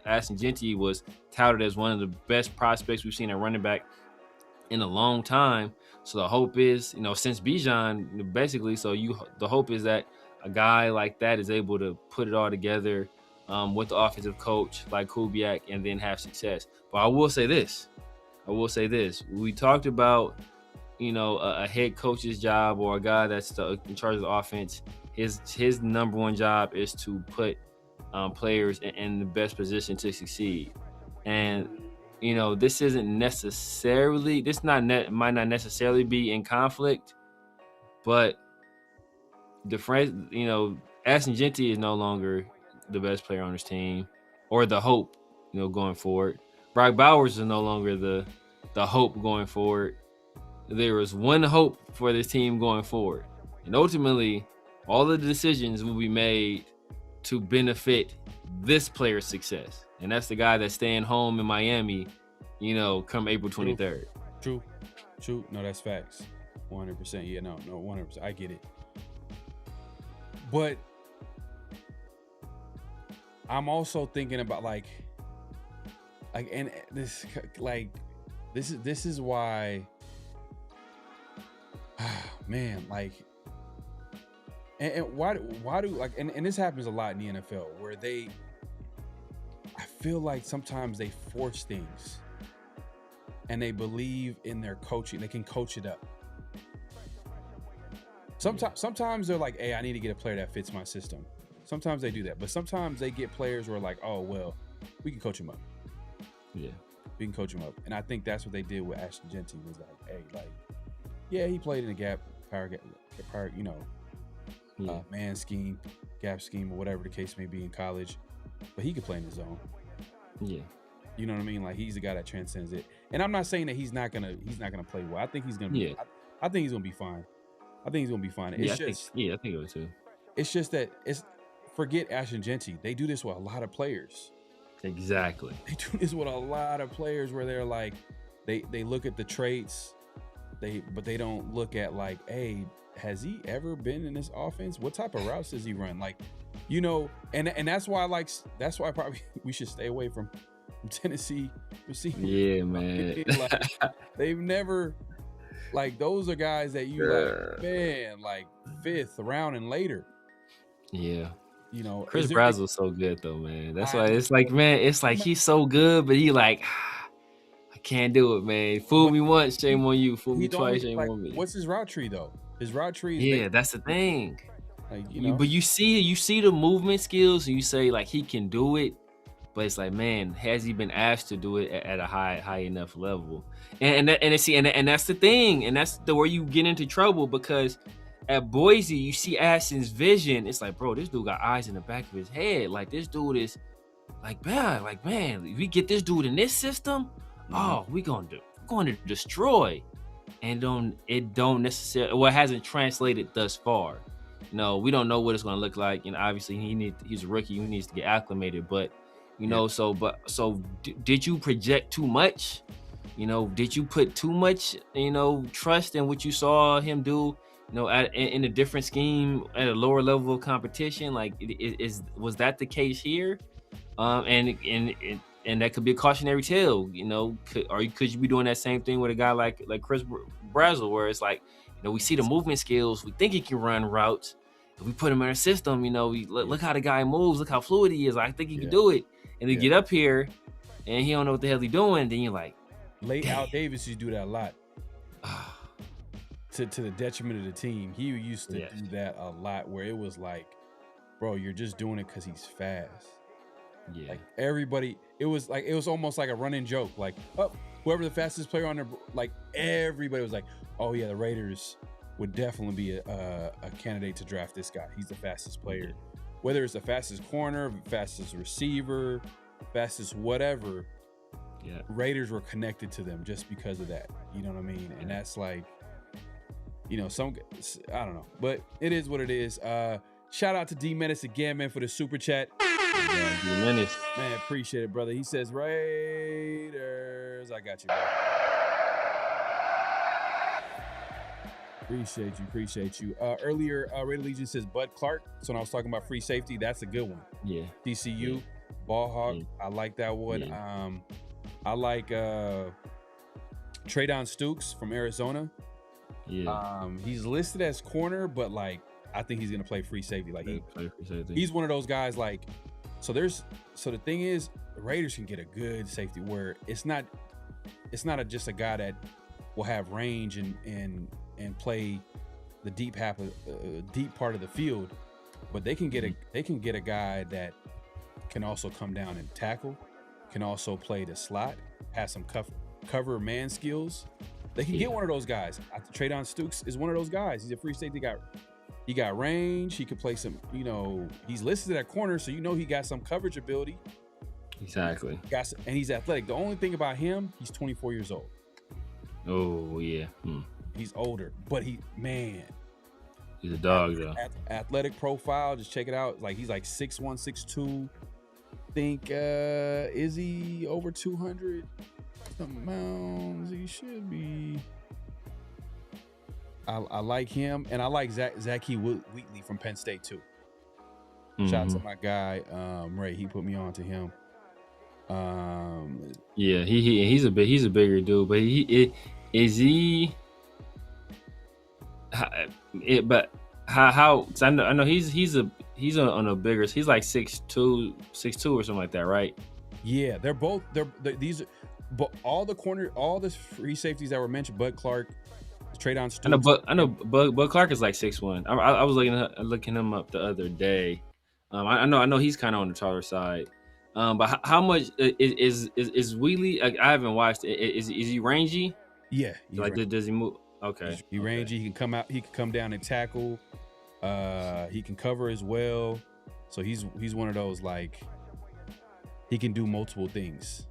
Ashton Jeanty was touted as one of the best prospects we've seen at running back in a long time. So the hope is, since Bijan, basically, the hope is that a guy like that is able to put it all together with the offensive coach like Kubiak and then have success. But I will say this. We talked about, a head coach's job or a guy that's in charge of the offense. His number one job is to put players in the best position to succeed. And, this isn't necessarily, might not necessarily be in conflict, but Ashton Jeanty is no longer the best player on his team or the hope, going forward. Brock Bowers is no longer the hope going forward. There is one hope for this team going forward. And ultimately, all the decisions will be made to benefit this player's success. And that's the guy that's staying home in Miami, come April 23rd. True. No, that's facts. 100%. Yeah, no, 100%. I get it. But I'm also thinking about this is why, man, and why do and this happens a lot in the NFL where I feel like sometimes they force things and they believe in their coaching. They can coach it up. Sometimes they're like, hey, I need to get a player that fits my system. Sometimes they do that, but sometimes they get players who are like, oh, well, we can coach him up. Yeah. We can coach him up. And I think that's what they did with Ashton Jeanty was like, hey, yeah, he played in a gap, power, man scheme, gap scheme, or whatever the case may be in college, but he could play in his zone. Yeah. You know what I mean? He's the guy that transcends it. And I'm not saying that he's not gonna play well. I think he's gonna be I think he's gonna be fine. I think he's gonna be fine. It's I think it was too. It's just that forget Ashton Genty. They do this with a lot of players. Exactly. They do this with a lot of players where they're like, they look at the traits, but they don't look at like, hey, has he ever been in this offense? What type of routes does he run? Like, and that's why probably we should stay away from Tennessee receivers. Yeah, man. Like, they've never, like, those are guys that you like, man, like 5th round and later. Yeah. Chris Brazel's so good though, man. That's why it's like, man, it's like he's so good, but he like, I can't do it, man. Fool me once, shame on you. Fool me twice, shame on me. What's his route tree though? His route tree is that's the thing. Like, but you see the movement skills, and you say like he can do it, but it's like, man, has he been asked to do it at a high enough level? And that's the thing, and that's where you get into trouble, because at Boise, you see Ashton's vision. It's like, bro, this dude got eyes in the back of his head. Like, this dude is like, man, if we get this dude in this system, we're going to destroy. And it don't necessarily, it hasn't translated thus far. We don't know what it's going to look like. Obviously he's a rookie. He needs to get acclimated, but so did you project too much? Did you put too much, trust in what you saw him do? In a different scheme at a lower level of competition, like was that the case here? And that could be a cautionary tale. Could you be doing that same thing with a guy like Chris Brazel, where it's like, we see the movement skills, we think he can run routes. If we put him in our system, we look how the guy moves, look how fluid he is. I think he can do it. And then get up here, and he don't know what the hell he's doing. Then you're like, late Al Davis used to do that a lot. To the detriment of the team. He used to do that a lot, where it was like, bro, you're just doing it because he's fast. Yeah. Like everybody, it was almost like a running joke. Like, whoever the fastest player on there, like everybody was like, oh yeah, the Raiders would definitely be a candidate to draft this guy. He's the fastest player. Whether it's the fastest corner, fastest receiver, fastest whatever, Raiders were connected to them just because of that. You know what I mean? And that's like, I don't know, but it is what it is. Shout out to D Menace again, man, for the super chat. D Menace, man, appreciate it, brother. He says Raiders. I got you, bro. Appreciate you. Earlier, Raider Legion says Bud Clark. So when I was talking about free safety, that's a good one. Yeah. TCU, Ball Hawk. Yeah. I like that one. Yeah. I like Traydon Stukes from Arizona. Yeah. He's listed as corner, but like I think he's gonna play free safety. Like he's one of those guys. Like so the thing is, the Raiders can get a good safety where it's not just a guy that will have range and play the deep part of the field, but they can get a guy that can also come down and tackle, can also play the slot, has some cover man skills. They can get one of those guys. Traydon Stukes is one of those guys. He's a free safety guy. He got range. He can play some, he's listed at corner, so he got some coverage ability. Exactly. And he's athletic. The only thing about him, he's 24 years old. Oh, yeah. He's older, but he's a dog, though. Athletic profile, just check it out. Like he's like 6'1", 6'2". Think, is he over 200? Mounds, he should be. I like him, and I like Zachy Wheatley from Penn State too. Shout out to my guy Ray. He put me on to him. Yeah, he's a bigger dude, but how? Cause I know he's on a bigger. He's like 6'2" or something like that, right? Yeah, these. But all the free safeties that were mentioned, Bud Clark, Traydon Stukes. I know Bud Clark is like 6'1". I was looking him up the other day. I know he's kind of on the taller side. But how much is Wheatley? I haven't watched it. Is he rangy? Yeah. Does he move? Okay. He's rangy. He can come out. He can come down and tackle. He can cover as well. So he's one of those, like, he can do multiple things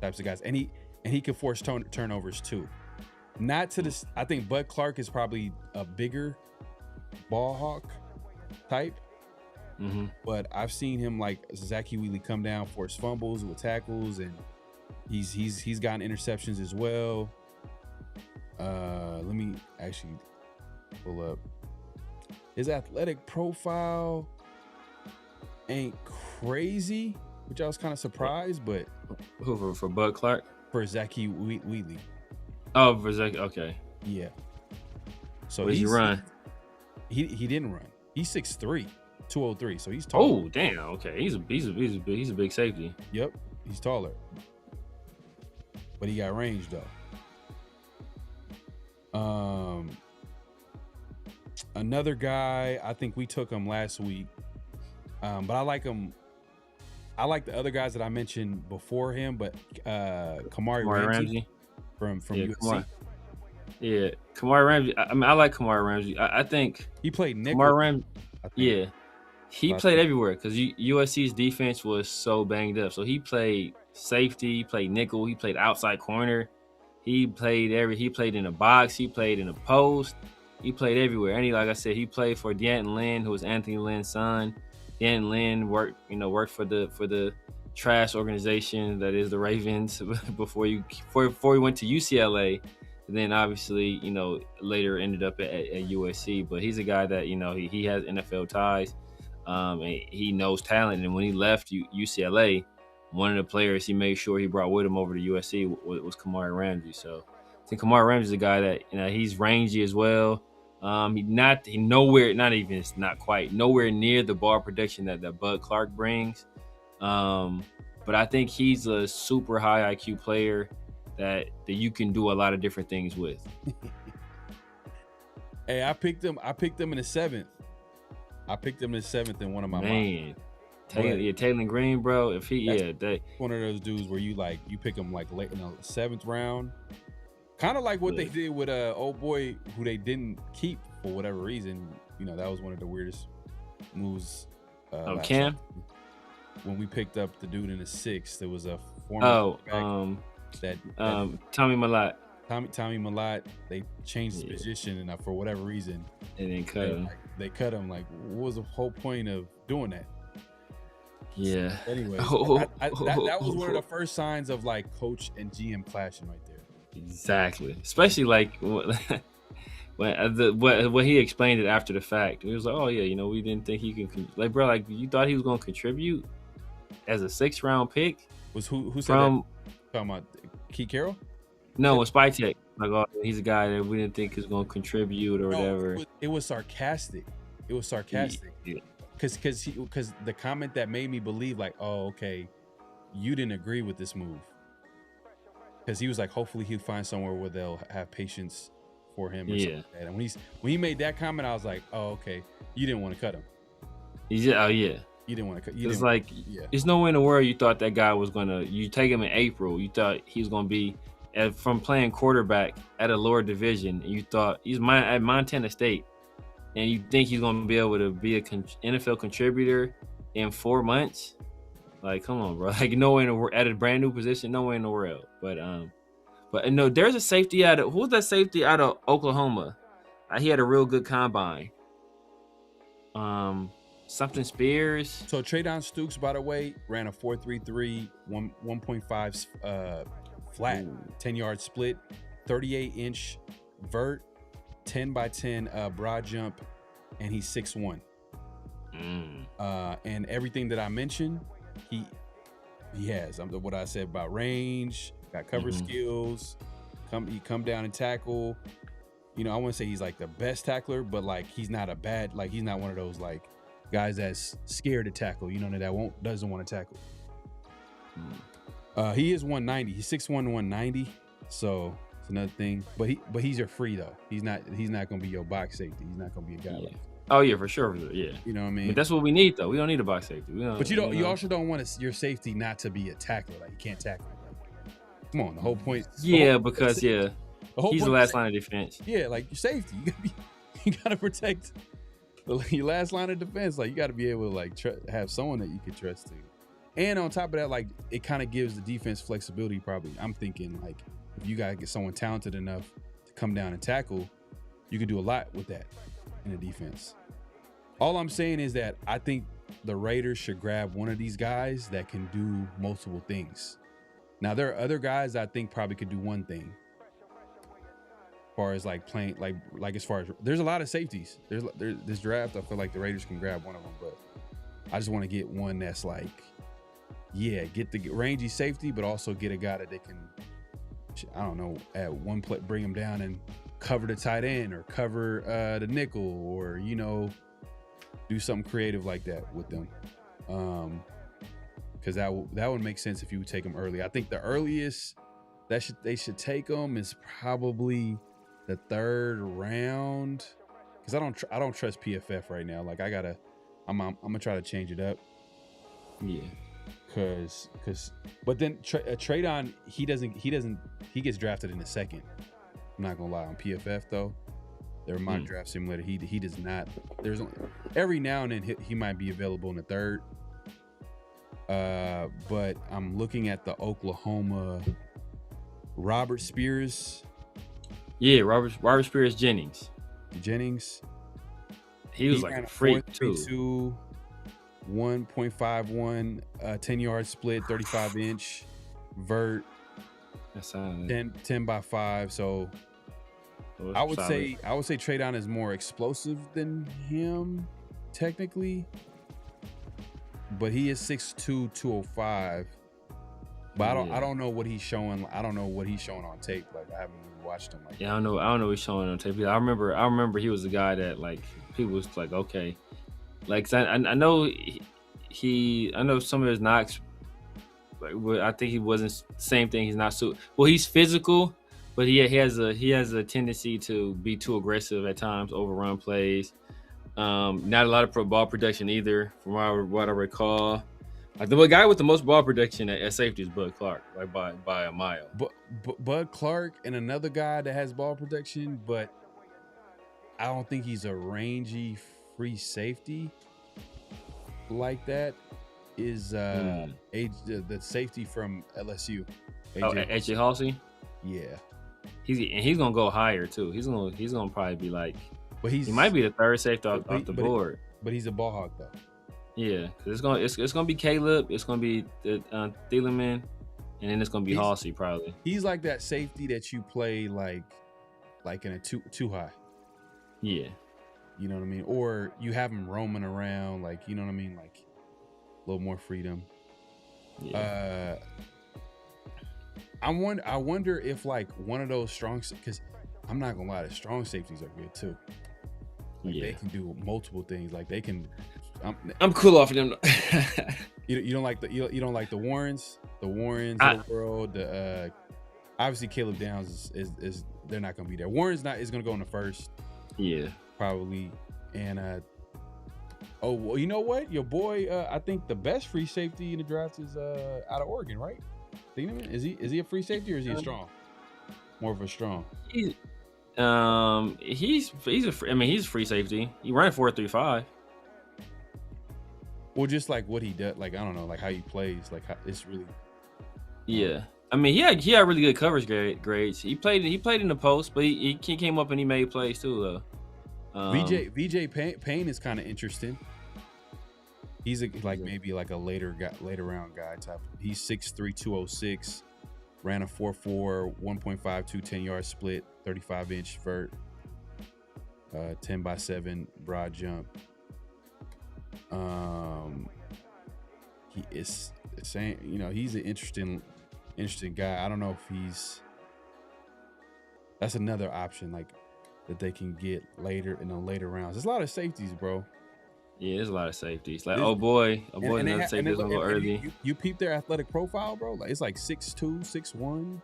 types of guys, and he can force turnovers too. Not to this. I think Bud Clark is probably a bigger ball hawk type. Mm-hmm. But I've seen him like Zachy Wheatley come down, force fumbles with tackles, and he's gotten interceptions as well. Let me actually pull up his athletic profile. Ain't crazy, which I was kind of surprised, but who for Bud Clark? For Zachy Wheatley. Oh, for Zachy, okay. Yeah. So does he run? He didn't run. He's 6'3", 203. So he's tall. Oh, damn. Okay, he's a big safety. Yep, he's taller, but he got range though. Another guy, I think we took him last week, but I like him. I like the other guys that I mentioned before him, but Kamari Ramsey from USC. Kamari Ramsey. I mean, I like Kamari Ramsey. I think he played nickel. Kamari Ramsey. Yeah, he played everywhere because USC's defense was so banged up. So he played safety, he played nickel, he played outside corner, he played in a box, he played in a post, he played everywhere. And like I said, he played for D'Anton Lynn, who was Anthony Lynn's son. D'Anton Lynn worked for the trash organization that is the Ravens before he went to UCLA. And then obviously, later ended up at USC. But he's a guy that, he has NFL ties. And he knows talent. And when he left UCLA, one of the players he made sure he brought with him over to USC was Kamari Ramsey. So I think Kamari Ramsey is a guy that, he's rangy as well. Not nowhere near the ball production that Bud Clark brings. But I think he's a super high IQ player that you can do a lot of different things with. Hey, I picked him in the 7th. I picked him in the 7th in one of my mocks. Taylor Green, bro. If one of those dudes where you pick him like late in the 7th round. Kind of like what they did with old boy who they didn't keep for whatever reason. That was one of the weirdest moves. Cam? When we picked up the dude in the 6th, there was a former Tommy Mellott. Tommy Mellott, they changed his position and for whatever reason. And then cut him. They cut him. Like, what was the whole point of doing that? Yeah. So, anyways, that was one of the first signs of like coach and GM clashing right there. Exactly. Especially like when he explained it after the fact. He was like, oh yeah, we didn't think he can bro, like you thought he was going to contribute as a 6th round pick? Was who said that? Talking about Keith Carroll? No, it's Spytek. Like, oh, he's a guy that we didn't think was going to contribute or whatever. It was sarcastic. Yeah. Because the comment that made me believe like, oh, okay, you didn't agree with this move. Because he was like, hopefully he'll find somewhere where they'll have patience for him or something like that. And when he made that comment, I was like, oh, okay, you didn't want to cut him. Yeah, you didn't want to cut. There's no way in the world you thought that guy was gonna. You take him in April, you thought he was gonna be from playing quarterback at a lower division, and you thought he's at Montana State, and you think he's gonna be able to be a NFL contributor in 4 months. Like, come on, bro. Like, no way in the world at a brand new position, no way in the world. But no, there's a safety who's that safety out of Oklahoma? He had a real good combine. Something Spears. So Traydon Stukes, by the way, ran a 4.33, 1.5 flat, 10-yard split, 38-inch vert, 10x10 broad jump, and he's 6'1". And everything that I mentioned, he has. What I said about range, got coverage skills, he come down and tackle. I wouldn't say he's like the best tackler, but like he's not he's not one of those like guys that's scared to tackle, that doesn't want to tackle. He is 190. He's 6'1", 190. So it's another thing. But he's your free though. He's not gonna be your box safety. He's not gonna be a guy like. Oh yeah, for sure. Yeah. You know what I mean? But that's what we need though. We don't need a box safety. But you also don't want your safety not to be a tackler. Like you can't tackle. Like, come on, the whole point. Yeah, because he's the last line of defense. Yeah, like your safety. You gotta protect your last line of defense. Like you gotta be able to like have someone that you can trust to. And on top of that, like it kind of gives the defense flexibility. Probably, I'm thinking like if you gotta get someone talented enough to come down and tackle, you can do a lot with that. in the defense. All I'm saying is that I think the Raiders should grab one of these guys that can do multiple things. Now, there are other guys I think probably could do one thing. As far as like playing, like as far as there's a lot of safeties. There's this draft. I feel like the Raiders can grab one of them, but I just want to get one that's like, yeah, get the rangy safety, but also get a guy that they can, I don't know, at one play bring him down and cover the tight end or cover the nickel, or you know, do something creative like that with them. Because that would make sense if you would take them early. I think the earliest they should take them is probably the 3rd round, because I don't trust PFF right now. Like I'm gonna try to change it up. Yeah. But then Traydon, he gets drafted in the 2nd. I'm not gonna lie, on PFF though, their mock draft simulator, he does not. There's only, every now and then he might be available in the 3rd. But I'm looking at the Oklahoma Robert Spears. Yeah, Robert Spears Jennings. He was like a freak too. 1.51, 10-yard split, 35-inch vert. That's 10 by 5. So I would say Traydon is more explosive than him technically, but he is 6'2", 205. But I don't know what he's showing. I don't know what he's showing on tape. Like I haven't even watched him. Like, yeah, I don't know what he's showing on tape. I remember he was the guy that like people was like, okay, like I know I know some of his knocks. Like, I think he wasn't the same thing. He's not so well. He's physical, but he has a tendency to be too aggressive at times, overrun plays. Not a lot of ball production either, from what I recall. The guy with the most ball production at safety is Bud Clark, like by a mile. Bud Clark and another guy that has ball protection, but I don't think he's a rangy free safety like that. Is the safety from LSU? AJ Halsey. Yeah, he's gonna go higher too. He's gonna probably be like, but he might be the 3rd safety off the board. But he's a ball hawk though. Yeah, because it's gonna be Caleb, it's gonna be Thielemann, and then it's gonna be Halsey probably. He's like that safety that you play like in a too high. Yeah, you know what I mean. Or you have him roaming around, like you know what I mean, like a little more freedom. Yeah. I wonder if like one of those strong, because I'm not gonna lie, the strong safeties are good too. Like they can do multiple things. Like they can. I'm cool off of them. you don't like the Warrens, of the world. Obviously Caleb Downs is they're not gonna be there. Warren's is gonna go in the 1st. Yeah, probably. And oh well, you know what? Your boy, I think the best free safety in the draft is out of Oregon, right? Is he a free safety or is he a strong? More of a strong. He's a free safety. He ran 4.35. Well, just like what he does, like I don't know, like how he plays, like how, it's really. Yeah, I mean, he had really good coverage grades. He played in the post, but he came up and he made plays too, though. VJ Payne is kind of interesting. He's maybe like a later round guy type. He's 6'3", 206, ran a 4.4, 1.52, 10-yard split, 35-inch vert, 10 by 7 broad jump. He is saying, you know, he's an interesting guy. I don't know if that's another option like that they can get later in the later rounds. There's a lot of safeties, bro. Yeah, there's a lot of safeties. Like another safety gonna go early. You peep their athletic profile, bro. Like it's like 6'2", 6'1".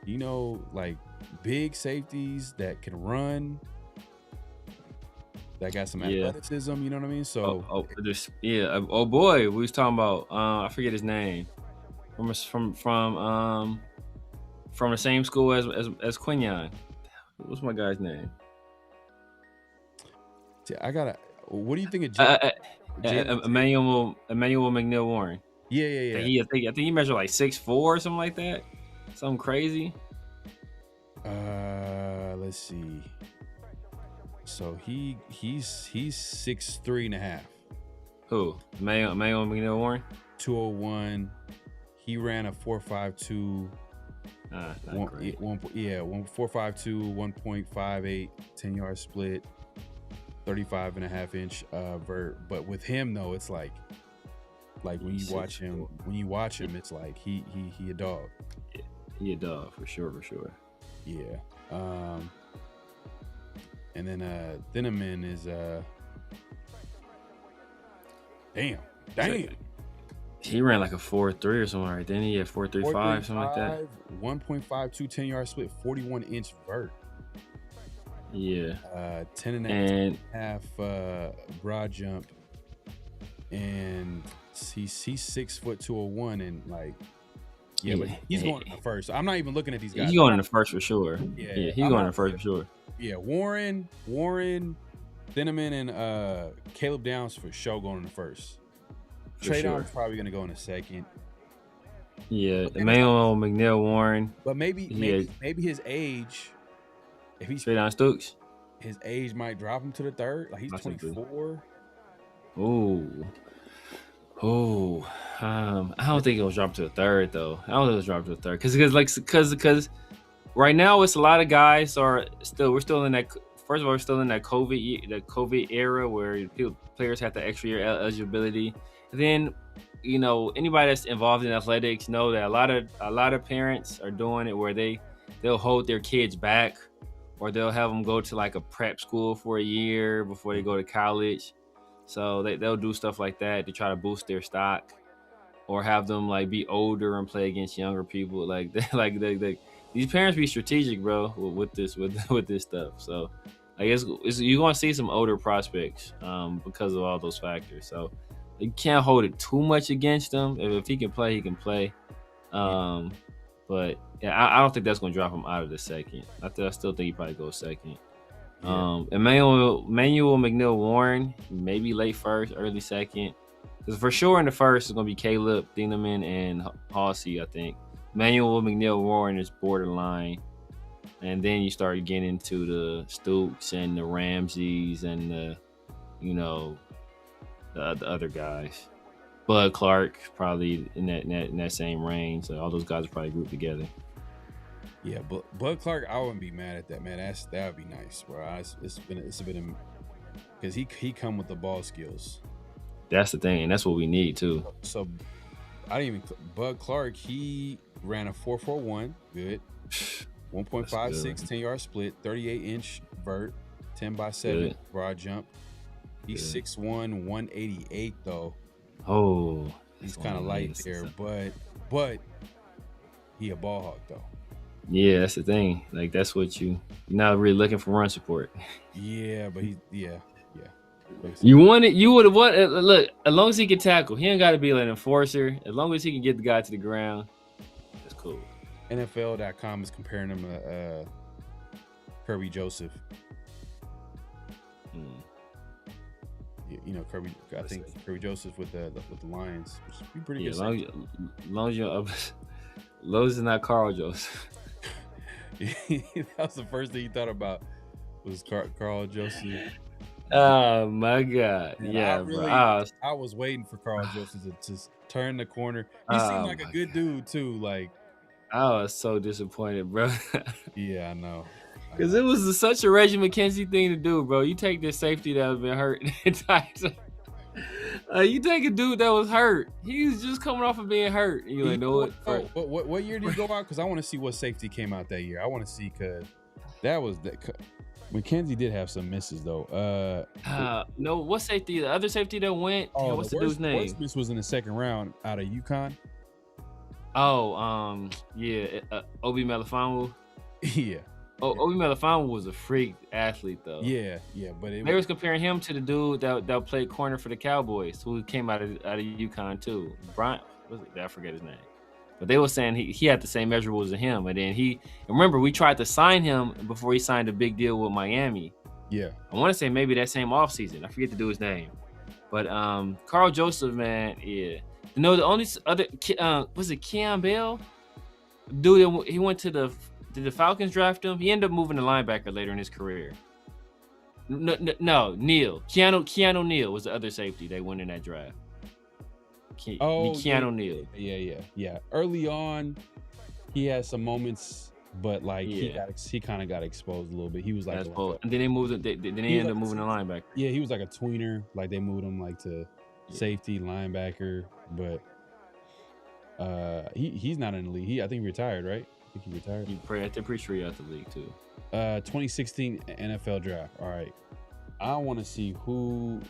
You know, like big safeties that can run. That got some athleticism, you know what I mean? So oh boy, we was talking about I forget his name. From the same school as Quinyon. What's my guy's name? What do you think of Emmanuel McNeil Warren? Yeah. I think he measured like 6'4" or something like that. Something crazy. Let's see. So he's 6'3.5". Who? Mayo McNeil Warren? 201. He ran a 4.52. 4.52, 1.58, 10-yard split, 35.5-inch vert. But with him though, it's like when you watch him, it's like he a dog. Yeah, he a dog for sure. Yeah. And then Thieneman is damn. He ran like a 4.3 or something, right? Then he had 4.35, something like that. 1.52 10-yard split, 41-inch vert. Yeah. 10.5 broad jump, and he's 6 foot 201, and like but he's going in the first. I'm not even looking at these guys. He's going in the first for sure. Yeah, he's going in the first for sure. Yeah, Warren, Thieneman, and Caleb Downs for sure going in the first. Trey Down's probably going to go in a second. Yeah, Emmanuel McNeil Warren. But maybe his age, if he's Trey Down Stokes, his age might drop him to the third. Like he's 24. I don't think it'll drop to the third though. Because right now it's a lot of guys we're still in that. First of all, we're still in that COVID era where players have the extra year eligibility. And then, anybody that's involved in athletics know that a lot of parents are doing it where they'll hold their kids back, or they'll have them go to like a prep school for a year before they go to college. So they'll do stuff like that to try to boost their stock, or have them like be older and play against younger people. These parents be strategic, bro, with this stuff. So I guess you're gonna see some older prospects because of all those factors. So you can't hold it too much against him. If he can play, he can play. But yeah, I don't think that's gonna drop him out of the second. I still think he probably goes second. Yeah. Emmanuel McNeil Warren, maybe late first, early second. Because for sure in the first, it's going to be Caleb, Thieneman, and Halsey, I think. Emmanuel McNeil Warren is borderline. And then you start getting into the Stooks and the Ramseys and the other guys. Bud Clark, probably in that same range. So all those guys are probably grouped together. Yeah, but Bud Clark, I wouldn't be mad at that, man. That would be nice, bro. It's been because he come with the ball skills. That's the thing, and that's what we need too. So Bud Clark, he ran a 4.41, good, 1.56 10-yard split, 38-inch vert, 10x7 broad jump. He's 6'1", 188 though. Oh, he's kind of light there, but he a ball hawk though. Yeah, that's the thing. Like that's what you're not really looking for run support. Yeah, but You want it. You would have what? Look, as long as he can tackle, he ain't got to be like an enforcer. As long as he can get the guy to the ground, that's cool. NFL.com is comparing him to Kirby Joseph. Kirby. I think Kirby Joseph with the Lions, which would be pretty good. As long as it's not Carl Joseph. That was the first thing he thought about was Carl Joseph. Oh my God! And yeah, I was waiting for Carl Joseph to just turn the corner. He seemed like a good dude too. Like, I was so disappointed, bro. Yeah, I know. Because it was such a Reggie McKenzie thing to do, bro. You take this safety that has been hurt. You take a dude that was hurt. He was just coming off of being hurt. And you're like, no, what year did he go out? Because I want to see what safety came out that year. I want to see because that was that. McKenzie did have some misses though. No, what safety? The other safety that went. What's the dude's name? Worst miss was in the second round out of UConn. Oh, Obi Melifonwu. Yeah. Obi Melifonwu was a freak athlete though. Yeah, but they was comparing him to the dude that played corner for the Cowboys, who came out of UConn too. Bryant, I forget his name. But they were saying he had the same measurables as him. And then remember, we tried to sign him before he signed a big deal with Miami. Yeah. I want to say maybe that same offseason. I forget to do his name. But Carl Joseph, man, yeah. The only other, was it Keon Bell? Dude, he went to did the Falcons draft him? He ended up moving to linebacker later in his career. No, Neal. Keanu Neal was the other safety they went in that draft. Keanu Neal. Yeah. Early on, he had some moments, but like he kind of got exposed a little bit. He was like, and then they moved. Then they ended up moving the linebacker. Yeah, he was like a tweener. Like they moved him like to safety, linebacker, but he's not in the league. I think he retired, right? I think he retired. They're pretty sure he's out the league too. 2016 NFL draft. All right, I want to see who.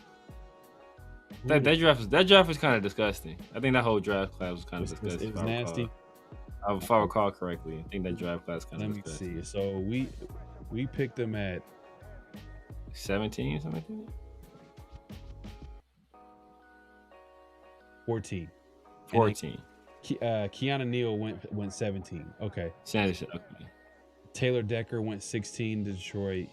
That draft was kind of disgusting. I think that whole draft class was kind of disgusting. It was nasty. If I recall correctly, I think that draft class kind of. Let me see. So we picked them at 17, something like that. 14. 14. Keanu Neal went 17. Okay. Okay. Taylor Decker went 16 to Detroit.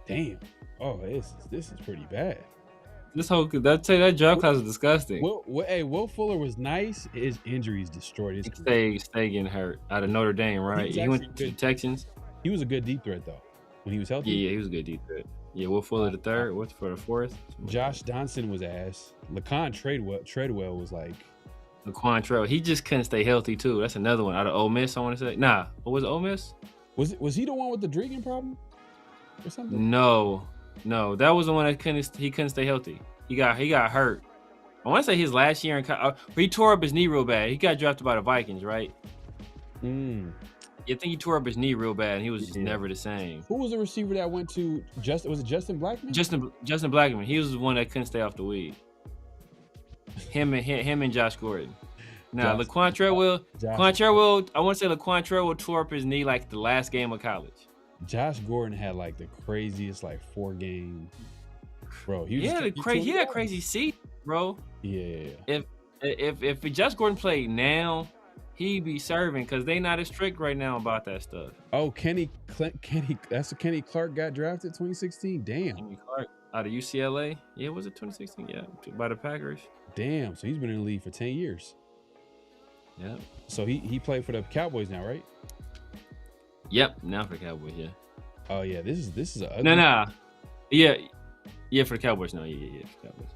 Damn. Oh, this is pretty bad. That draft class was disgusting. Will Fuller was nice. His injuries destroyed his career. Stay getting hurt out of Notre Dame, right? He went to the Texans. He was a good deep threat though when he was healthy. Yeah, he was a good deep threat. Yeah, Will Fuller the third. What's for the fourth? Josh Johnson was ass. Laquan Treadwell was like. Laquan Treadwell, he just couldn't stay healthy too. That's another one out of Ole Miss. I want to say, what was it, Ole Miss? Was he the one with the drinking problem or something? No, that was the one that couldn't stay healthy. He got hurt. I want to say his last year in college. He tore up his knee real bad. He got drafted by the Vikings, right? I think he tore up his knee real bad, and he was just never the same. Who was the receiver that went to was it Justin Blackman? Justin Blackman. He was the one that couldn't stay off the weed. Him and Josh Gordon. Now Laquan Treadwell, I want to say Laquan Treadwell tore up his knee like the last game of college. Josh Gordon had like the craziest 4-game. Bro, he had crazy seat, bro. Yeah. If Josh Gordon played now, he'd be serving because they not as strict right now about that stuff. Oh, Kenny Clark got drafted 2016. Damn. Kenny Clark out of UCLA. Yeah, was it 2016? Yeah, by the Packers. Damn. So he's been in the league for 10 years. Yep. So he played for the Cowboys now, right? Yep. Now for the Cowboys, yeah. Oh yeah, this is a ugly. No. Yeah, for the Cowboys now. Yeah, for the Cowboys.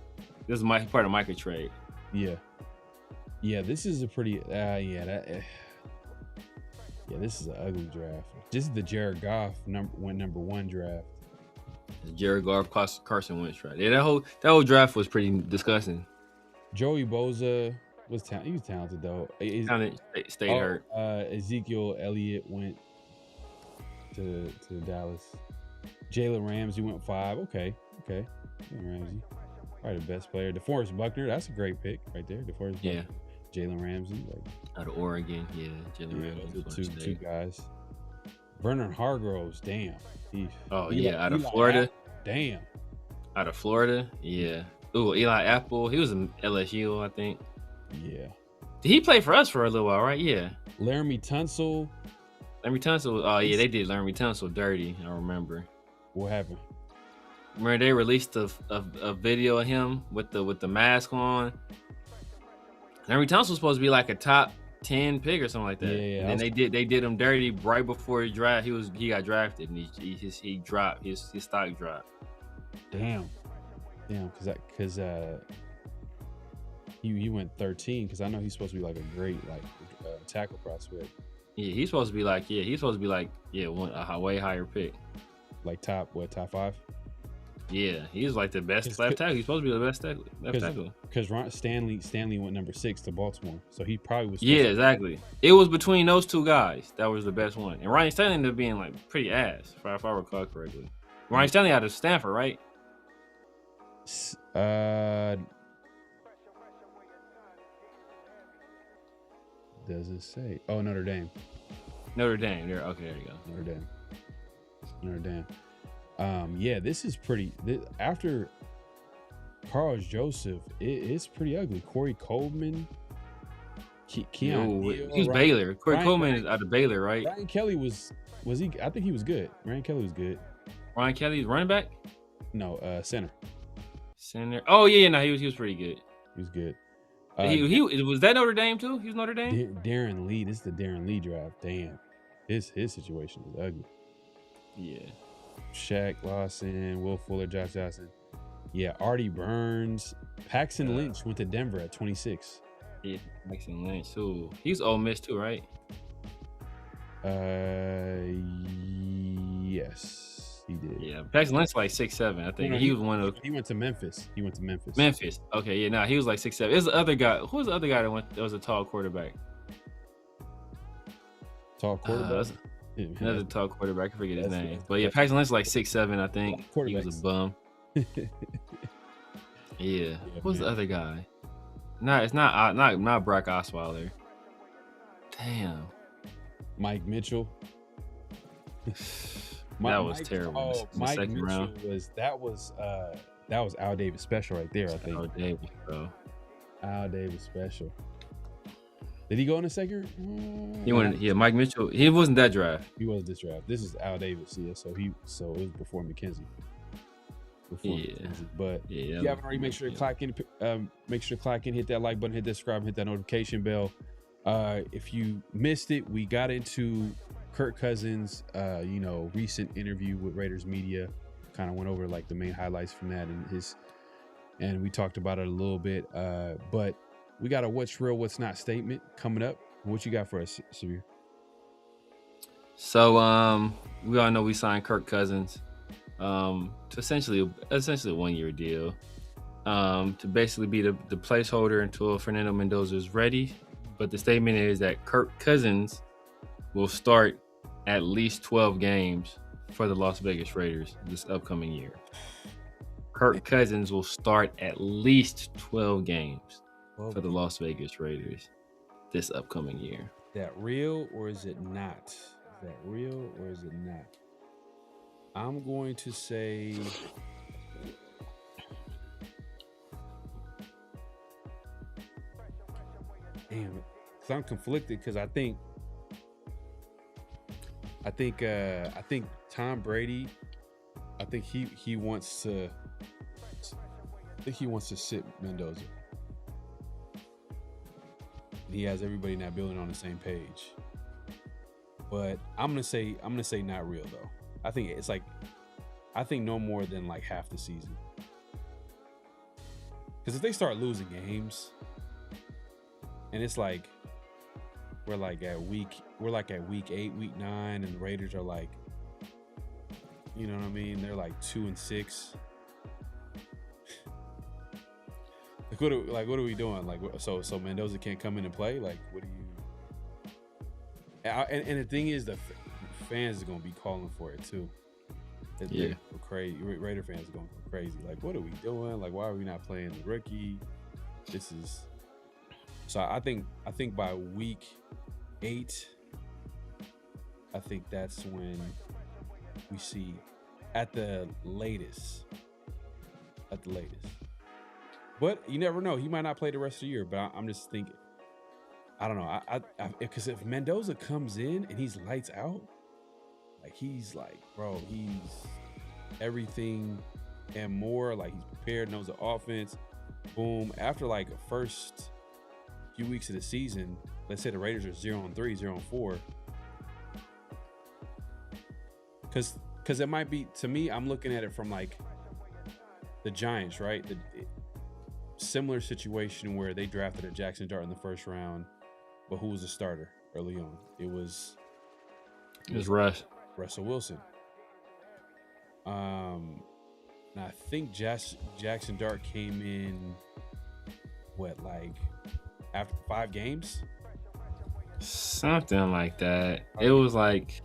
This is part of Micah trade. Yeah, this is a pretty this is an ugly draft. This is the Jared Goff number one draft. The Jared Goff Carson Wentz draft. Yeah, that whole draft was pretty disgusting. Joey Bosa was he was talented though. Stayed hurt. Ezekiel Elliott went to Dallas. Jalen Ramsey went 5. Okay. Jalen Ramsey, probably the best player. DeForest Buckner, that's a great pick right there. DeForest Buckner. Jalen Ramsey, out of Oregon. Yeah, Jalen Ramsey. Two guys. Vernon Hargroves, damn. Out of Florida. Damn. Out of Florida, yeah. Ooh, Eli Apple. He was in LSU, I think. Yeah. Did he play for us for a little while, right? Yeah. Laramie Tunsil. Oh yeah, they did Laramie Tunsil dirty. I remember. What happened? Remember they released a video of him with the mask on. Laramie Tunsil was supposed to be like a top 10 pick or something like that. Yeah. And then they did him dirty right before he got drafted, and he dropped his stock dropped. Damn, because he went 13 because I know he's supposed to be like a great tackle prospect. Yeah, he's supposed to be like a way higher pick. Like top 5? Yeah, he's like the best left tackle. He's supposed to be the best left tackle. Because Stanley went number 6 to Baltimore, so he probably was. Yeah, exactly. It was between those two guys that was the best one, and Ryan Stanley ended up being like pretty ass, if I recall correctly. Ryan Stanley out of Stanford, right? Does it say? Oh, Notre Dame. There you go. Notre Dame. Yeah, this is pretty. After Carl Joseph, it's pretty ugly. Corey Coleman, Keon. He's Baylor. Corey Coleman is out of Baylor, right? Ryan Kelly was he? I think he was good. Ryan Kelly was good. Ryan Kelly's running back? No, center. Center. Oh yeah, no, he was pretty good. He was good. He was that Notre Dame too? He was Notre Dame. Darren Lee. This is the Darren Lee draft. Damn. his situation is ugly. Yeah. Shaq Lawson, Will Fuller, Josh Johnson. Yeah, Artie Burns. Paxton Lynch went to Denver at 26. Yeah, Paxton Lynch too. He's Ole Miss too, right? Yes, he did. Yeah, Paxton Lynch like 6'7". I think he was one of. He went to Memphis. Memphis. Okay, yeah, he was like 6'7". There's the other guy. Who was the other guy that was a tall quarterback? Tall quarterback. Another tall quarterback. I forget his name. But yeah, Paxton Lynch like 6'7", I think. He was a bum. Yeah. Who's the other guy? No, it's not Brock Osweiler. Damn. Mike Mitchell. That was terrible. Mike second Mitchell round. that was Al Davis special right there, I think. Al Davis, bro. Al Davis special. Did he go in the second? He went. Yeah, Mike Mitchell. He wasn't that draft. He wasn't this draft. This is Al Davis. Yeah, so it was before McKenzie. But if you haven't already, make sure to clock in. Hit that like button, hit that subscribe, hit that notification bell. If you missed it, we got into Kirk Cousins, recent interview with Raiders media. Kind of went over like the main highlights from that and we talked about it a little bit. But we got a what's real, what's not statement coming up. What you got for us, Sabir? So we all know we signed Kirk Cousins to essentially a 1-year deal to basically be the placeholder until Fernando Mendoza is ready. But the statement is that Kirk Cousins will start at least 12 games for the Las Vegas Raiders this upcoming year. Kirk Cousins will start at least 12 games for the Las Vegas Raiders this upcoming year. Is that real or is it not? I'm going to say damn it. Cause I'm conflicted because I think Tom Brady, I think he wants to sit Mendoza. He has everybody in that building on the same page. But I'm gonna say not real though. I think no more than like half the season. Because if they start losing games, and it's like we're like at week 8, week 9, and the Raiders are like, you know what I mean? They're like 2-6. What are we doing? Like, so Mendoza can't come in and play? Like, what do you? And the thing is, the fans are gonna be calling for it too. Yeah, crazy. Raider fans are going crazy. Like, what are we doing? Like, why are we not playing the rookie? This is. So I think by week 8, I think that's when we see at the latest. But you never know. He might not play the rest of the year. But I'm just thinking. I don't know. Because if Mendoza comes in and he's lights out, like he's like, bro, he's everything and more. Like he's prepared, knows the offense. Boom. After like a first few weeks of the season, let's say the Raiders are 0-3, 0-4. Because it might be, to me, I'm looking at it from like the Giants, right? Similar situation where they drafted a Jackson Dart in the first round, but who was the starter early on? It was Russell Wilson. And I think Jackson Dart came in after 5 games? Something like that. It was like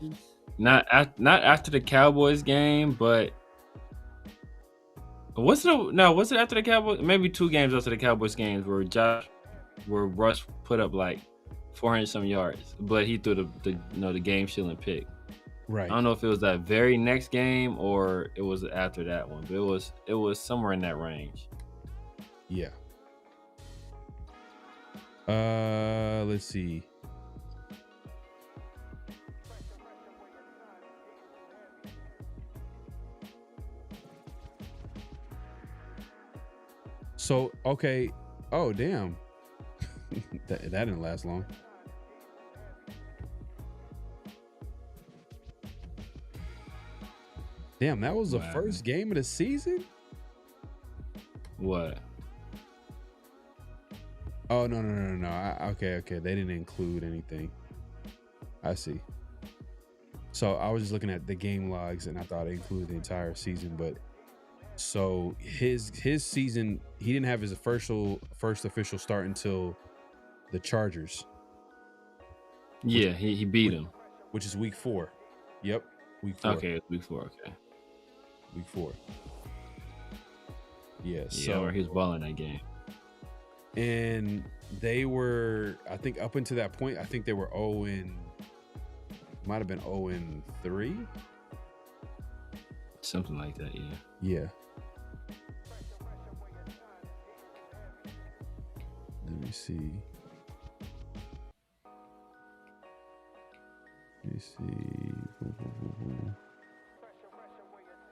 not after the Cowboys game, but was it after the Cowboys? Maybe 2 games after the Cowboys games where Russ put up like 400 some yards, but he threw the game shielding pick. Right. I don't know if it was that very next game or it was after that one, but it was somewhere in that range. Yeah. Let's see. So, okay. Oh, damn. that didn't last long. Damn, that was the first game of the season? What? Oh, no. Okay. They didn't include anything. I see. So I was just looking at the game logs and I thought it included the entire season, but so his season, he didn't have his first official start until the Chargers. Yeah, he beat him. Which is week 4. Yep. Week 4. Okay, week 4, okay. Week 4. Yeah, so he was balling that game. And they were, I think up until that point, I think they were might have been 0-3. Something like that, yeah. Yeah. Let me see.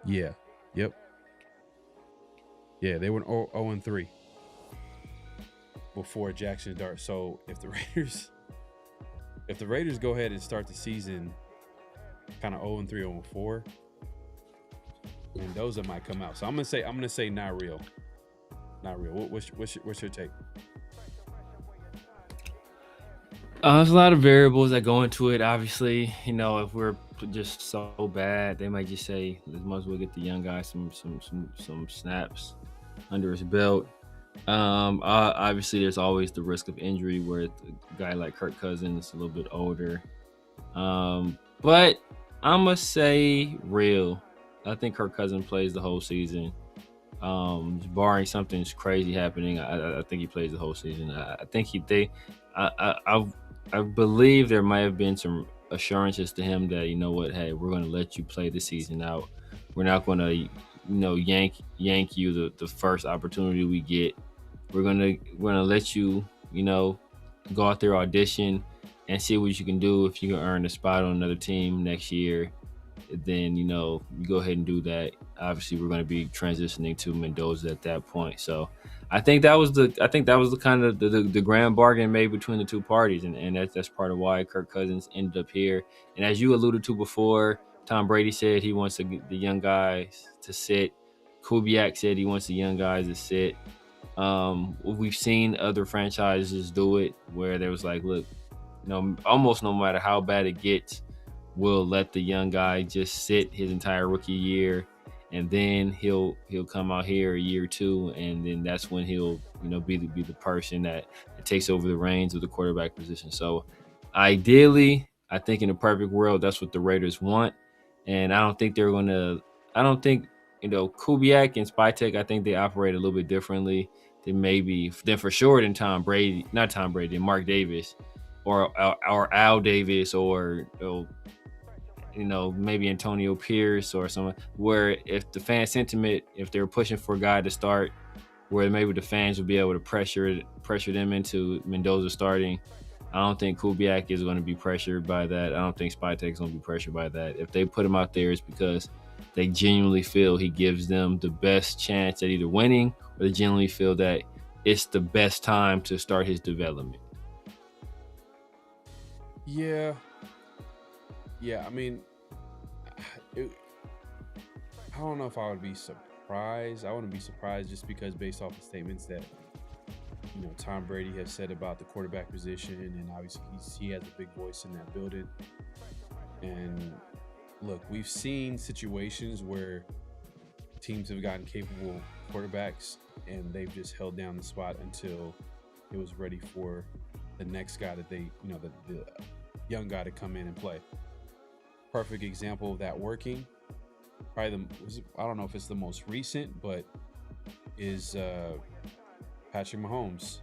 Yeah. Yep. Yeah, they went 0-3 before Jackson Dart. So if the Raiders go ahead and start the season kind of 0-3, 0-4, Mendoza might come out. So I'm gonna say not real. Not real. What's your take? There's a lot of variables that go into it. Obviously, if we're just so bad, they might just say, "Let's might as well get the young guy some snaps under his belt." Obviously, there's always the risk of injury where a guy like Kirk Cousins is a little bit older. But I'm gonna say real. I think Kirk Cousins plays the whole season. Barring something's crazy happening, I think he plays the whole season. I think I believe there might have been some assurances to him that, hey, we're going to let you play the season out. We're not going to, yank you the first opportunity we get. We're gonna let you, go out there, audition, and see what you can do. If you can earn a spot on another team next year, then you go ahead and do that. Obviously, we're going to be transitioning to Mendoza at that point. So I think that was the kind of the grand bargain made between the two parties, and that's part of why Kirk Cousins ended up here. And as you alluded to before, Tom Brady said he wants the young guys to sit. Kubiak said he wants the young guys to sit. We've seen other franchises do it where there was like, look, almost no matter how bad it gets, we'll let the young guy just sit his entire rookie year, and then he'll come out here a year or two, and then that's when he'll be the person that takes over the reins of the quarterback position. So ideally, I think in a perfect world, that's what the Raiders want, and I don't think Kubiak and Spytek, I think they operate a little bit differently than Mark Davis or Al Davis or maybe Antonio Pierce or someone, where if the fan sentiment, if they're pushing for a guy to start, where maybe the fans will be able to pressure them into Mendoza starting. I don't think Kubiak is going to be pressured by that. I don't think Spytek is going to be pressured by that. If they put him out there, it's because they genuinely feel he gives them the best chance at either winning, or they genuinely feel that it's the best time to start his development. Yeah. I mean, I don't know if I would be surprised. I wouldn't be surprised just because based off the statements that Tom Brady has said about the quarterback position, and obviously he has a big voice in that building. And look, we've seen situations where teams have gotten capable quarterbacks and they've just held down the spot until it was ready for the next guy that they, the young guy to come in and play. Perfect example of that working, probably I don't know if it's the most recent, but is Patrick Mahomes.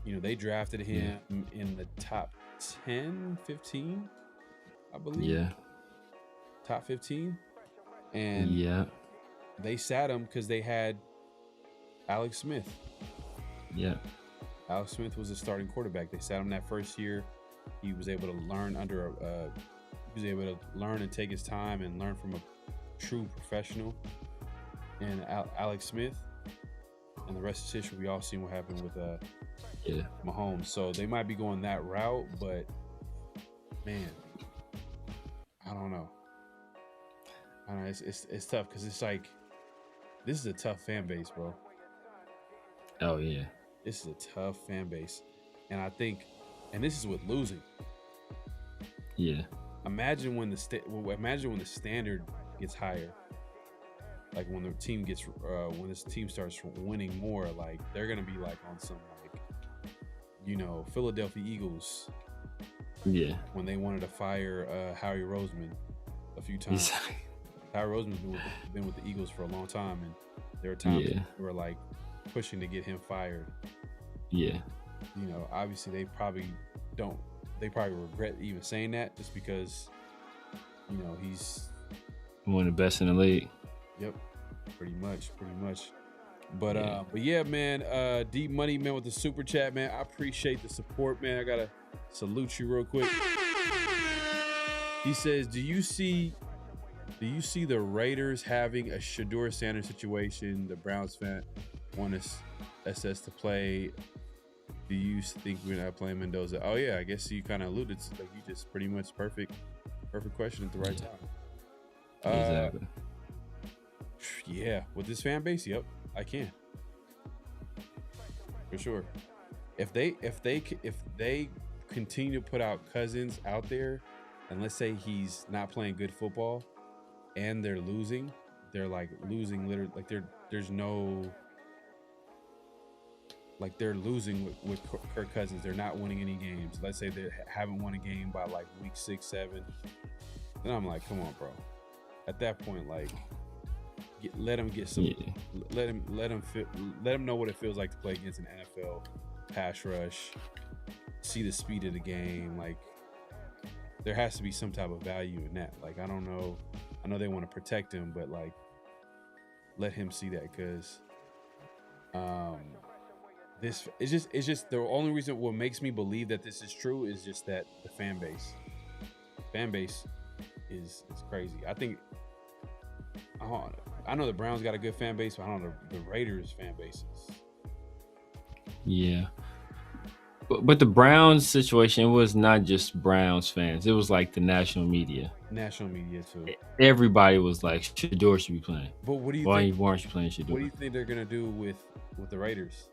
They drafted him in the top 10, 15, I believe. Yeah. Top 15. And they sat him because they had Alex Smith. Yeah. Alex Smith was a starting quarterback. They sat him that first year. He was able to learn and take his time and learn from a true professional. And Alex Smith, and the rest is history. We all seen what happened with Mahomes. So they might be going that route, but man, I don't know. I don't know, it's tough because it's like this is a tough fan base, bro. Oh yeah, this is a tough fan base, and I think, and this is with losing. Yeah. Imagine when the standard gets higher. Like when the team gets when this team starts winning more, like they're gonna be like on some like, you know, Philadelphia Eagles. Yeah. When they wanted to fire Howie Roseman a few times. Howie Roseman's been with the Eagles for a long time, and there were times they were like pushing to get him fired. Yeah. You know, obviously they probably regret even saying that, just because, you know, he's one of the best in the league. Yep, pretty much. But yeah, man, Deep Money, man, with the super chat, man. I appreciate the support, man. I gotta salute you real quick. He says, do you see the Raiders having a Shedeur Sanders situation? The Browns fan want SS to play. Do you think we're not playing Mendoza? Oh yeah, I guess you kind of alluded to, like, you just pretty much perfect question at the right time. Exactly. Yeah, with this fan base, yep, I can. For sure. If they continue to put out Cousins out there, and let's say he's not playing good football and they're losing, literally, like there's no, like they're losing with Kirk Cousins. They're not winning any games. Let's say they haven't won a game by like week 6, 7. Then I'm like, come on, bro. At that point, like, let him get some. Yeah. Let him know what it feels like to play against an NFL pass rush. See the speed of the game. Like, there has to be some type of value in that. Like, I don't know. I know they want to protect him, but like, let him see that, because this is just the only reason. What makes me believe that this is true is just that the fan base is crazy. I know the Browns got a good fan base, but I don't know the Raiders fan base is. Yeah. But the Browns situation was not just Browns fans. It was like the national media. National media too. Everybody was like, Shedeur should be playing. But what do you Why think? Why aren't you playing Shedeur? What do you think they're gonna do with the Raiders?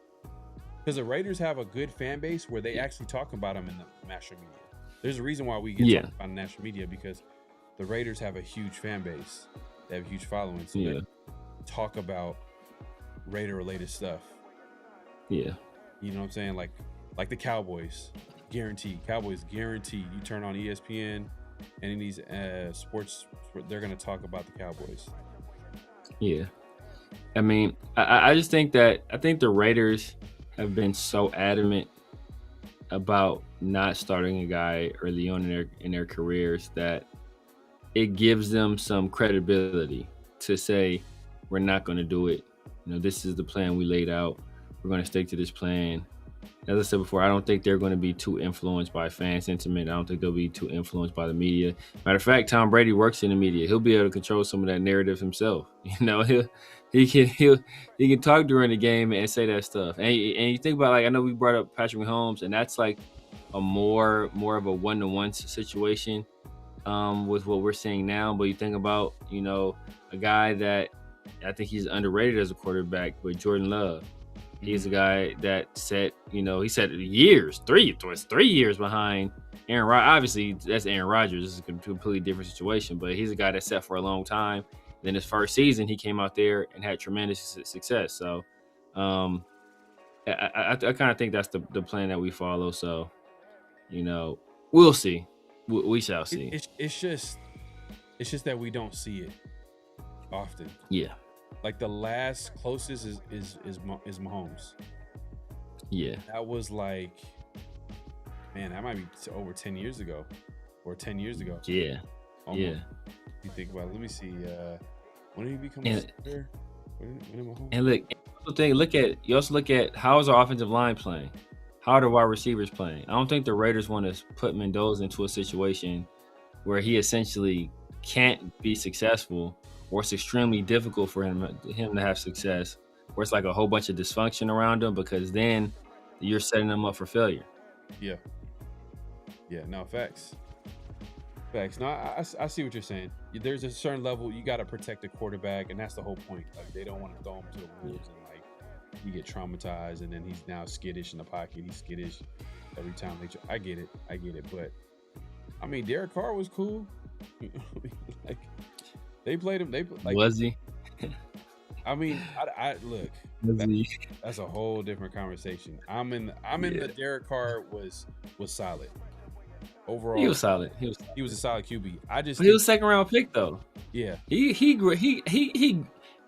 Because the Raiders have a good fan base where they actually talk about them in the national media. There's a reason why we get talked about in the national media, because the Raiders have a huge fan base. They have a huge following. So they talk about Raider-related stuff. Yeah. You know what I'm saying? Like the Cowboys, guaranteed. Cowboys guaranteed. You turn on ESPN, and in these sports, they're going to talk about the Cowboys. Yeah. I mean, I just think the Raiders have been so adamant about not starting a guy early on in their careers that it gives them some credibility to say, we're not going to do it. You know, this is the plan we laid out. We're going to stick to this plan. As I said before, I don't think they're going to be too influenced by fan sentiment. I don't think they'll be too influenced by the media. Matter of fact, Tom Brady works in the media. He'll be able to control some of that narrative himself. You know, he can talk during the game and say that stuff. And you think about, like, I know we brought up Patrick Mahomes, and that's like a more of a one-to-one situation with what we're seeing now. But you think about, you know, a guy that I think he's underrated as a quarterback, but Jordan Love. He's a guy that set, you know, he set 3 years behind Aaron Rodgers. Obviously, that's Aaron Rodgers. This is a completely different situation, but he's a guy that set for a long time. Then his first season, he came out there and had tremendous success. So I kind of think that's the plan that we follow. So, you know, we'll see. We shall see. It's just that we don't see it often. Yeah. Like the last closest is Mahomes. Yeah. That was like, man, that might be over 10 years ago or 10 years ago. Yeah. Almost. Yeah. You think about it. Let me see. When did he become a starter? When did Mahomes? And you also look at how is our offensive line playing? How are the wide receivers playing? I don't think the Raiders want to put Mendoza into a situation where he essentially can't be successful, or it's extremely difficult for him to have success, where it's like a whole bunch of dysfunction around him, because then you're setting him up for failure. Yeah. Yeah, no, facts. Facts. No, I see what you're saying. There's a certain level you got to protect the quarterback, and that's the whole point. Like they don't want to throw him to the wolves and like you get traumatized, and then he's now skittish in the pocket. He's skittish every time. I get it, but I mean, Derek Carr was cool. Like they played him. Was he? I mean, I look. That's a whole different conversation. I'm in the Derek Carr was solid. Overall, he was solid. He was a solid QB. He was second round pick though. Yeah, he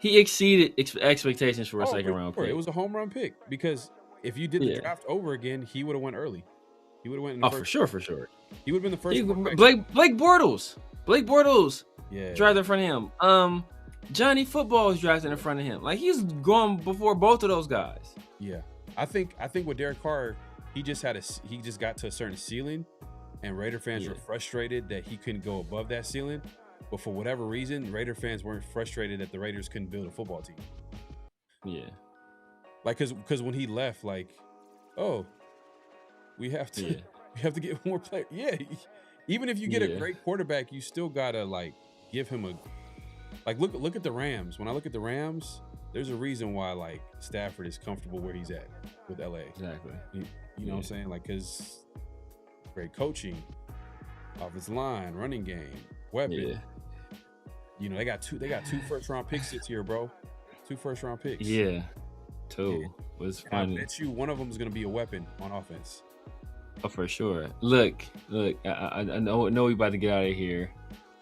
exceeded expectations for a second round pick. It was a home run pick because if you did the draft over again, he would have went early. He would have went in the first. For sure. He would have been the first. Blake Bortles. Yeah, drafted in front of him. Johnny Football was drafted in front of him. Like he's going before both of those guys. Yeah, I think with Derek Carr, he just got to a certain ceiling. And Raider fans were frustrated that he couldn't go above that ceiling. But for whatever reason, Raider fans weren't frustrated that the Raiders couldn't build a football team. Yeah. Like, because when he left, like, oh, we have to get more players. Yeah. Even if you get a great quarterback, you still got to, like, give him look at the Rams. When I look at the Rams, there's a reason why, like, Stafford is comfortable where he's at with LA. Exactly. You know what I'm saying? Like, because great coaching, offensive line, running game, weapon. Yeah. You know, they got two first round picks this year, bro. 2 first round picks. Yeah. 2. Was funny. I bet you one of them is gonna be a weapon on offense. Oh, for sure. Look. I know we about to get out of here.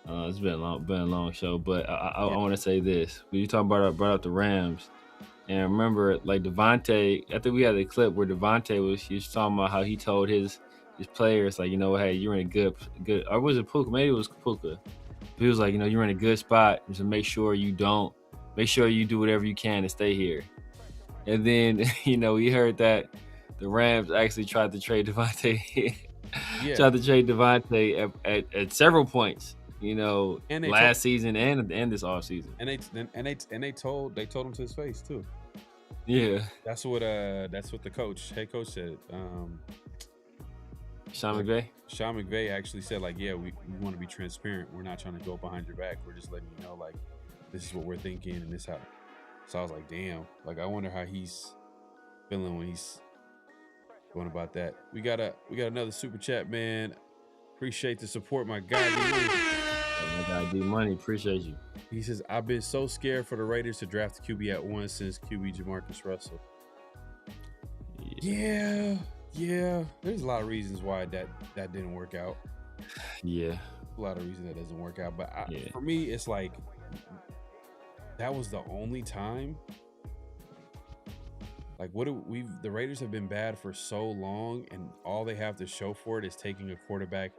It's been a long show, but I want to say this. When you brought up the Rams, and remember, like Devontae, I think we had a clip where Devontae was talking about how he told his players, like, you know, hey, you're in a good, or was it Puka? Maybe it was Puka. He was like, you know, you're in a good spot. Just make sure you do whatever you can to stay here. And then, you know, we heard that the Rams actually tried to trade Devontae. Tried to trade Devontae at several points, you know, last season and this offseason. And they told him to his face too. Yeah. That's what the head coach said. Sean McVay actually said, like, yeah, we want to be transparent. We're not trying to go behind your back. We're just letting you know, like, this is what we're thinking and this how. So I was like, damn. Like, I wonder how he's feeling when he's going about that. We got another super chat, man. Appreciate the support, my guy. My guy D Money, appreciate you. He says, I've been so scared for the Raiders to draft the QB at 1 since QB Jamarcus Russell. Yeah, there's a lot of reasons why that didn't work out. Yeah. A lot of reasons that doesn't work out. But for me, it's like that was the only time. Like, the Raiders have been bad for so long, and all they have to show for it is taking a quarterback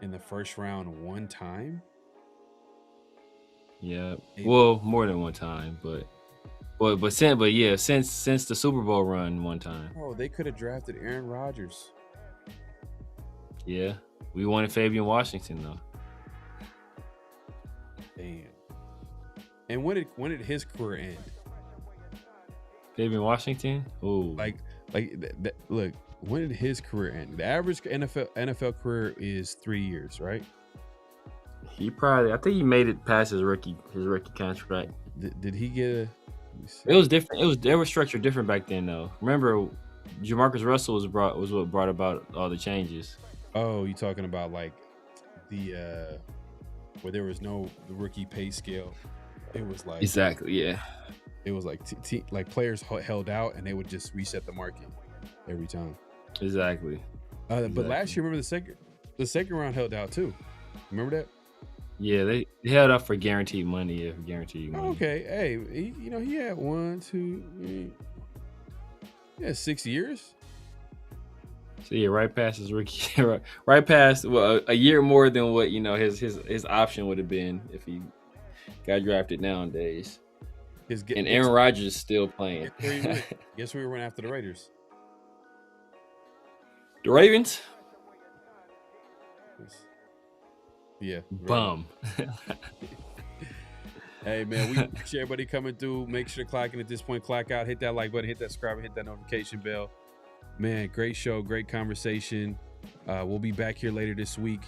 in the first round one time. Yeah. Well, more than one time, but since the Super Bowl run one time. Oh, they could have drafted Aaron Rodgers. Yeah. We wanted Fabian Washington though. Damn. And when did his career end? Fabian Washington? Oh. Look, when did his career end? The average NFL career is 3 years, right? I think he made it past his rookie contract. Did he get It was different. They were structured different back then, though. Remember, Jamarcus Russell was what brought about all the changes. Oh, you talking about like the where there was the rookie pay scale? It was like exactly, yeah. It was like like players held out, and they would just reset the market every time. Exactly. But last year, remember the second round held out too. Remember that? Yeah, they held up for guaranteed money. Yeah, guaranteed money. Okay, hey, he had 1, 2, 6 years. So yeah, right past his rookie, right past a year more than what his option would have been if he got drafted nowadays. And Aaron Rodgers is still playing. Guess we went after the Raiders. The Ravens. Yeah. Bum. Hey, man, we appreciate everybody coming through. Make sure to clock in at this point. Clock out. Hit that like button. Hit that subscribe. Hit that notification bell. Man, great show. Great conversation. We'll be back here later this week.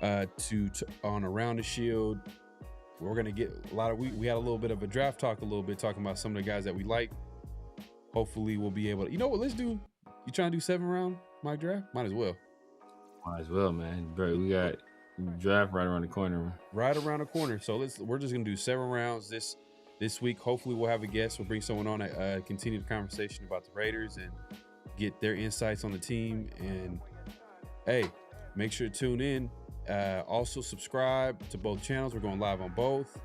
on Around the Shield. We're gonna get a lot of we had a little bit of a draft talk, talking about some of the guys that we like. Hopefully we'll be able to, you know what, let's do, you trying to do 7-round mock draft? Might as well. Might as well, man. Bro, we got draft right around the corner. Right around the corner. So we're just gonna do 7 rounds this week. Hopefully we'll have a guest. We'll bring someone on to continue the conversation about the Raiders and get their insights on the team. And hey, make sure to tune in. Also subscribe to both channels. We're going live on both.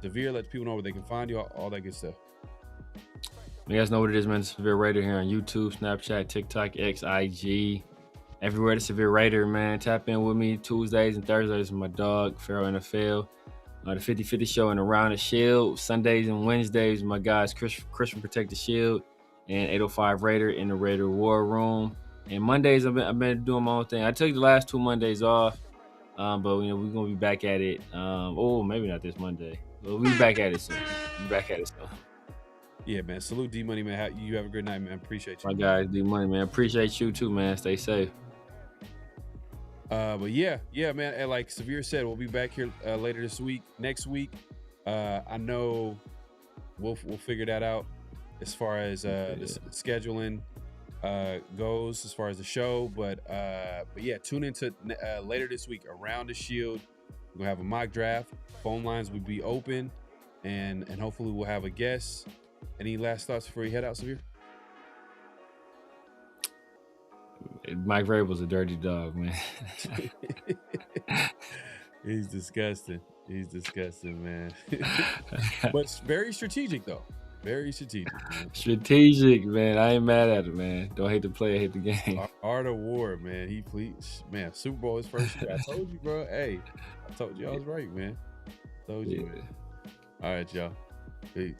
Severe, let people know where they can find you, all that good stuff. You guys know what it is, man. Severe Raider here on YouTube, Snapchat, TikTok, X, IG, everywhere. The Severe Raider, man. Tap in with me Tuesdays and Thursdays with my dog, PharoahNFL. The 50-50 show and Around the Shield. Sundays and Wednesdays, my guys, Christian Protect the Shield and 805 Raider in the Raider War Room. And Mondays, I've been doing my own thing. I took the last 2 Mondays off, but we're gonna be back at it. Maybe not this Monday. But we'll be back at it soon. Yeah, man. Salute D Money, man. You have a good night, man. Appreciate you. My guys, D Money, man. Appreciate you too, man. Stay safe. But yeah, man. And like Severe said, we'll be back here later this week. Next week, I know we'll figure that out as far as the scheduling goes, as far as the show. But yeah, tune into later this week Around the Shield. We're gonna have a mock draft. Phone lines will be open, and hopefully we'll have a guest. Any last thoughts before you head out, Severe? Mike Vrabel's a dirty dog, man. He's disgusting, man. But very strategic, though. Very strategic, man. Strategic, man. I ain't mad at it, man. Don't hate the player, hate the game. Art of War, man. Man, Super Bowl his first year. I told you, bro. Hey, I told you I was right, man. Told you. Yeah. All right, y'all. Peace.